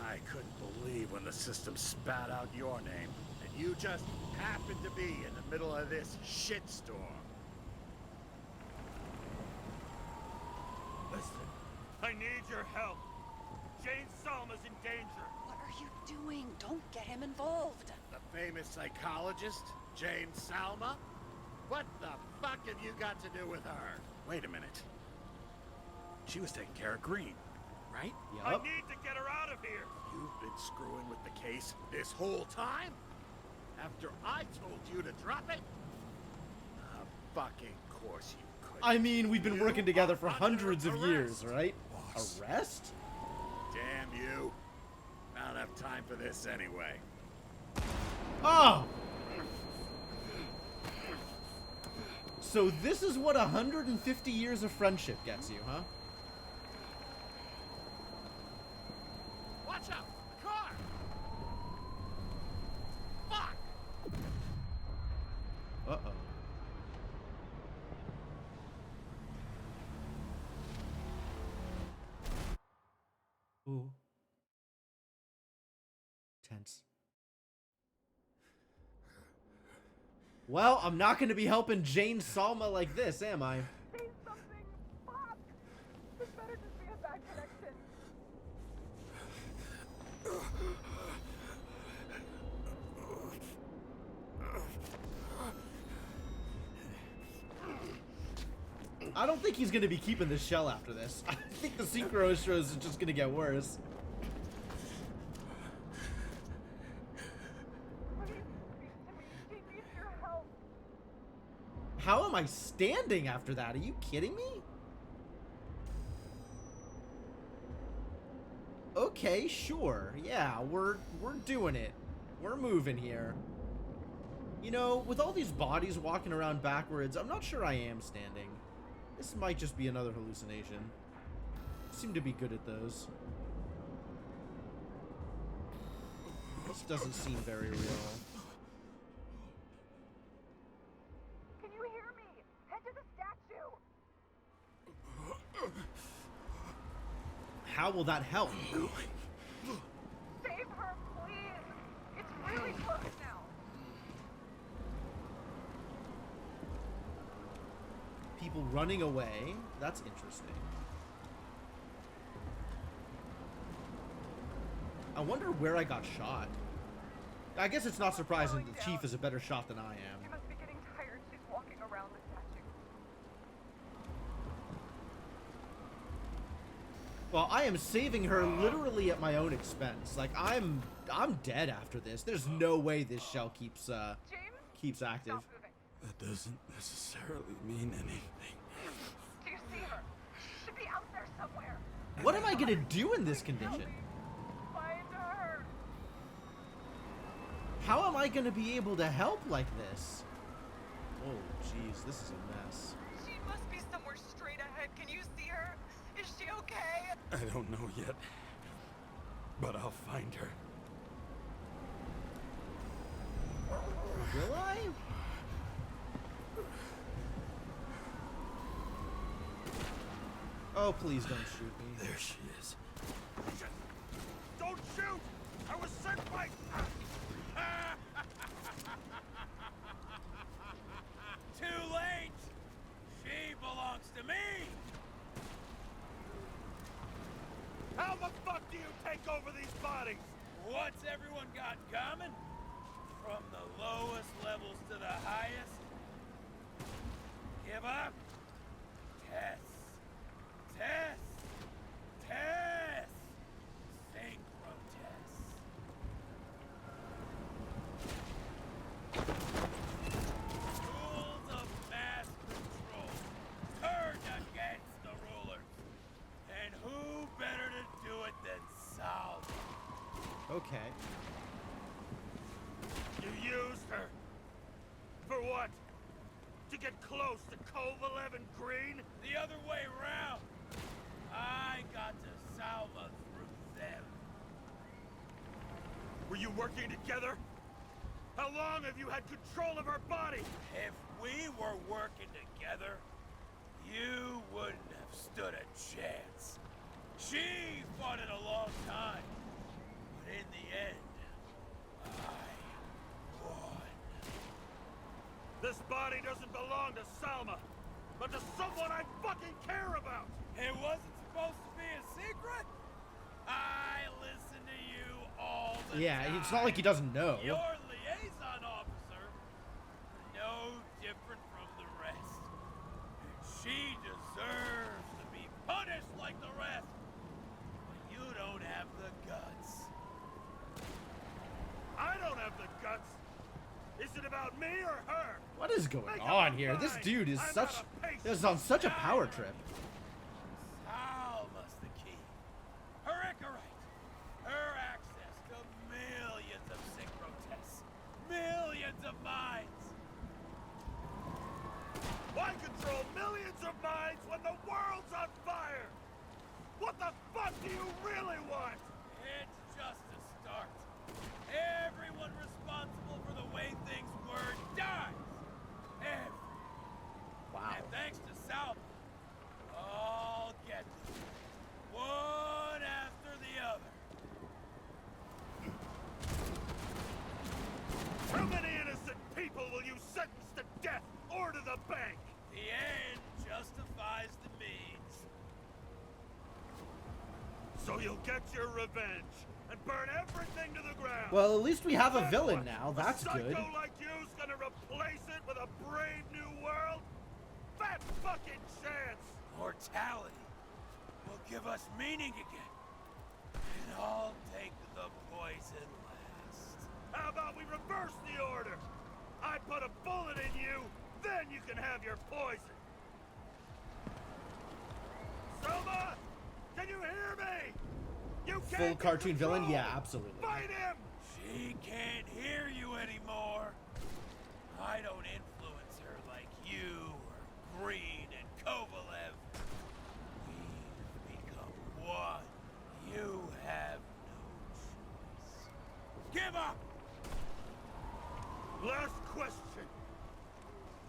I couldn't believe when the system spat out your name, and you just happened to be in the middle of this shitstorm. Listen, I need your help. Jane Salma's in danger. What are you doing? Don't get him involved. The famous psychologist, Jane Salma? What the fuck have you got to do with her? Wait a minute. She was taking care of Green, right? I need to get her out of here. You've been screwing with the case this whole time? After I told you to drop it? Fucking course you could. I mean, we've been working together for hundreds of years, right? Arrest? Damn you. I don't have time for this anyway. Oh! So this is what 150 years of friendship gets you, huh? Watch out! The car! Fuck! Uh-oh. Ooh. Tense. Well, I'm not going to be helping Jane Salma like this, am I? Say something! Fuck! This better just be a bad connection. I don't think he's going to be keeping this shell after this. I think the synchro intros is just going to get worse. How am I standing after that? Are you kidding me? Okay, sure. Yeah, we're doing it. We're moving here. You know, with all these bodies walking around backwards, I'm not sure I am standing. This might just be another hallucination. Seem to be good at those. This doesn't seem very real. Can you hear me? Head to the statue! How will that help? Save her, please! It's really close now! People running away. That's interesting. I wonder where I got shot. I guess it's not surprising that the chief is a better shot than I am. She must be getting tired. She's walking around the statue. Well, I am saving her literally at my own expense. Like I'm dead after this. There's no way this shell keeps active. That doesn't necessarily mean anything. Do you see her? She should be out there somewhere. What am I gonna do in this condition? Find her. How am I gonna be able to help like this? Oh, jeez, this is a mess. She must be somewhere straight ahead. Can you see her? Is she okay? I don't know yet, but I'll find her. Will I? Oh, please don't shoot me. There she is. Don't shoot! I was sent by... Too late! She belongs to me! How the fuck do you take over these bodies? What's everyone got in common? From the lowest levels to the highest? Give up? Tess. Tess! Tess! Synchro Tess. Okay. You used her. For what? To get close to Kovalev and Green? The other way around. I got to Salma through them. Were you working together? How long have you had control of her body? If we were working together, you wouldn't have stood a chance. She fought it a long time, but in the end, I won. This body doesn't belong to Salma, but to someone I fucking care about! It wasn't supposed to be a secret? I listen to you all the time. Yeah, it's not like he doesn't know. Your liaison officer, no different from the rest. And she deserves to be punished like the rest. But you don't have the guts. I don't have the guts. Is it about me or her? What is going Make up on your here? This mind. dude is I'm such. out of patience. This is on such a power trip. Salma's the key. Her Icarite. Her access to millions of synchrotests. Millions of minds. Why control millions of minds when the world's on fire? What the fuck do you really want? It's just a start. Everyone responsible for the way things were dies. Everyone. Wow. And thanks to Salma, I'll get to it. One after the other. How many innocent people will you sentence to death or to the bank? The end justifies the means. So you'll get your revenge and burn everything to the ground. Well, at least we have a Then villain what? now. That's a good. psycho like you's gonna replace it with a brave new world? Fat fucking chance! Mortality will give us meaning again. And I'll take the poison last. How about we reverse the order? I put a bullet in you, then you can have your poison. Selma, can you hear me? You Full can't cartoon villain? control. Yeah, absolutely. Fight him! She can't hear you anymore. I don't influence her like you or Green and Kovalev. We've become one. You have no choice. Give up! Last question.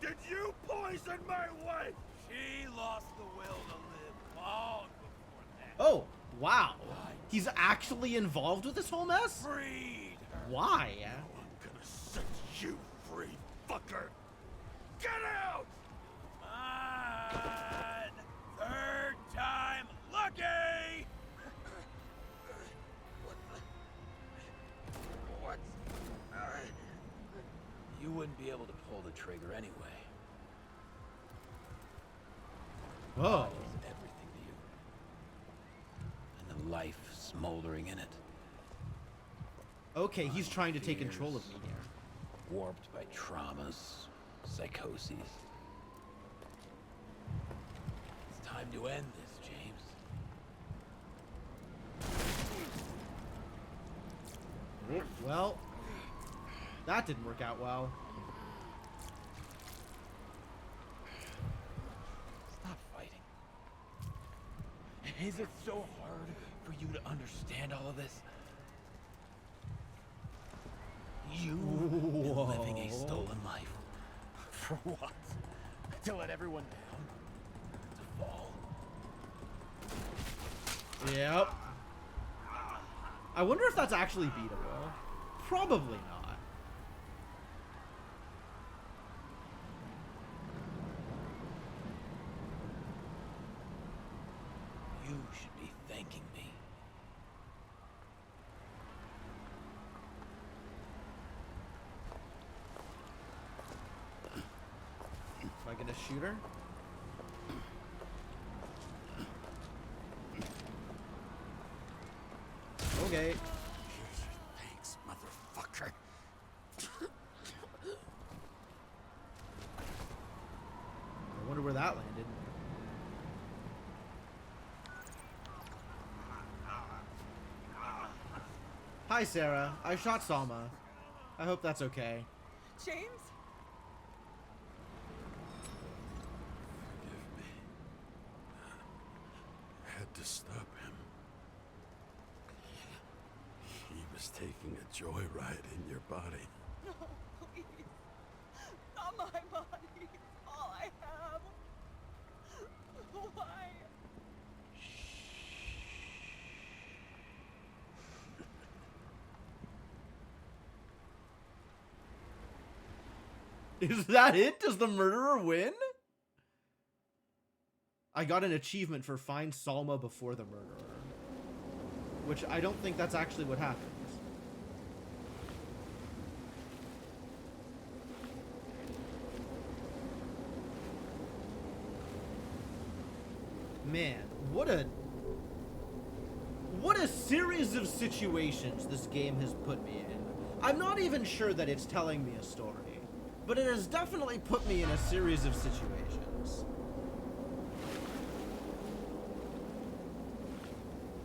Did you poison my wife? She lost the will to live long before that. Oh, wow. He's actually involved with this whole mess? Freed her. Why? I'm gonna set you free, fucker! Get out! On. Third time lucky! You wouldn't be able to pull the trigger anyway. Whoa. It's everything to you. And the life smoldering in it. Okay, he's trying to take control of me here. Warped by traumas, psychoses. It's time to end this, James. Well, that didn't work out well. Stop fighting. Is it so hard for you to understand all of this? You living a stolen life. For what? To let everyone down? To fall? Yep. I wonder if that's actually beatable. Probably not. You should be thanking me. Am I gonna shoot her? Okay. Thanks, motherfucker. I wonder where that landed. Hi, Sarah. I shot Salma. I hope that's okay. James? Forgive me. I had to stop him. He was taking a joyride in your body. No, please. Not my body. All I have. Why? Is that it? Does the murderer win? I got an achievement for find Salma before the murderer. Which I don't think that's actually what happens. Man, what a series of situations this game has put me in. I'm not even sure that it's telling me a story, but it has definitely put me in a series of situations.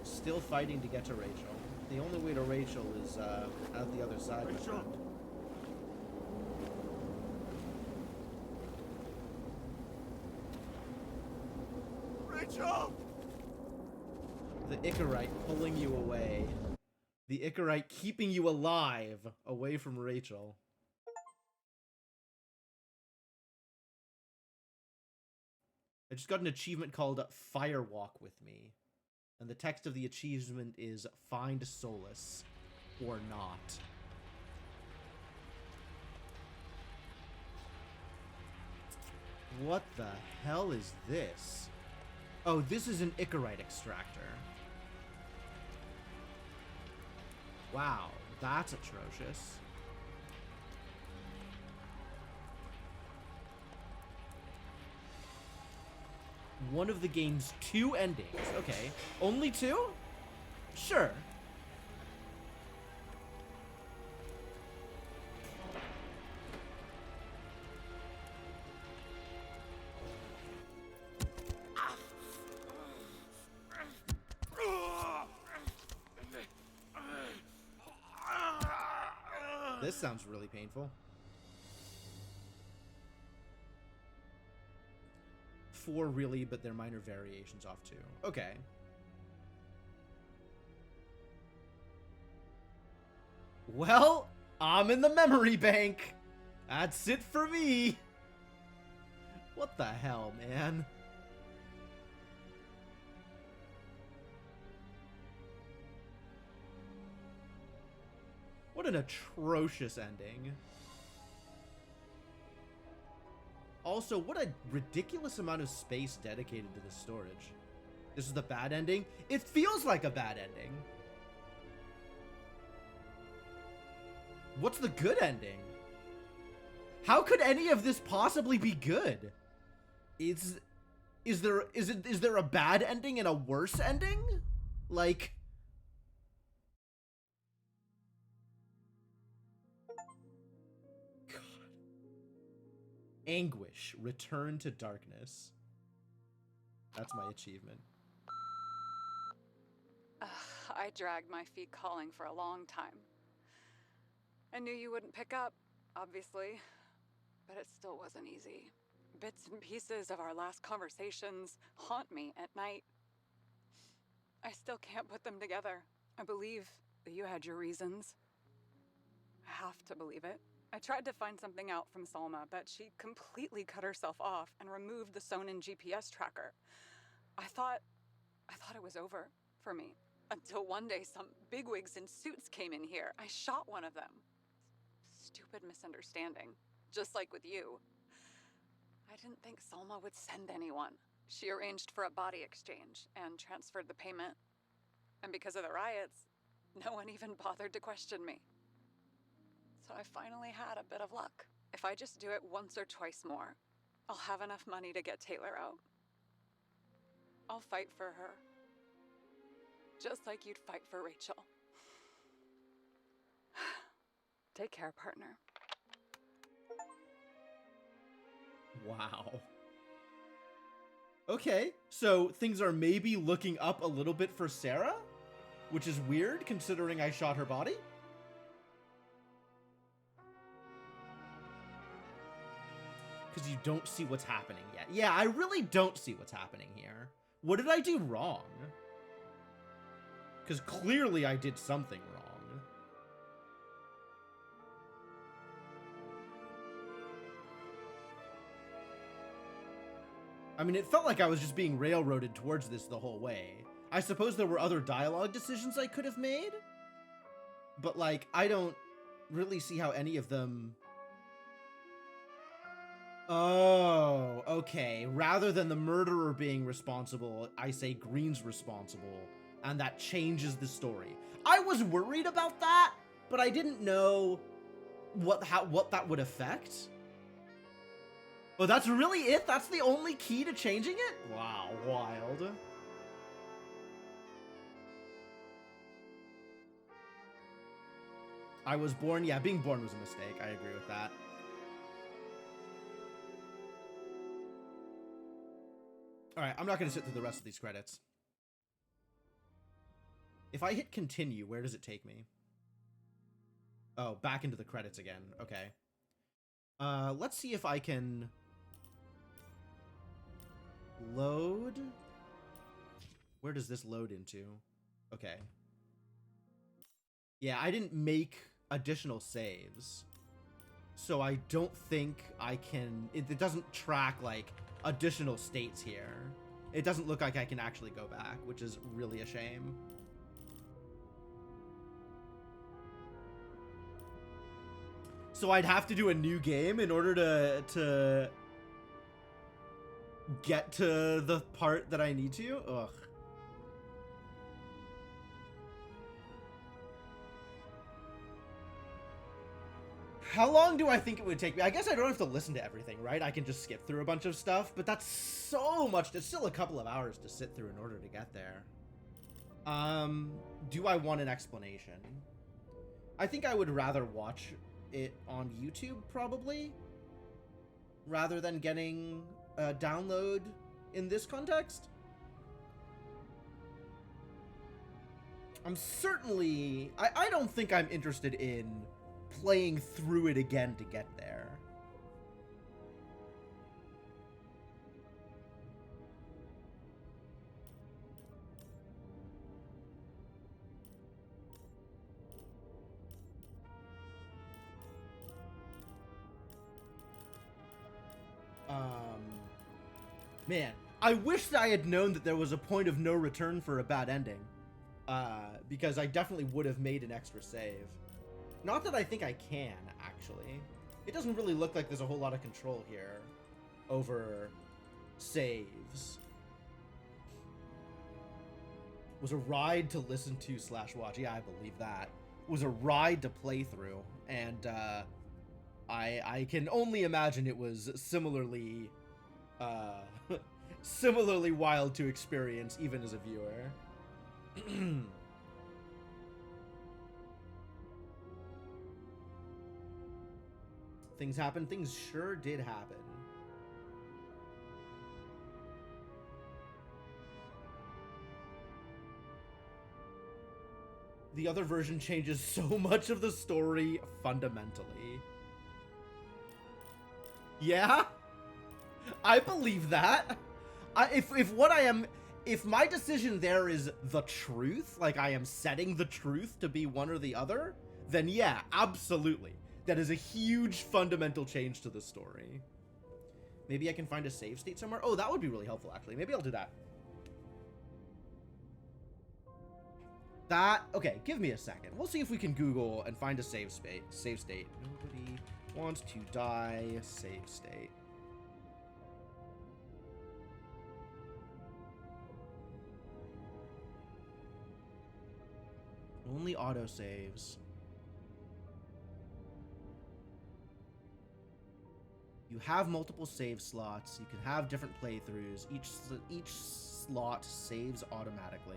Still fighting to get to Rachel. The only way to Rachel is out the other side. Rachel! Rachel! The Icarite pulling you away. The Icarite keeping you alive away from Rachel. I just got an achievement called Firewalk with Me. And the text of the achievement is find solace or not. What the hell is this? Oh, this is an Icarite extractor. Wow, that's atrocious. One of the game's 2 endings. Okay, only 2? Sure. This sounds really painful. 4 really, but they're minor variations off 2. Okay. Well, I'm in the memory bank. That's it for me. What the hell, man? What an atrocious ending. Also, what a ridiculous amount of space dedicated to this storage. This is the bad ending? It feels like a bad ending. What's the good ending? How could any of this possibly be good? Is there a bad ending and a worse ending? Like, Anguish, return to darkness. That's my achievement. I dragged my feet calling for a long time. I knew you wouldn't pick up, obviously, but it still wasn't easy. Bits and pieces of our last conversations haunt me at night. I still can't put them together. I believe that you had your reasons. I have to believe it. I tried to find something out from Salma, but she completely cut herself off and removed the Sonin GPS tracker. I thought it was over for me. Until one day some bigwigs in suits came in here. I shot one of them. Stupid misunderstanding. Just like with you. I didn't think Salma would send anyone. She arranged for a body exchange and transferred the payment. And because of the riots, no one even bothered to question me. So I finally had a bit of luck. If I just do it once or twice more, I'll have enough money to get Taylor out. I'll fight for her. Just like you'd fight for Rachel. Take care, partner. Wow. Okay, so things are maybe looking up a little bit for Sarah? which is weird considering I shot her body. Because you don't see what's happening yet. Yeah, I really don't see what's happening here. What did I do wrong? Because clearly I did something wrong. I mean, it felt like I was just being railroaded towards this the whole way. I suppose there were other dialogue decisions I could have made, but, like, I don't really see how any of them... Oh, okay. Rather than the murderer being responsible, I say Green's responsible, and that changes the story. I was worried about that, but I didn't know what that would affect. Oh, that's really it? That's the only key to changing it? Wow, wild. I was born, yeah, being born was a mistake. I agree with that. Alright, I'm not going to sit through the rest of these credits. If I hit continue, where does it take me? Oh, back into the credits again. Okay. Let's see if I can... load? Where does this load into? Okay. Yeah, I didn't make additional saves. So I don't think I can... It doesn't track, like, additional states here. It doesn't look like I can actually go back, which is really a shame. So I'd have to do a new game in order to get to the part that I need to? Ugh. How long do I think it would take me? I guess I don't have to listen to everything, right? I can just skip through a bunch of stuff, but that's so much. There's still a couple of hours to sit through in order to get there. Do I want an explanation? I think I would rather watch it on YouTube, probably, rather than getting a download in this context. I'm certainly... I don't think I'm interested in playing through it again to get there. Man, I wish that I had known that there was a point of no return for a bad ending. Because I definitely would have made an extra save. Not that I think I can, actually. It doesn't really look like there's a whole lot of control here over saves. It was a ride to listen to / watch. Yeah, I believe that. It was a ride to play through. And I can only imagine it was similarly similarly wild to experience even as a viewer. Things happen. Things sure did happen. The other version changes so much of the story fundamentally. Yeah? I believe that. If my decision there is the truth, like I am setting the truth to be one or the other, then yeah, absolutely. That is a huge fundamental change to the story. Maybe I can find a save state somewhere. Oh, that would be really helpful, actually. Maybe I'll do that. Okay, give me a second. We'll see if we can Google and find a save state. Nobody wants to die. Save state. Only autosaves. You have multiple save slots. You can have different playthroughs. Each slot saves automatically.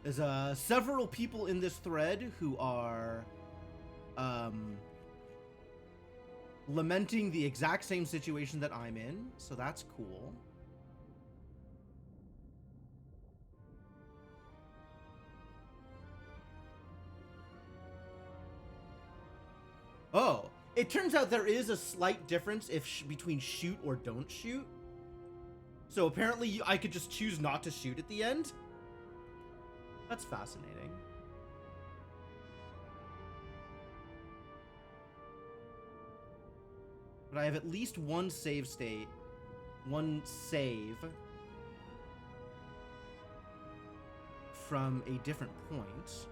There's several people in this thread who are lamenting the exact same situation that I'm in, so that's cool. Oh, it turns out there is a slight difference between shoot or don't shoot. So apparently I could just choose not to shoot at the end. That's fascinating. But I have at least one save state, one save from a different point.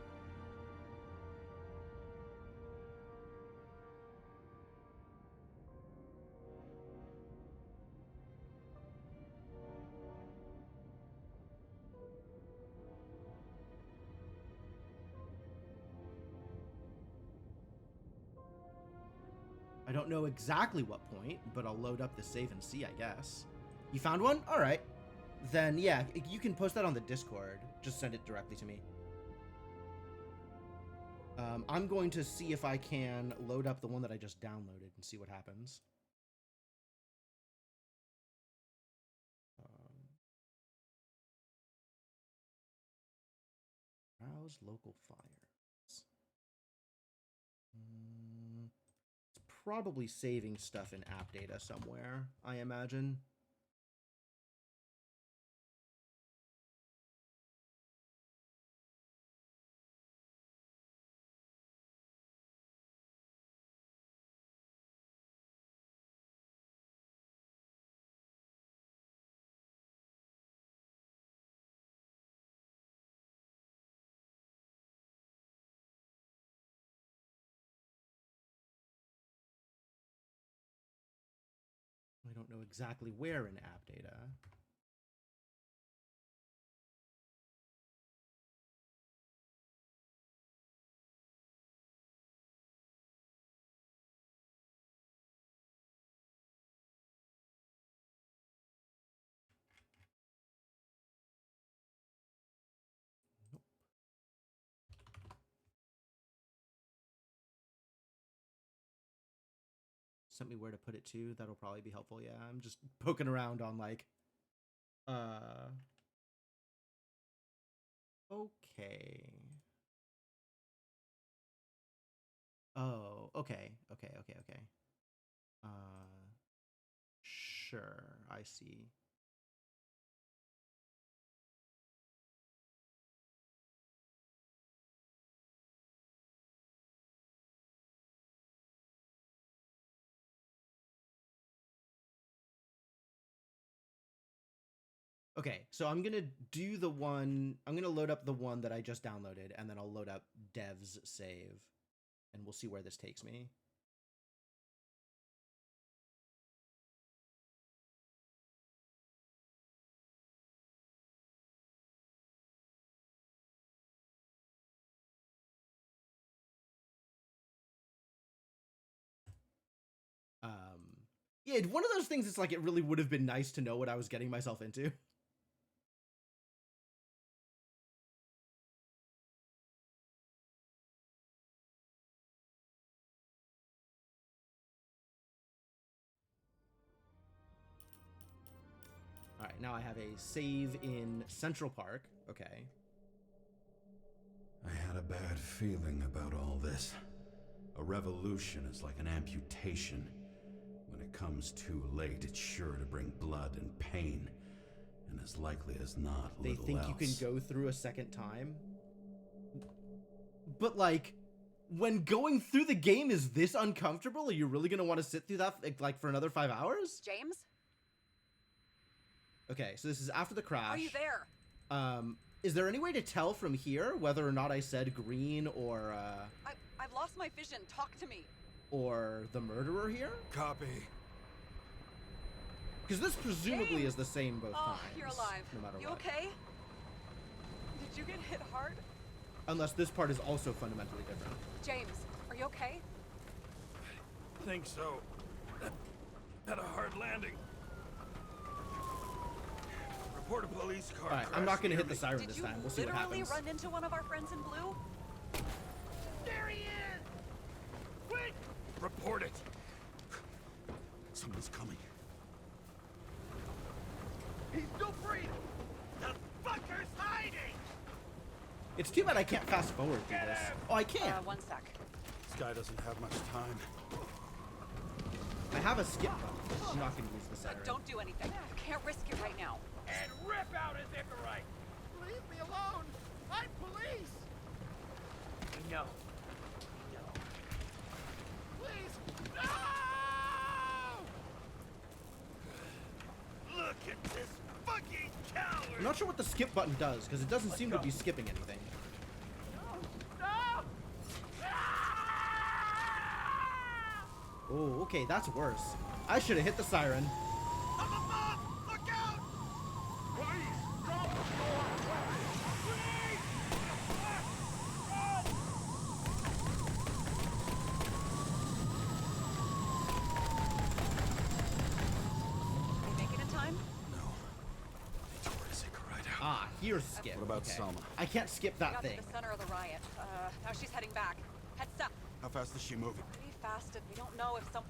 I don't know exactly what point, but I'll load up the save and see, I guess. You found one? All right. Then, yeah, you can post that on the Discord. Just send it directly to me. I'm going to see if I can load up the one that I just downloaded and see what happens. Browse local files. It's probably saving stuff in app data somewhere, I imagine. I don't know exactly where in app data. Nope. Sent me where to put it to. That'll probably be helpful. Yeah, I'm just poking around on like okay. Oh, okay. Sure, I see. Okay, so I'm gonna load up the one that I just downloaded, and then I'll load up dev's save, and we'll see where this takes me. Yeah, one of those things, it's like it really would have been nice to know what I was getting myself into. All right, now I have a save in Central Park. Okay. I had a bad feeling about all this. A revolution is like an amputation. When it comes too late, it's sure to bring blood and pain. And as likely as not, They little think else. you can go through a second time? But like, when going through the game is this uncomfortable, are you really gonna want to sit through that like for another 5 hours? James? Okay, so this is after the crash. Are you there? Is there any way to tell from here whether or not I said Green or I've lost my vision. Talk to me. or the murderer here? Copy. Because this presumably is the same both times. You're alive. No matter You what. okay? Did you get hit hard? Unless this part is also fundamentally different. James, are you okay? Think so. Had a hard landing. Report a police car. All right, I'm not gonna hit the crash near siren Did this you time. We'll see what literally happens. run into one of our friends in blue? There he is! Quick! me. Report it. Someone's coming. He's still breathing! The fucker's hiding! It's too bad I can't fast forward through this. Oh, I can. One sec. This guy doesn't have much time. I have a skip button. I'm not gonna use the siren. Don't do anything. You can't risk it right now. And rip out his Icarite! Leave me alone! I'm police! No. No. Please! No! Look at this fucking coward! I'm not sure what the skip button does because it doesn't seem to be skipping anything. No! Oh, okay, that's worse. I should have hit the siren. Up above! Look out! Please! Stop the door! Please! You make it in time? No. They tore his Icarite out. Ah, here's skip. What about Okay. Selma? I can't skip We that got thing. to the center of the riot. Now she's heading back. Head south. How fast is she moving? Pretty fast, and we don't know if some.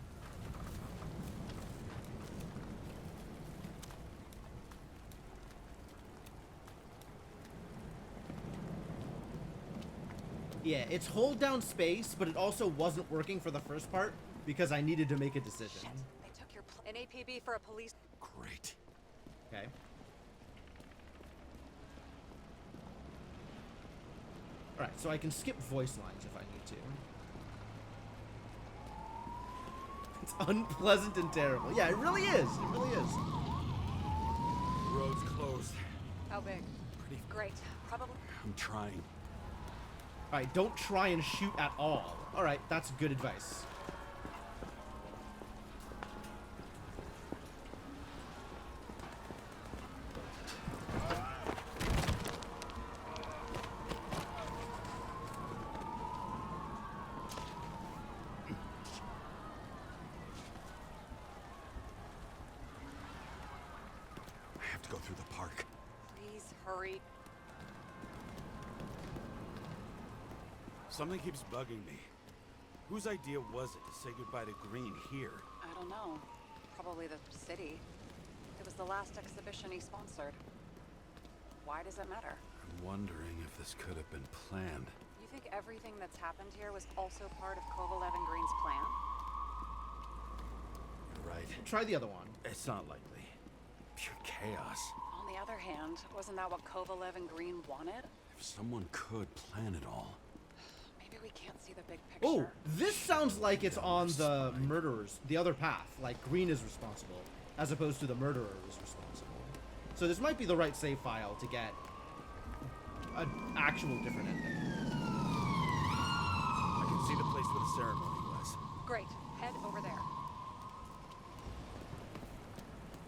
Yeah, it's hold down space, but it also wasn't working for the first part because I needed to make a decision. Shit. They took your an APB for a police. Great. Okay. Alright, so I can skip voice lines if I need to. It's unpleasant and terrible. Yeah, it really is. It really is. The road's closed. How big? Pretty. Great. Probably. I'm trying. Alright, don't try and shoot at all. Alright, that's good advice. I have to go through the park. Please hurry. Something keeps bugging me. Whose idea was it to say goodbye to Green here? I don't know. Probably the city. It was the last exhibition he sponsored. Why does it matter? I'm wondering if this could have been planned. You think everything that's happened here was also part of Kovalev and Green's plan? You're right. Try the other one. It's not likely. Pure chaos. On the other hand, wasn't that what Kovalev and Green wanted? If someone could plan it all. Maybe we can't see the big picture. Oh, this sounds like it's on the murderers, the other path. Like Green is responsible, as opposed to the murderer is responsible. So this might be the right save file to get an actual different ending. I can see the place where the ceremony was. Great. Head over there.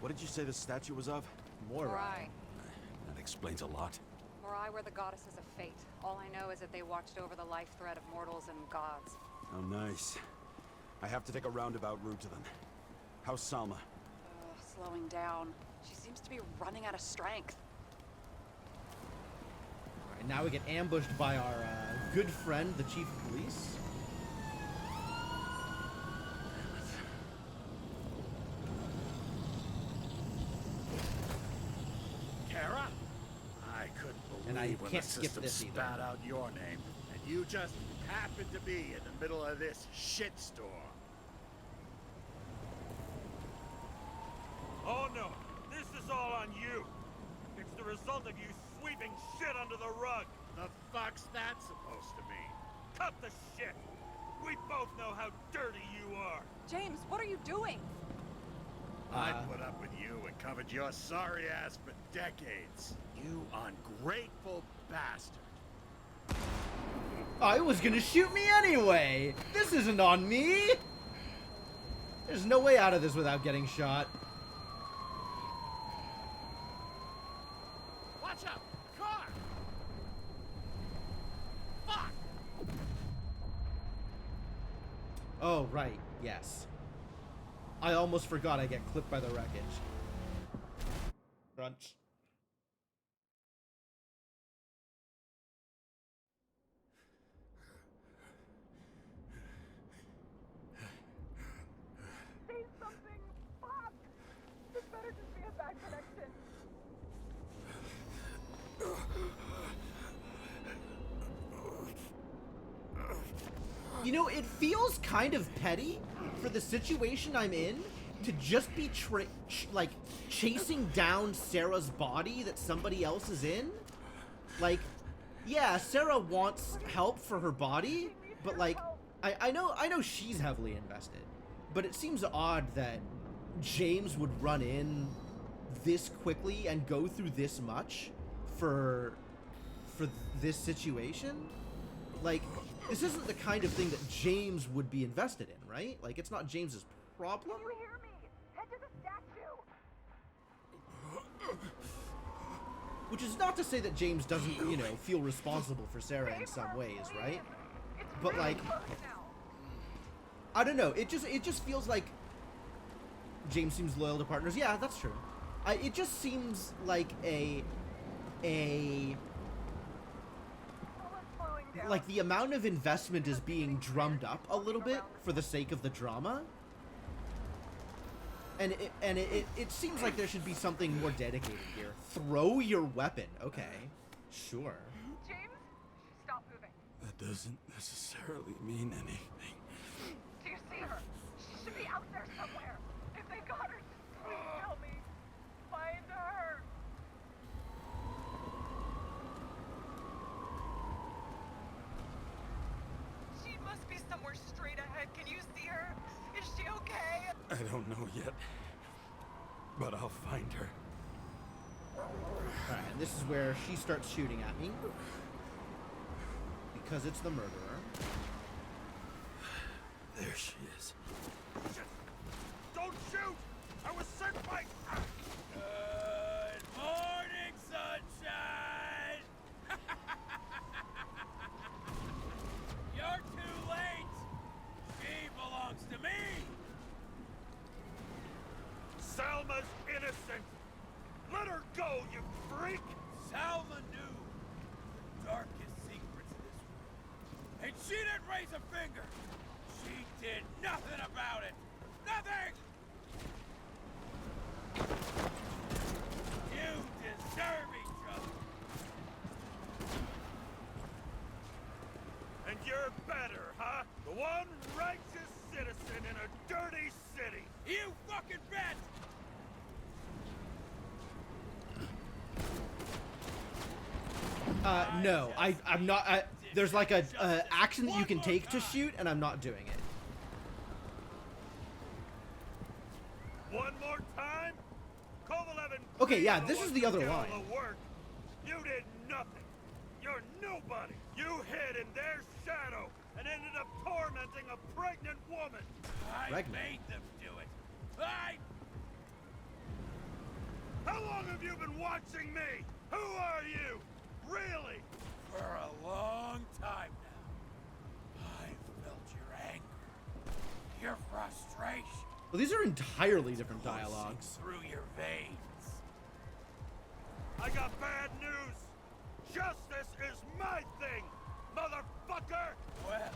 What did you say the statue was of? Morai. That explains a lot. Morai were the goddesses of fate. All I know is that they watched over the life thread of mortals and gods. Oh, nice. I have to take a roundabout route to them. How's Salma? Slowing down. She seems to be running out of strength. Alright, now we get ambushed by our good friend, the chief of police. Kara? I couldn't And I believe when can't the skip system this either. spat out your name, and you just happened to be in the middle of this shitstorm. Oh no! This is all on you! It's the result of you sweeping shit under the rug! The fuck's that supposed to mean? Cut the shit! We both know how dirty you are! James, what are you doing? I put up with you and covered your sorry ass for decades. You ungrateful bastard. Oh, it was gonna shoot me anyway! This isn't on me! There's no way out of this without getting shot. Watch out! Car! Fuck! Oh, right. Yes. I almost forgot I get clipped by the wreckage. Crunch. You know, it feels kind of petty for the situation I'm in to just be like chasing down Sarah's body that somebody else is in. Like, yeah, Sarah wants help for her body, but like, I know she's heavily invested, but it seems odd that James would run in this quickly and go through this much for this situation. Like, this isn't the kind of thing that James would be invested in, right? Like, it's not James's problem. Can you hear me? Head to the statue. Which is not to say that James doesn't, you know, feel responsible for Sarah in some ways, right? But like, I don't know. It just feels like James seems loyal to partners. Yeah, that's true. It just seems like like the amount of investment is being drummed up a little bit for the sake of the drama. And it seems like there should be something more dedicated here. Throw your weapon. Okay. Sure. James, stop moving. That doesn't necessarily mean anything. Do you see her? She should be out there somewhere. If they got her, please tell me. Find her. She must be somewhere straight ahead. Can you see her? Is she okay? I don't know yet, but I'll find her. Alright, and this is where she starts shooting at me. Because it's the murderer. There she is. Don't shoot! I was sent by... Good morning, sunshine! You're too late! She belongs to me! Salma's innocent! Let her go, you freak! Salma knew the darkest secrets of this world. And she didn't raise a finger! She did nothing about it! Nothing! You deserve each other! And you're better, huh? The one righteous citizen in a dirty city! You fucking bet! No, I'm not. There's like a action that you can take to shoot, and I'm not doing it. One more time? Kovalev and Okay, yeah, Green are this the is ones the who other did all line. the work. You did nothing. You're nobody. You hid in their shadow and ended up tormenting a pregnant woman. I Pregnant. made them do it. I... How long have you been watching me? Who are you? Really? For a long time now, I've felt your anger, your frustration. Well, these are entirely different dialogues. Through your veins. I got bad news. Justice is my thing, motherfucker. Well,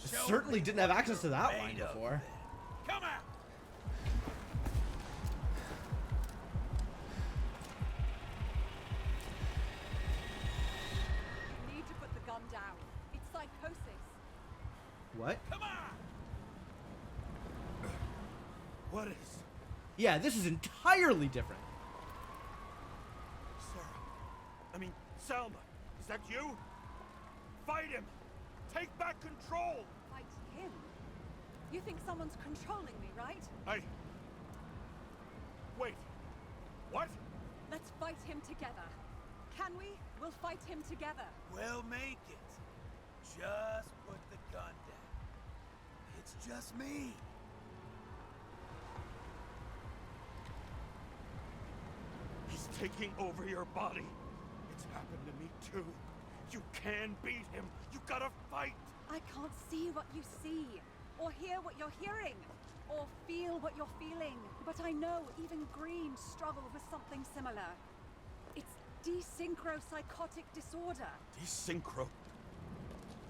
I certainly didn't have access to that line made of before. then. Come out. You need to put the gun down. It's psychosis. What? Come on. What is? Yeah, this is entirely different. Sarah. I mean, Salma. Is that you? Fight him. Take back control. Fight him? You think someone's controlling me, right? Wait. What? Let's fight him together. Can we? We'll fight him together. We'll make it. Just put the gun down. It's just me. He's taking over your body. It's happened to me too. You can beat him. You gotta fight. I can't see what you see, or hear what you're hearing, or feel what you're feeling. But I know even Green struggled with something similar. It's desynchropsychotic disorder. Desynchro.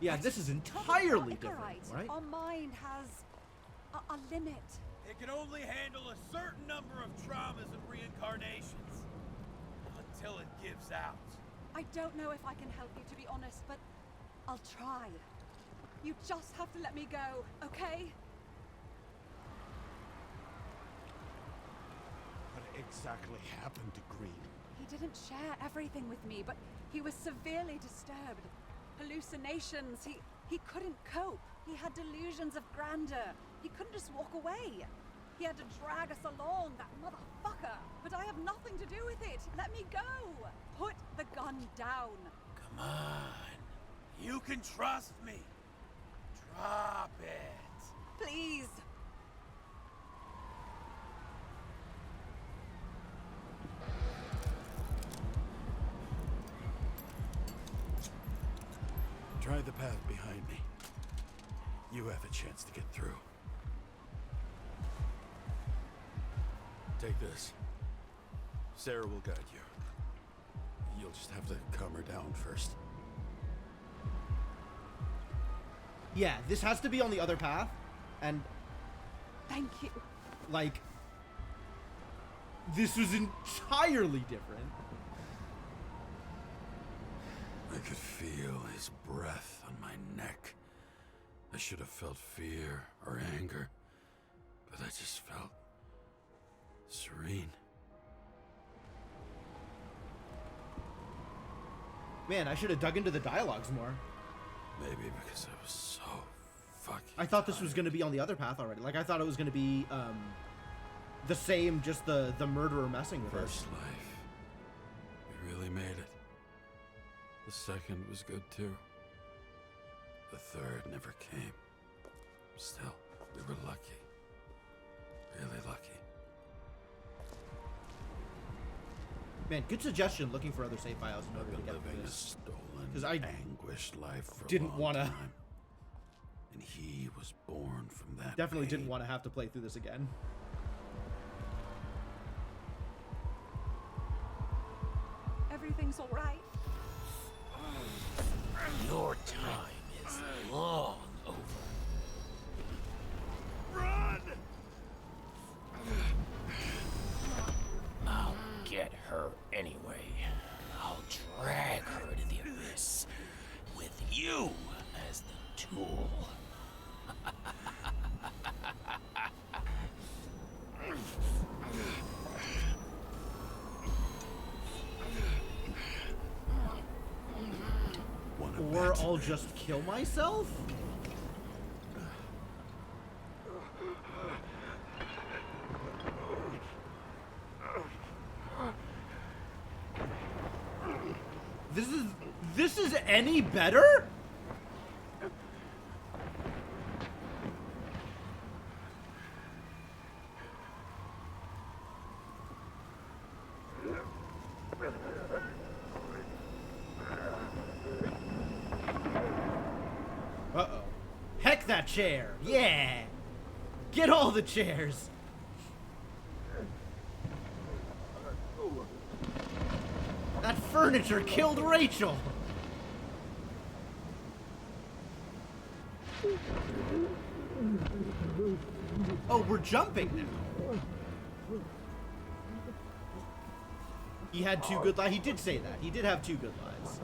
Yeah, this is entirely Totally different, right? Our mind has a limit. It can only handle a certain number of traumas and reincarnations. Until it gives out. I don't know if I can help you, to be honest, but I'll try. You just have to let me go, okay? What exactly happened to Green? He didn't share everything with me, but he was severely disturbed. Hallucinations, he couldn't cope. He had delusions of grandeur. He couldn't just walk away. He had to drag us along, that motherfucker. But I have nothing to do with it. Let me go. Put the gun down. Come on. You can trust me. Drop it. Please. Try the path behind me. You have a chance to get through. Take this. Sarah will guide you. You'll just have to calm her down first. Yeah, this has to be on the other path, and Thank you. like, this was entirely different. I could feel his breath on my neck. I should have felt fear or anger, but I just felt serene. Man, I should have dug into the dialogues more. Maybe because I was so fucking I thought this was going to be on the other path already. Like, I thought it was going to be the same, just the murderer messing with us. First life. We really made it. The second was good too. The third never came. Still, we were lucky. Really lucky. Man, good suggestion looking for other save files in order to I've been get through living a this. stolen, 'Cause I anguished life for didn't a long wanna- time. And he was born from that Definitely pain. didn't want to have to play through this again. Everything's all right. Your time is long over. Run! I'll get her anyway. I'll drag her to the abyss with you as the tool. Or I'll just kill myself? This is any better? Uh-oh. Heck that chair! Yeah! Get all the chairs! That furniture killed Rachel! Oh, we're jumping now. He had two good lines. He did say that. He did have two good lines.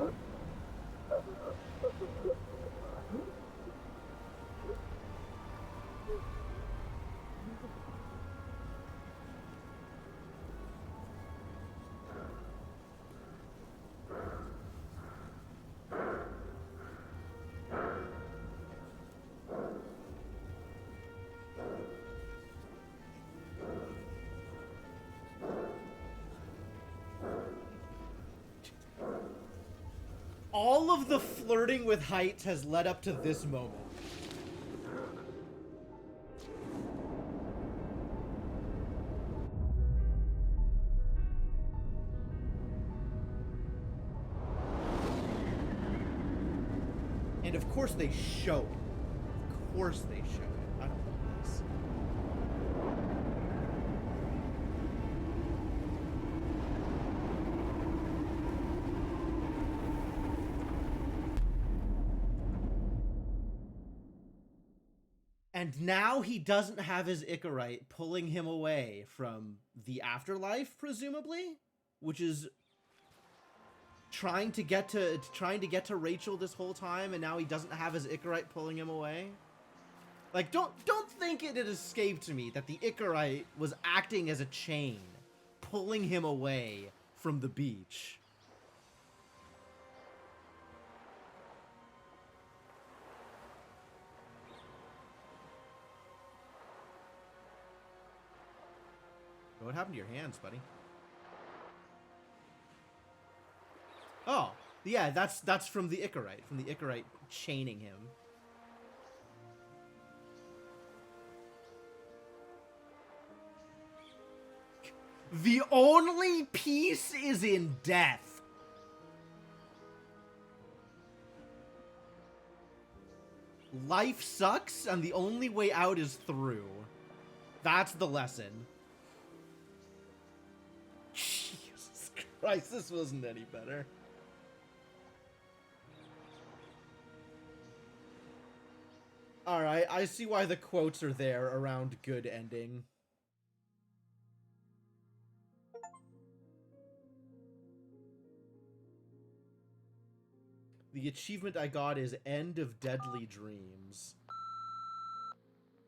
All of the flirting with heights has led up to this moment. And of course they show it. Of course they show it. I don't want this. And now he doesn't have his Icarite pulling him away from the afterlife, presumably? Which is trying to get to Rachel this whole time, and now he doesn't have his Icarite pulling him away. Like, don't think it had escaped me that the Icarite was acting as a chain, pulling him away from the beach. What happened to your hands, buddy? Oh, yeah, that's from the Icarite chaining him. The only peace is in death. Life sucks, and the only way out is through. That's the lesson. Jesus Christ, this wasn't any better. Alright, I see why the quotes are there around good ending. The achievement I got is End of Deadly Dreams.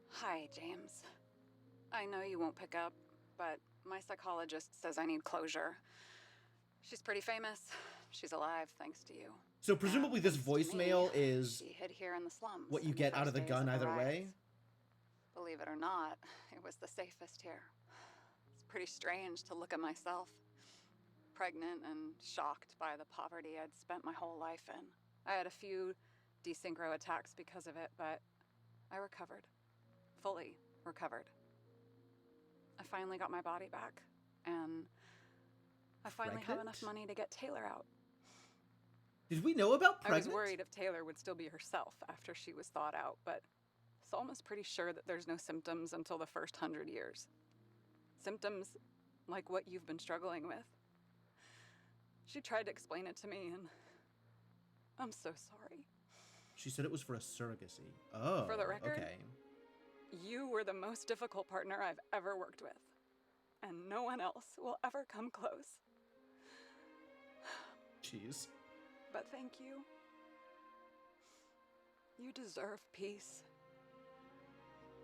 Hi, James. I know you won't pick up, but my psychologist says I need closure. She's pretty famous. She's alive, thanks to you. So presumably this voicemail is she hid here in the slums what you in the get out of first the days gun either way? riots. Believe it or not, it was the safest here. It's pretty strange to look at myself, pregnant and shocked by the poverty I'd spent my whole life in. I had a few desynchro attacks because of it, but I recovered. Fully recovered. I finally got my body back, and I finally have enough money to get Taylor out. Did we know about pregnant? I was worried if Taylor would still be herself after she was thawed out, but Salma's pretty sure that there's no symptoms until the first 100 years. Symptoms like what you've been struggling with. She tried to explain it to me, and I'm so sorry. She said it was for a surrogacy. Oh, For the record, okay. you were the most difficult partner I've ever worked with, and no one else will ever come close. Jeez. But thank you. You deserve peace.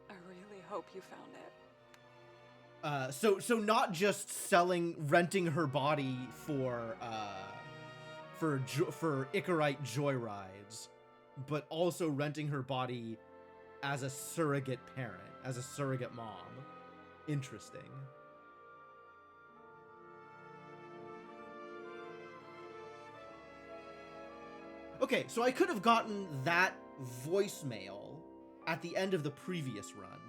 I really hope you found it. So not just renting her body for Icarite joyrides, but also renting her body as a surrogate parent, as a surrogate mom. Interesting. Okay, so I could have gotten that voicemail at the end of the previous run.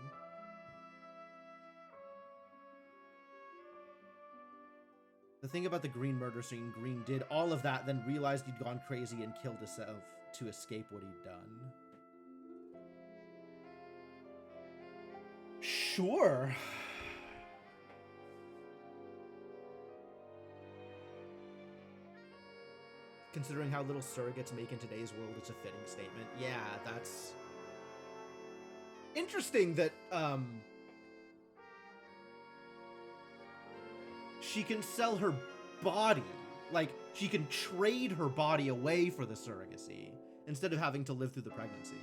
The thing about the Green murder scene, Green did all of that, then realized he'd gone crazy and killed himself to escape what he'd done. Sure. Considering how little surrogates make in today's world, it's a fitting statement. Yeah, that's interesting that, she can sell her body. Like, she can trade her body away for the surrogacy instead of having to live through the pregnancy.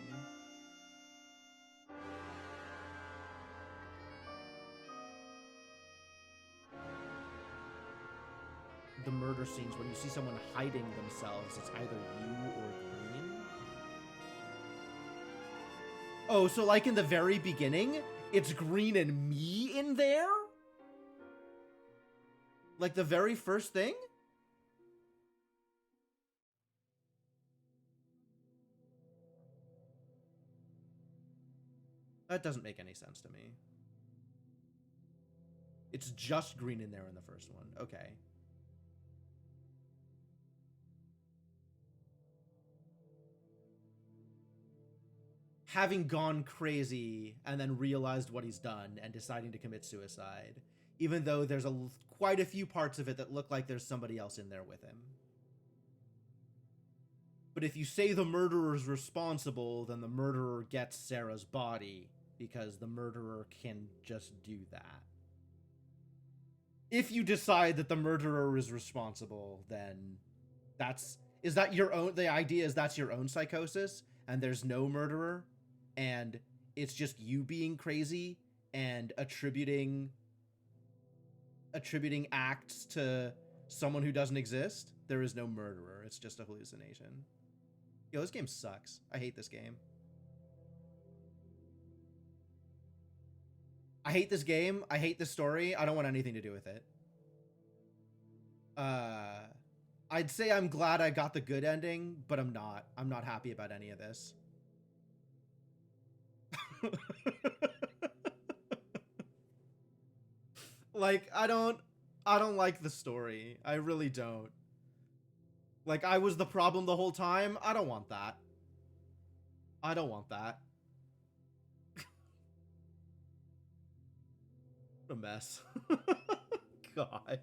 The murder scenes, when you see someone hiding themselves, it's either you or Green. Oh, so like in the very beginning, it's Green and me in there? Like the very first thing? That doesn't make any sense to me. It's just Green in there in the first one. Okay. Having gone crazy and then realized what he's done and deciding to commit suicide, even though there's quite a few parts of it that look like there's somebody else in there with him. But if you say the murderer's responsible, then the murderer gets Sarah's body, because the murderer can just do that. If you decide that the murderer is responsible, then Is that your own, the idea is that's your own psychosis and there's no murderer and it's just you being crazy and attributing acts to someone who doesn't exist? There is no murderer. It's just a hallucination. Yo, this game sucks. I hate this game. I hate this game. I hate this story. I don't want anything to do with it. I'd say I'm glad I got the good ending, but I'm not. I'm not happy about any of this. Like, I don't like the story. I really don't. Like, I was the problem the whole time. I don't want that. I don't want that. What a mess. God.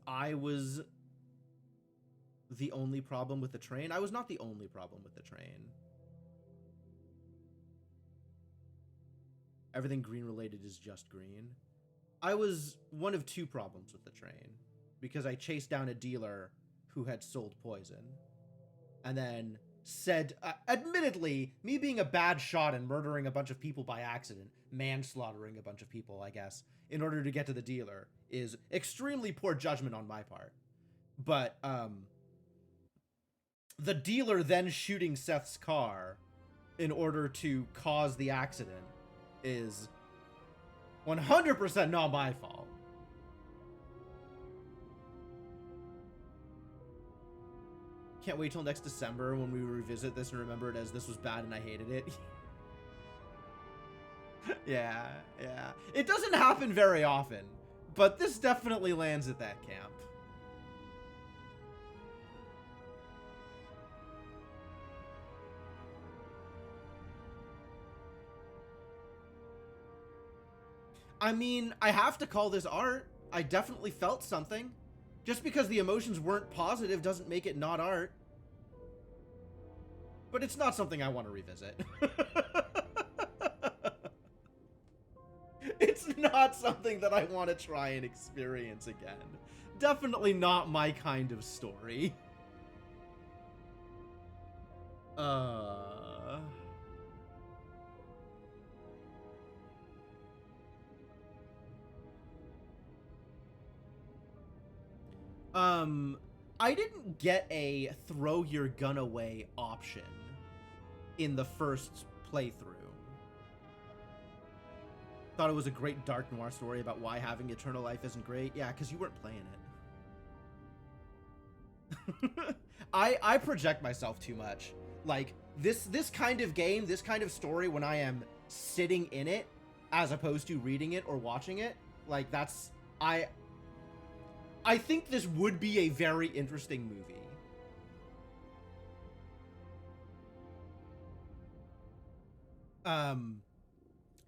I was the only problem with the train. I was not the only problem with the train. Everything green related is just green. I was one of two problems with the train because I chased down a dealer who had sold poison and then said, admittedly, me being a bad shot and murdering a bunch of people by accident, manslaughtering a bunch of people, I guess, in order to get to the dealer is extremely poor judgment on my part. But, the dealer then shooting Seth's car in order to cause the accident is 100% not my fault. Can't wait till next December when we revisit this and remember it as this was bad and I hated it. Yeah. It doesn't happen very often, but this definitely lands at that camp. I mean, I have to call this art. I definitely felt something. Just because the emotions weren't positive doesn't make it not art. But it's not something I want to revisit. It's not something that I want to try and experience again. Definitely not my kind of story. I didn't get a throw your gun away option in the first playthrough. Thought it was a great dark noir story about why having eternal life isn't great. Yeah, because you weren't playing it. I project myself too much. Like, this kind of game, this kind of story, when I am sitting in it, as opposed to reading it or watching it, like, that's... I think this would be a very interesting movie.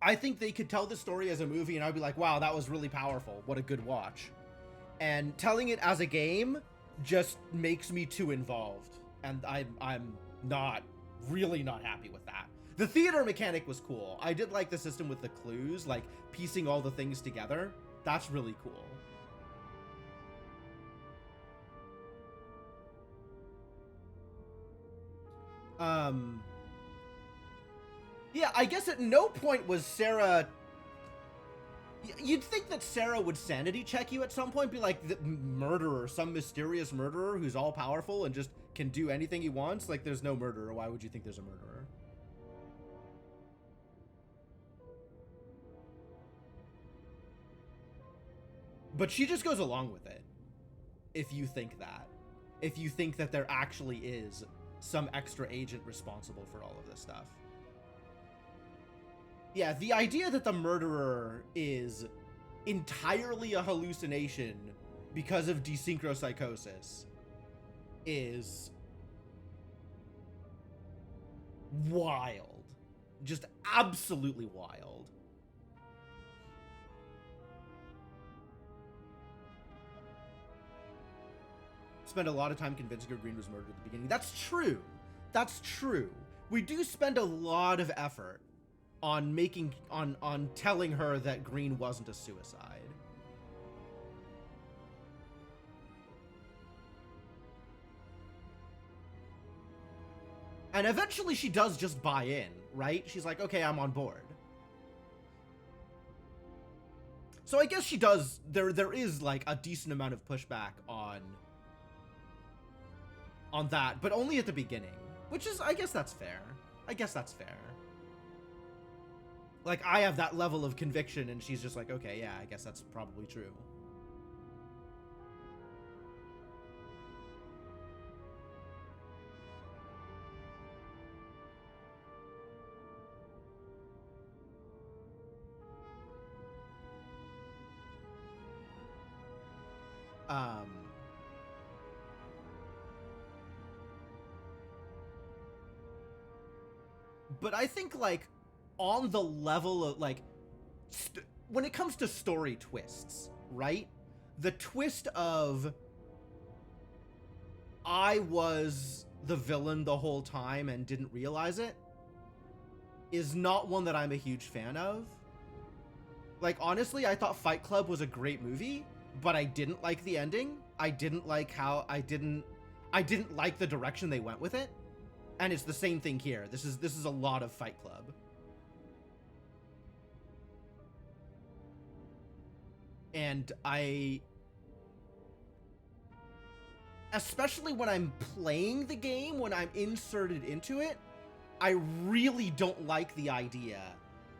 I think they could tell the story as a movie and I'd be like, wow, that was really powerful. What a good watch. And telling it as a game just makes me too involved. And I'm really not happy with that. The theater mechanic was cool. I did like the system with the clues, like piecing all the things together. That's really cool. Yeah, I guess at no point was Sarah... You'd think that Sarah would sanity check you at some point, be like, the murderer, some mysterious murderer who's all powerful and just can do anything he wants. Like, there's no murderer. Why would you think there's a murderer? But she just goes along with it. If you think that. If you think that there actually is some extra agent responsible for all of this stuff. Yeah, the idea that the murderer is entirely a hallucination because of desynchropsychosis is wild. Just absolutely wild. Spent a lot of time convincing her Green was murdered at the beginning. That's true. That's true. we do spend a lot of effort on telling her that Green wasn't a suicide. And eventually she does just buy in, right? She's like, okay, I'm on board. So I guess she does, there is like a decent amount of pushback on that, but only at the beginning, which is, I guess that's fair. I guess that's fair. Like, I have that level of conviction and she's just like, okay, yeah, I guess that's probably true. But I think, like, on the level of, like, when it comes to story twists, right? The twist of I was the villain the whole time and didn't realize it is not one that I'm a huge fan of. Like, honestly, I thought Fight Club was a great movie, but I didn't like the ending. I didn't like how I didn't like the direction they went with it. And it's the same thing here. This is a lot of Fight Club. And especially when I'm playing the game, when I'm inserted into it, I really don't like the idea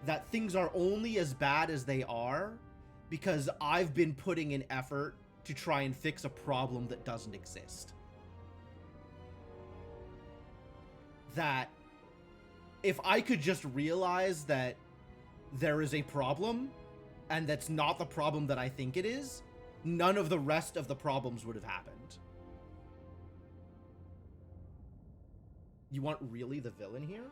that things are only as bad as they are because I've been putting in effort to try and fix a problem that doesn't exist. That if I could just realize that there is a problem and that's not the problem that I think it is, none of the rest of the problems would have happened. You want really the villain here?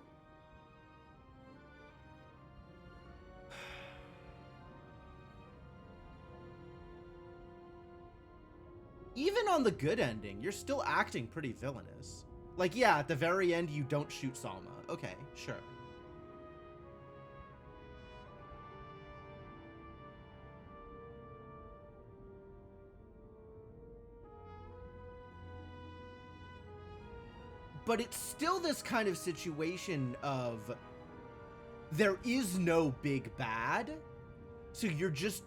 Even on the good ending, you're still acting pretty villainous. Like, yeah, at the very end, you don't shoot Salma. Okay, sure. But it's still this kind of situation of there is no big bad, so you're just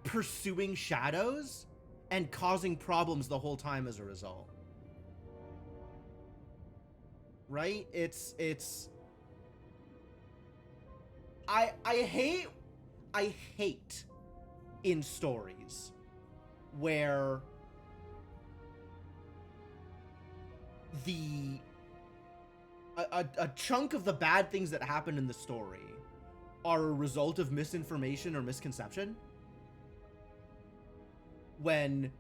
pursuing shadows and causing problems the whole time as a result. Right? I hate in stories where a chunk of the bad things that happen in the story are a result of misinformation or misconception. When,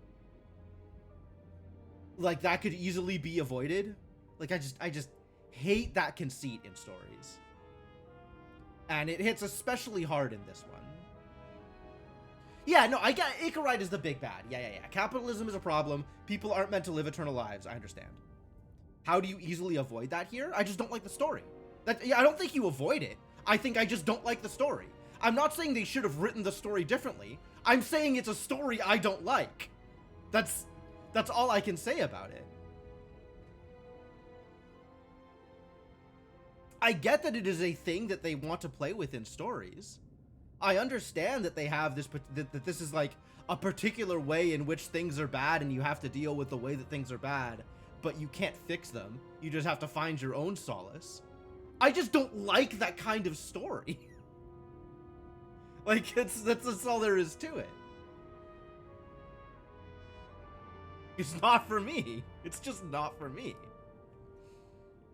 like, that could easily be avoided. Like, I just hate that conceit in stories. And it hits especially hard in this one. Yeah, no, I get Icarite is the big bad. Yeah. Capitalism is a problem. People aren't meant to live eternal lives. I understand. How do you easily avoid that here? I just don't like the story. I don't think you avoid it. I think I just don't like the story. I'm not saying they should have written the story differently. I'm saying it's a story I don't like. That's all I can say about it. I get that it is a thing that they want to play with in stories. I understand that they have this, that this is like a particular way in which things are bad and you have to deal with the way that things are bad, but you can't fix them. You just have to find your own solace. I just don't like that kind of story. Like, that's all there is to it. It's not for me. It's just not for me.